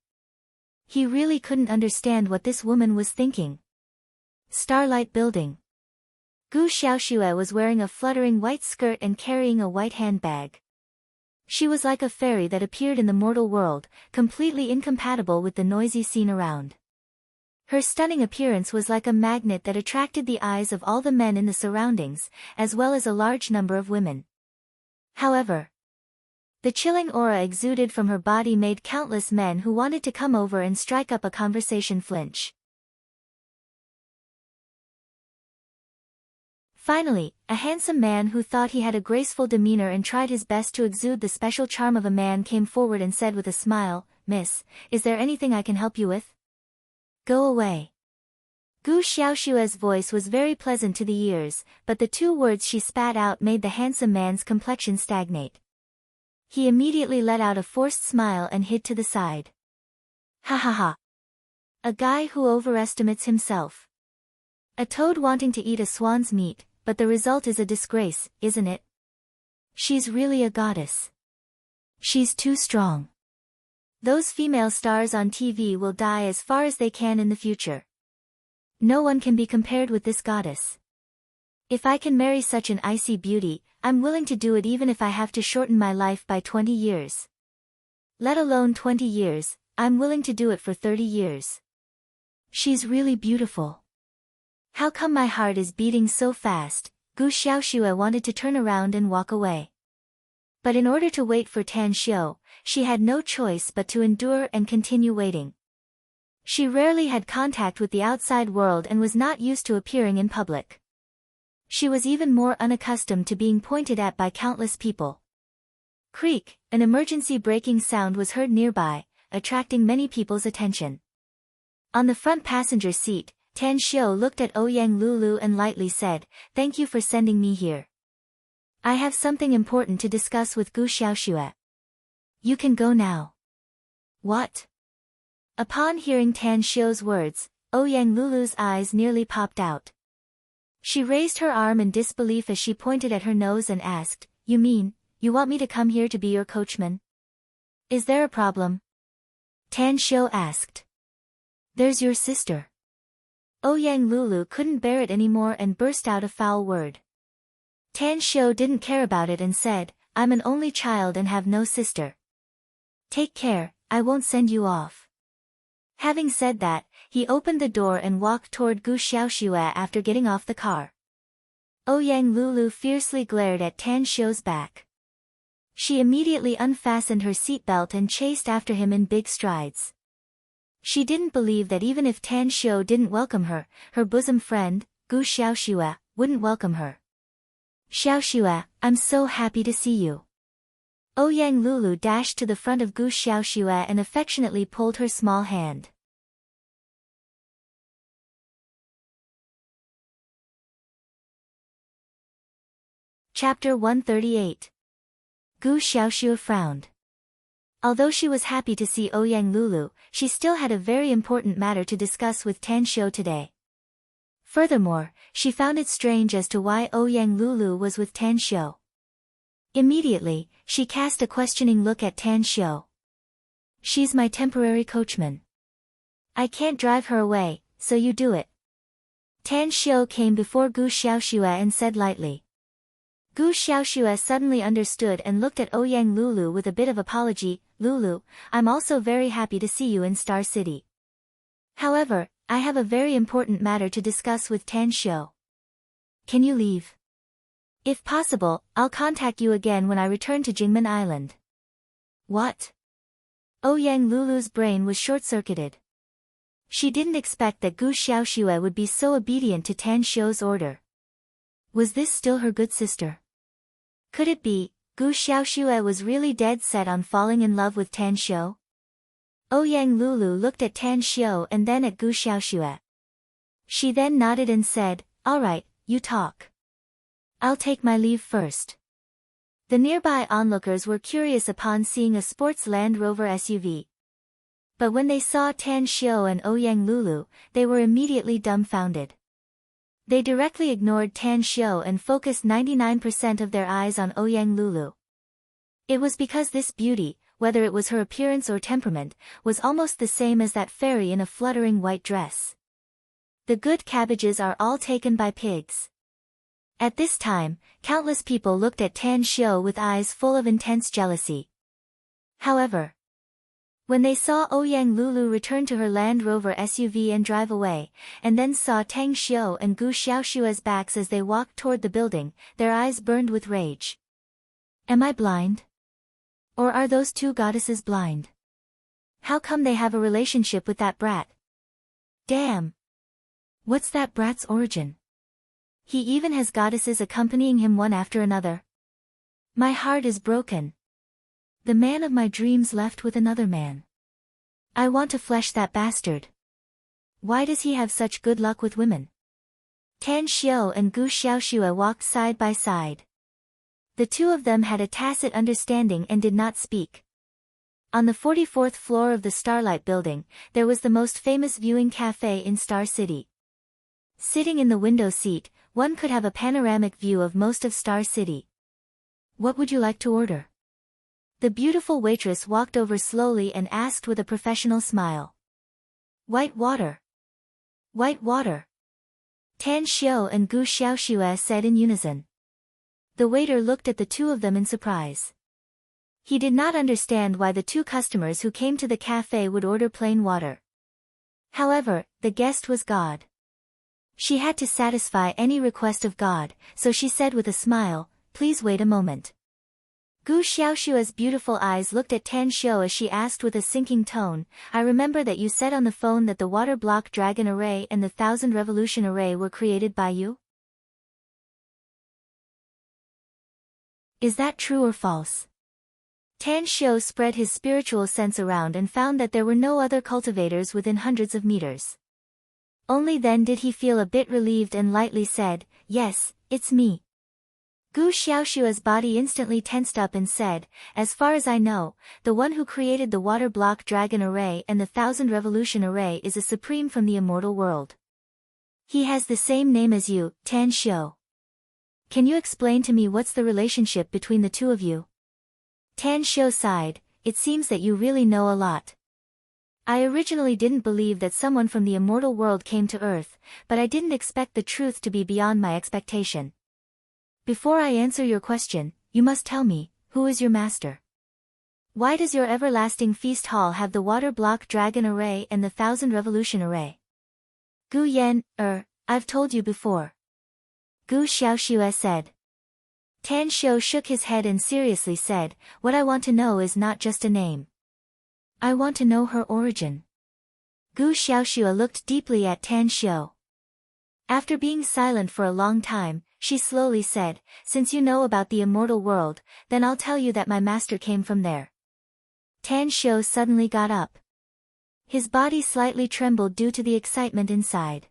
He really couldn't understand what this woman was thinking. Starlight Building. Gu Xiaoxue was wearing a fluttering white skirt and carrying a white handbag. She was like a fairy that appeared in the mortal world, completely incompatible with the noisy scene around. Her stunning appearance was like a magnet that attracted the eyes of all the men in the surroundings, as well as a large number of women. However, the chilling aura exuded from her body made countless men who wanted to come over and strike up a conversation flinch. Finally, a handsome man who thought he had a graceful demeanor and tried his best to exude the special charm of a man came forward and said with a smile, "Miss, is there anything I can help you with?" "Go away." Gu Xiaoxue's voice was very pleasant to the ears, but the two words she spat out made the handsome man's complexion stagnate. He immediately let out a forced smile and hid to the side. Ha ha ha. A guy who overestimates himself. A toad wanting to eat a swan's meat, but the result is a disgrace, isn't it? She's really a goddess. She's too strong. Those female stars on TV will die as far as they can in the future. No one can be compared with this goddess. If I can marry such an icy beauty, I'm willing to do it even if I have to shorten my life by 20 years. Let alone 20 years, I'm willing to do it for 30 years. She's really beautiful. How come my heart is beating so fast? Gu Xiaoxue wanted to turn around and walk away. But in order to wait for Tan Xiu, she had no choice but to endure and continue waiting. She rarely had contact with the outside world and was not used to appearing in public. She was even more unaccustomed to being pointed at by countless people. Creak, an emergency braking sound was heard nearby, attracting many people's attention. On the front passenger seat, Tan Xiu looked at Ouyang Lulu and lightly said, "Thank you for sending me here. I have something important to discuss with Gu Xiaoxue. You can go now." "What?" Upon hearing Tan Xiu's words, Ouyang Lulu's eyes nearly popped out. She raised her arm in disbelief as she pointed at her nose and asked, "You mean, you want me to come here to be your coachman? Is there a problem?" Tan Xiu asked. "There's your sister." Ouyang Lulu couldn't bear it anymore and burst out a foul word. Tan Xiu didn't care about it and said, "I'm an only child and have no sister. Take care, I won't send you off." Having said that, he opened the door and walked toward Gu Xiaoxue after getting off the car. Ouyang Lulu fiercely glared at Tan Xiu's back. She immediately unfastened her seatbelt and chased after him in big strides. She didn't believe that even if Tan Xiu didn't welcome her, her bosom friend, Gu Xiaoxue, wouldn't welcome her. "Xiaoxue, I'm so happy to see you." Ouyang Lulu dashed to the front of Gu Xiaoxue and affectionately pulled her small hand. Chapter 138. Gu Xiaoxue frowned. Although she was happy to see Ouyang Lulu, she still had a very important matter to discuss with Tan Xiu today. Furthermore, she found it strange as to why Ouyang Lulu was with Tan Xiu. Immediately, she cast a questioning look at Tan Xiu. "She's my temporary coachman. I can't drive her away, so you do it." Tan Xiu came before Gu Xiaoxue and said lightly. Gu Xiaoxue suddenly understood and looked at Ouyang Lulu with a bit of apology. "Lulu, I'm also very happy to see you in Star City. However, I have a very important matter to discuss with Tan Xiu. Can you leave? If possible, I'll contact you again when I return to Jingmen Island." "What?" Ouyang Lulu's brain was short-circuited. She didn't expect that Gu Xiaoxue would be so obedient to Tan Xiu's order. Was this still her good sister? Could it be, Gu Xiaoxue was really dead set on falling in love with Tan Xiu? Ouyang Lulu looked at Tan Xiu and then at Gu Xiaoxue. She then nodded and said, Alright, you talk. I'll take my leave first. The nearby onlookers were curious upon seeing a sports Land Rover SUV. But when they saw Tan Xiao and Ouyang Lulu, they were immediately dumbfounded. They directly ignored Tan Xiao and focused 99% of their eyes on Ouyang Lulu. It was because this beauty, whether it was her appearance or temperament, was almost the same as that fairy in a fluttering white dress. The good cabbages are all taken by pigs. At this time, countless people looked at Tan Xiao with eyes full of intense jealousy. However, when they saw Ouyang Lulu return to her Land Rover SUV and drive away, and then saw Tang Xiao and Gu Xiaoshua's backs as they walked toward the building, their eyes burned with rage. Am I blind? Or are those two goddesses blind? How come they have a relationship with that brat? Damn! What's that brat's origin? He even has goddesses accompanying him one after another. My heart is broken. The man of my dreams left with another man. I want to flesh that bastard. Why does he have such good luck with women? Tan Xiao and Gu Xiaoshua walked side by side. The two of them had a tacit understanding and did not speak. On the 44th floor of the Starlight Building, there was the most famous viewing cafe in Star City. Sitting in the window seat, one could have a panoramic view of most of Star City. What would you like to order? The beautiful waitress walked over slowly and asked with a professional smile. White water. White water. Tan Xiao and Gu Xiaoshua said in unison. The waiter looked at the two of them in surprise. He did not understand why the two customers who came to the cafe would order plain water. However, the guest was God. She had to satisfy any request of God, so she said with a smile, "Please wait a moment." Gu Xiaoshua's beautiful eyes looked at Tan Xiao as she asked with a sinking tone, "I remember that you said on the phone that the Water Block Dragon Array and the Thousand Revolution Array were created by you? Is that true or false?" Tan Xiao spread his spiritual sense around and found that there were no other cultivators within hundreds of meters. Only then did he feel a bit relieved and lightly said, "Yes, it's me." Gu Xiaoshua's body instantly tensed up and said, "As far as I know, the one who created the Water Block Dragon Array and the Thousand Revolution Array is a supreme from the immortal world. He has the same name as you, Tan Xiao. Can you explain to me what's the relationship between the two of you?" Tan Xiao sighed, "It seems that you really know a lot. I originally didn't believe that someone from the immortal world came to Earth, but I didn't expect the truth to be beyond my expectation. Before I answer your question, you must tell me, who is your master? Why does your everlasting feast hall have the Water Block Dragon Array and the Thousand Revolution Array?" "Gu Yan, I've told you before," Gu Xiaoshua said. Tan Xiao shook his head and seriously said, "What I want to know is not just a name. I want to know her origin." Gu Xiaoshua looked deeply at Tan Xiao. After being silent for a long time, she slowly said, "Since you know about the immortal world, then I'll tell you that my master came from there." Tan Xiao suddenly got up. His body slightly trembled due to the excitement inside.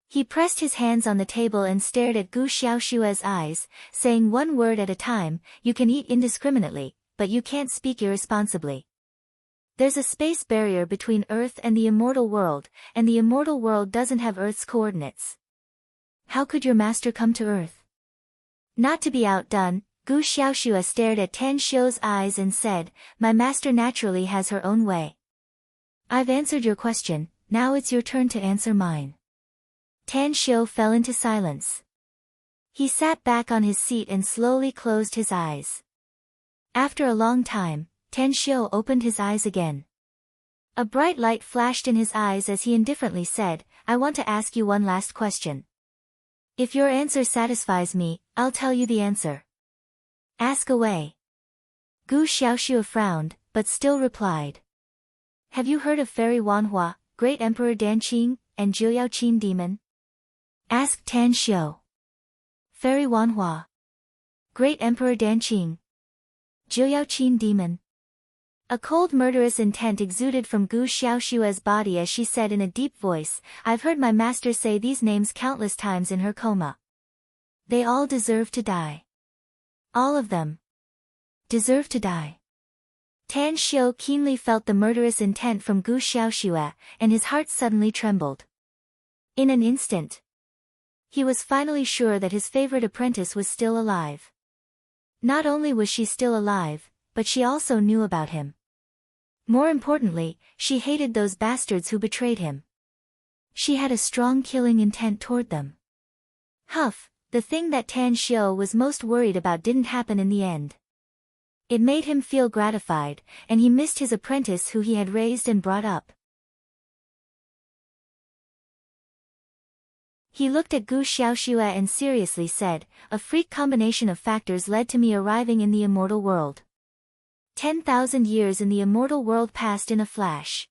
He pressed his hands on the table and stared at Gu Xiaoshua's eyes, saying one word at a time, "You can eat indiscriminately, but you can't speak irresponsibly. There's a space barrier between Earth and the immortal world, and the immortal world doesn't have Earth's coordinates. How could your master come to Earth?" Not to be outdone, Gu Xiaoshua stared at Tan Xiao's eyes and said, "My master naturally has her own way. I've answered your question, now it's your turn to answer mine." Tan Xiao fell into silence. He sat back on his seat and slowly closed his eyes. After a long time, Tan Xiao opened his eyes again. A bright light flashed in his eyes as he indifferently said, "I want to ask you one last question. If your answer satisfies me, I'll tell you the answer." "Ask away." Gu Xiaoshua frowned, but still replied. "Have you heard of Fairy Wanhua, Great Emperor Danqing, and Jiuyao Qin Demon?" asked Tan Xiao. "Fairy Wanhua, Great Emperor Danqing, Jiuyao Qin Demon." A cold murderous intent exuded from Gu Xiaoshua's body as she said in a deep voice, "I've heard my master say these names countless times in her coma. They all deserve to die. All of them deserve to die." Tan Xiu keenly felt the murderous intent from Gu Xiaoshua, and his heart suddenly trembled. In an instant, he was finally sure that his favorite apprentice was still alive. Not only was she still alive, but she also knew about him. More importantly, she hated those bastards who betrayed him. She had a strong killing intent toward them. Huff, the thing that Tan Xiu was most worried about didn't happen in the end. It made him feel gratified, and he missed his apprentice who he had raised and brought up. He looked at Gu Xiaoshua and seriously said, "A freak combination of factors led to me arriving in the immortal world. 10,000 years in the immortal world passed in a flash.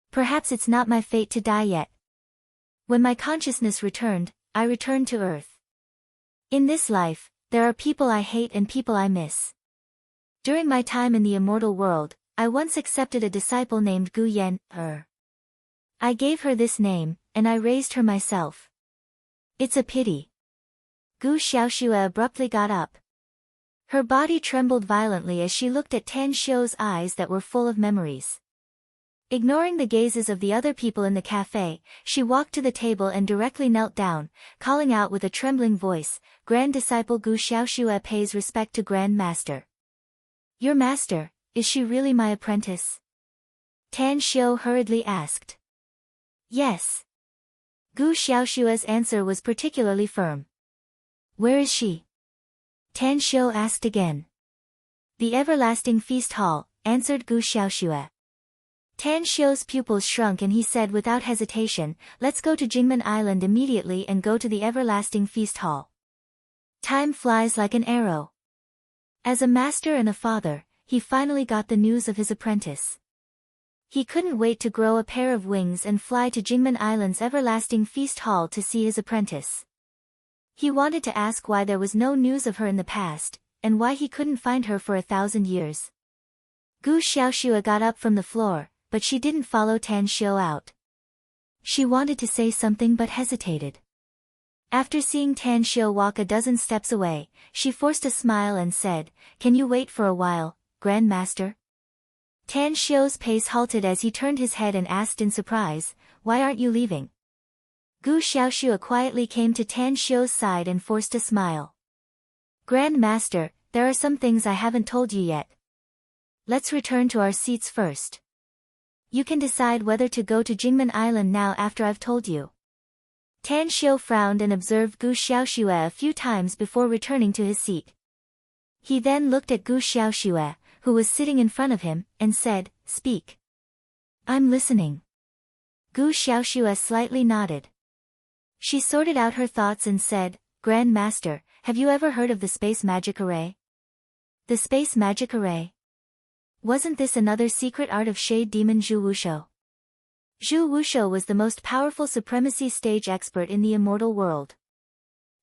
Perhaps it's not my fate to die yet. When my consciousness returned, I returned to Earth. In this life, there are people I hate and people I miss. During my time in the immortal world, I once accepted a disciple named Gu Yan, I gave her this name, and I raised her myself. It's a pity." Gu Xiaoshua abruptly got up. Her body trembled violently as she looked at Tan Xiu's eyes that were full of memories. Ignoring the gazes of the other people in the cafe, she walked to the table and directly knelt down, calling out with a trembling voice, "Grand Disciple Gu Xiaoshua pays respect to Grand Master." "Your master, is she really my apprentice?" Tan Xiu hurriedly asked. "Yes." Gu Xiaoshua's answer was particularly firm. "Where is she?" Tan Xiu asked again. "The Everlasting Feast Hall," answered Gu Xiaoshua. Tan Xiu's pupils shrunk and he said without hesitation, "Let's go to Jingmen Island immediately and go to the Everlasting Feast Hall. Time flies like an arrow." As a master and a father, he finally got the news of his apprentice. He couldn't wait to grow a pair of wings and fly to Jingmen Island's Everlasting Feast Hall to see his apprentice. He wanted to ask why there was no news of her in the past, and why he couldn't find her for 1,000 years. Gu Xiaoshua got up from the floor, but she didn't follow Tan Xiu out. She wanted to say something but hesitated. After seeing Tan Xiu walk a dozen steps away, she forced a smile and said, "Can you wait for a while, Grand Master?" Tan Xiu's pace halted as he turned his head and asked in surprise, "Why aren't you leaving?" Gu Xiaoshua quietly came to Tan Xiu's side and forced a smile. "Grand Master, there are some things I haven't told you yet. Let's return to our seats first. You can decide whether to go to Jingmen Island now after I've told you." Tan Xiu frowned and observed Gu Xiaoshua a few times before returning to his seat. He then looked at Gu Xiaoshua, who was sitting in front of him, and said, "Speak." "I'm listening." Gu Xiaoshua slightly nodded. She sorted out her thoughts and said, "Grand Master, have you ever heard of the Space Magic Array?" "The Space Magic Array? Wasn't this another secret art of Shade Demon Zhu Wushou?" Zhu Wushou was the most powerful supremacy stage expert in the immortal world.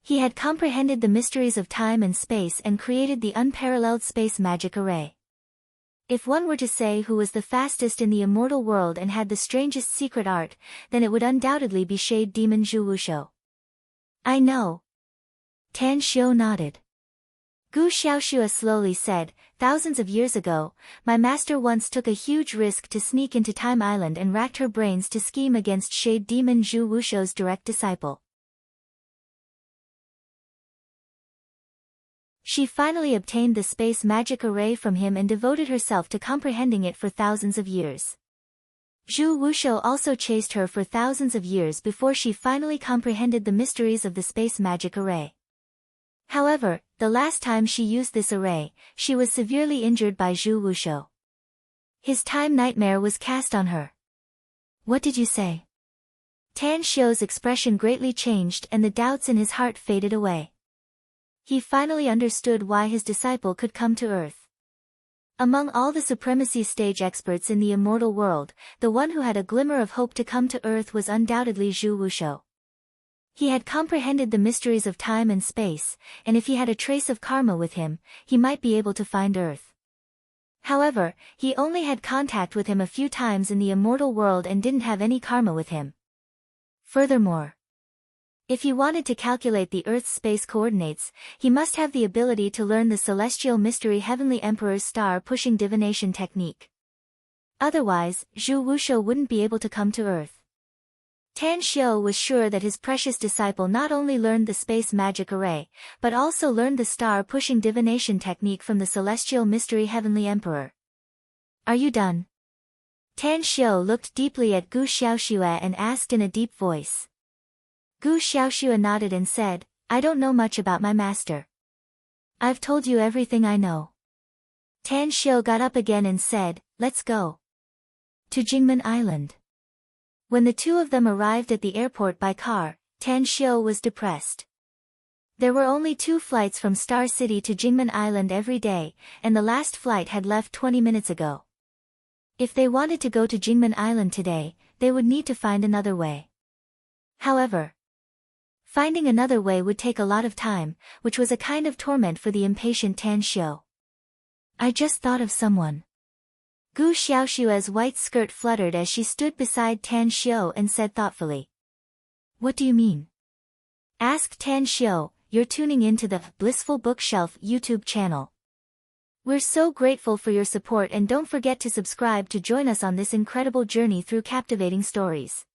He had comprehended the mysteries of time and space and created the unparalleled Space Magic Array. If one were to say who was the fastest in the immortal world and had the strangest secret art, then it would undoubtedly be Shade Demon Zhu Wushou. "I know." Tan Xiu nodded. Gu Xiaoshua slowly said, "Thousands of years ago, my master once took a huge risk to sneak into Time Island and racked her brains to scheme against Shade Demon Zhu Wushou's direct disciple. She finally obtained the Space Magic Array from him and devoted herself to comprehending it for thousands of years. Zhu Wushou also chased her for thousands of years before she finally comprehended the mysteries of the Space Magic Array. However, the last time she used this array, she was severely injured by Zhu Wushou. His time nightmare was cast on her." "What did you say?" Tan Xiu's expression greatly changed and the doubts in his heart faded away. He finally understood why his disciple could come to Earth. Among all the supremacy stage experts in the immortal world, the one who had a glimmer of hope to come to Earth was undoubtedly Zhu Wushou. He had comprehended the mysteries of time and space, and if he had a trace of karma with him, he might be able to find Earth. However, he only had contact with him a few times in the immortal world and didn't have any karma with him. Furthermore, if he wanted to calculate the Earth's space coordinates, he must have the ability to learn the celestial mystery Heavenly Emperor's star-pushing divination technique. Otherwise, Zhu Wushou wouldn't be able to come to Earth. Tan Xiu was sure that his precious disciple not only learned the space magic array, but also learned the star-pushing divination technique from the celestial mystery Heavenly Emperor. Are you done? Tan Xiu looked deeply at Gu Xiaoxue and asked in a deep voice. Gu Xiaoxue nodded and said, I don't know much about my master. I've told you everything I know. Tan Xiu got up again and said, let's go. To Jingmen Island. When the two of them arrived at the airport by car, Tan Xiu was depressed. There were only 2 flights from Star City to Jingmen Island every day, and the last flight had left 20 minutes ago. If they wanted to go to Jingmen Island today, they would need to find another way. However, finding another way would take a lot of time, which was a kind of torment for the impatient Tan Xiu. I just thought of someone. Gu Xiaoxue's white skirt fluttered as she stood beside Tan Xiu and said thoughtfully. What do you mean? Asked Tan Xiu, you're tuning into the Blissful Bookshelf YouTube channel. We're so grateful for your support and don't forget to subscribe to join us on this incredible journey through captivating stories.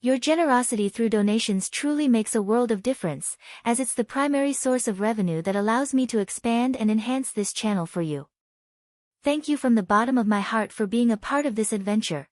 Your generosity through donations truly makes a world of difference, as it's the primary source of revenue that allows me to expand and enhance this channel for you. Thank you from the bottom of my heart for being a part of this adventure.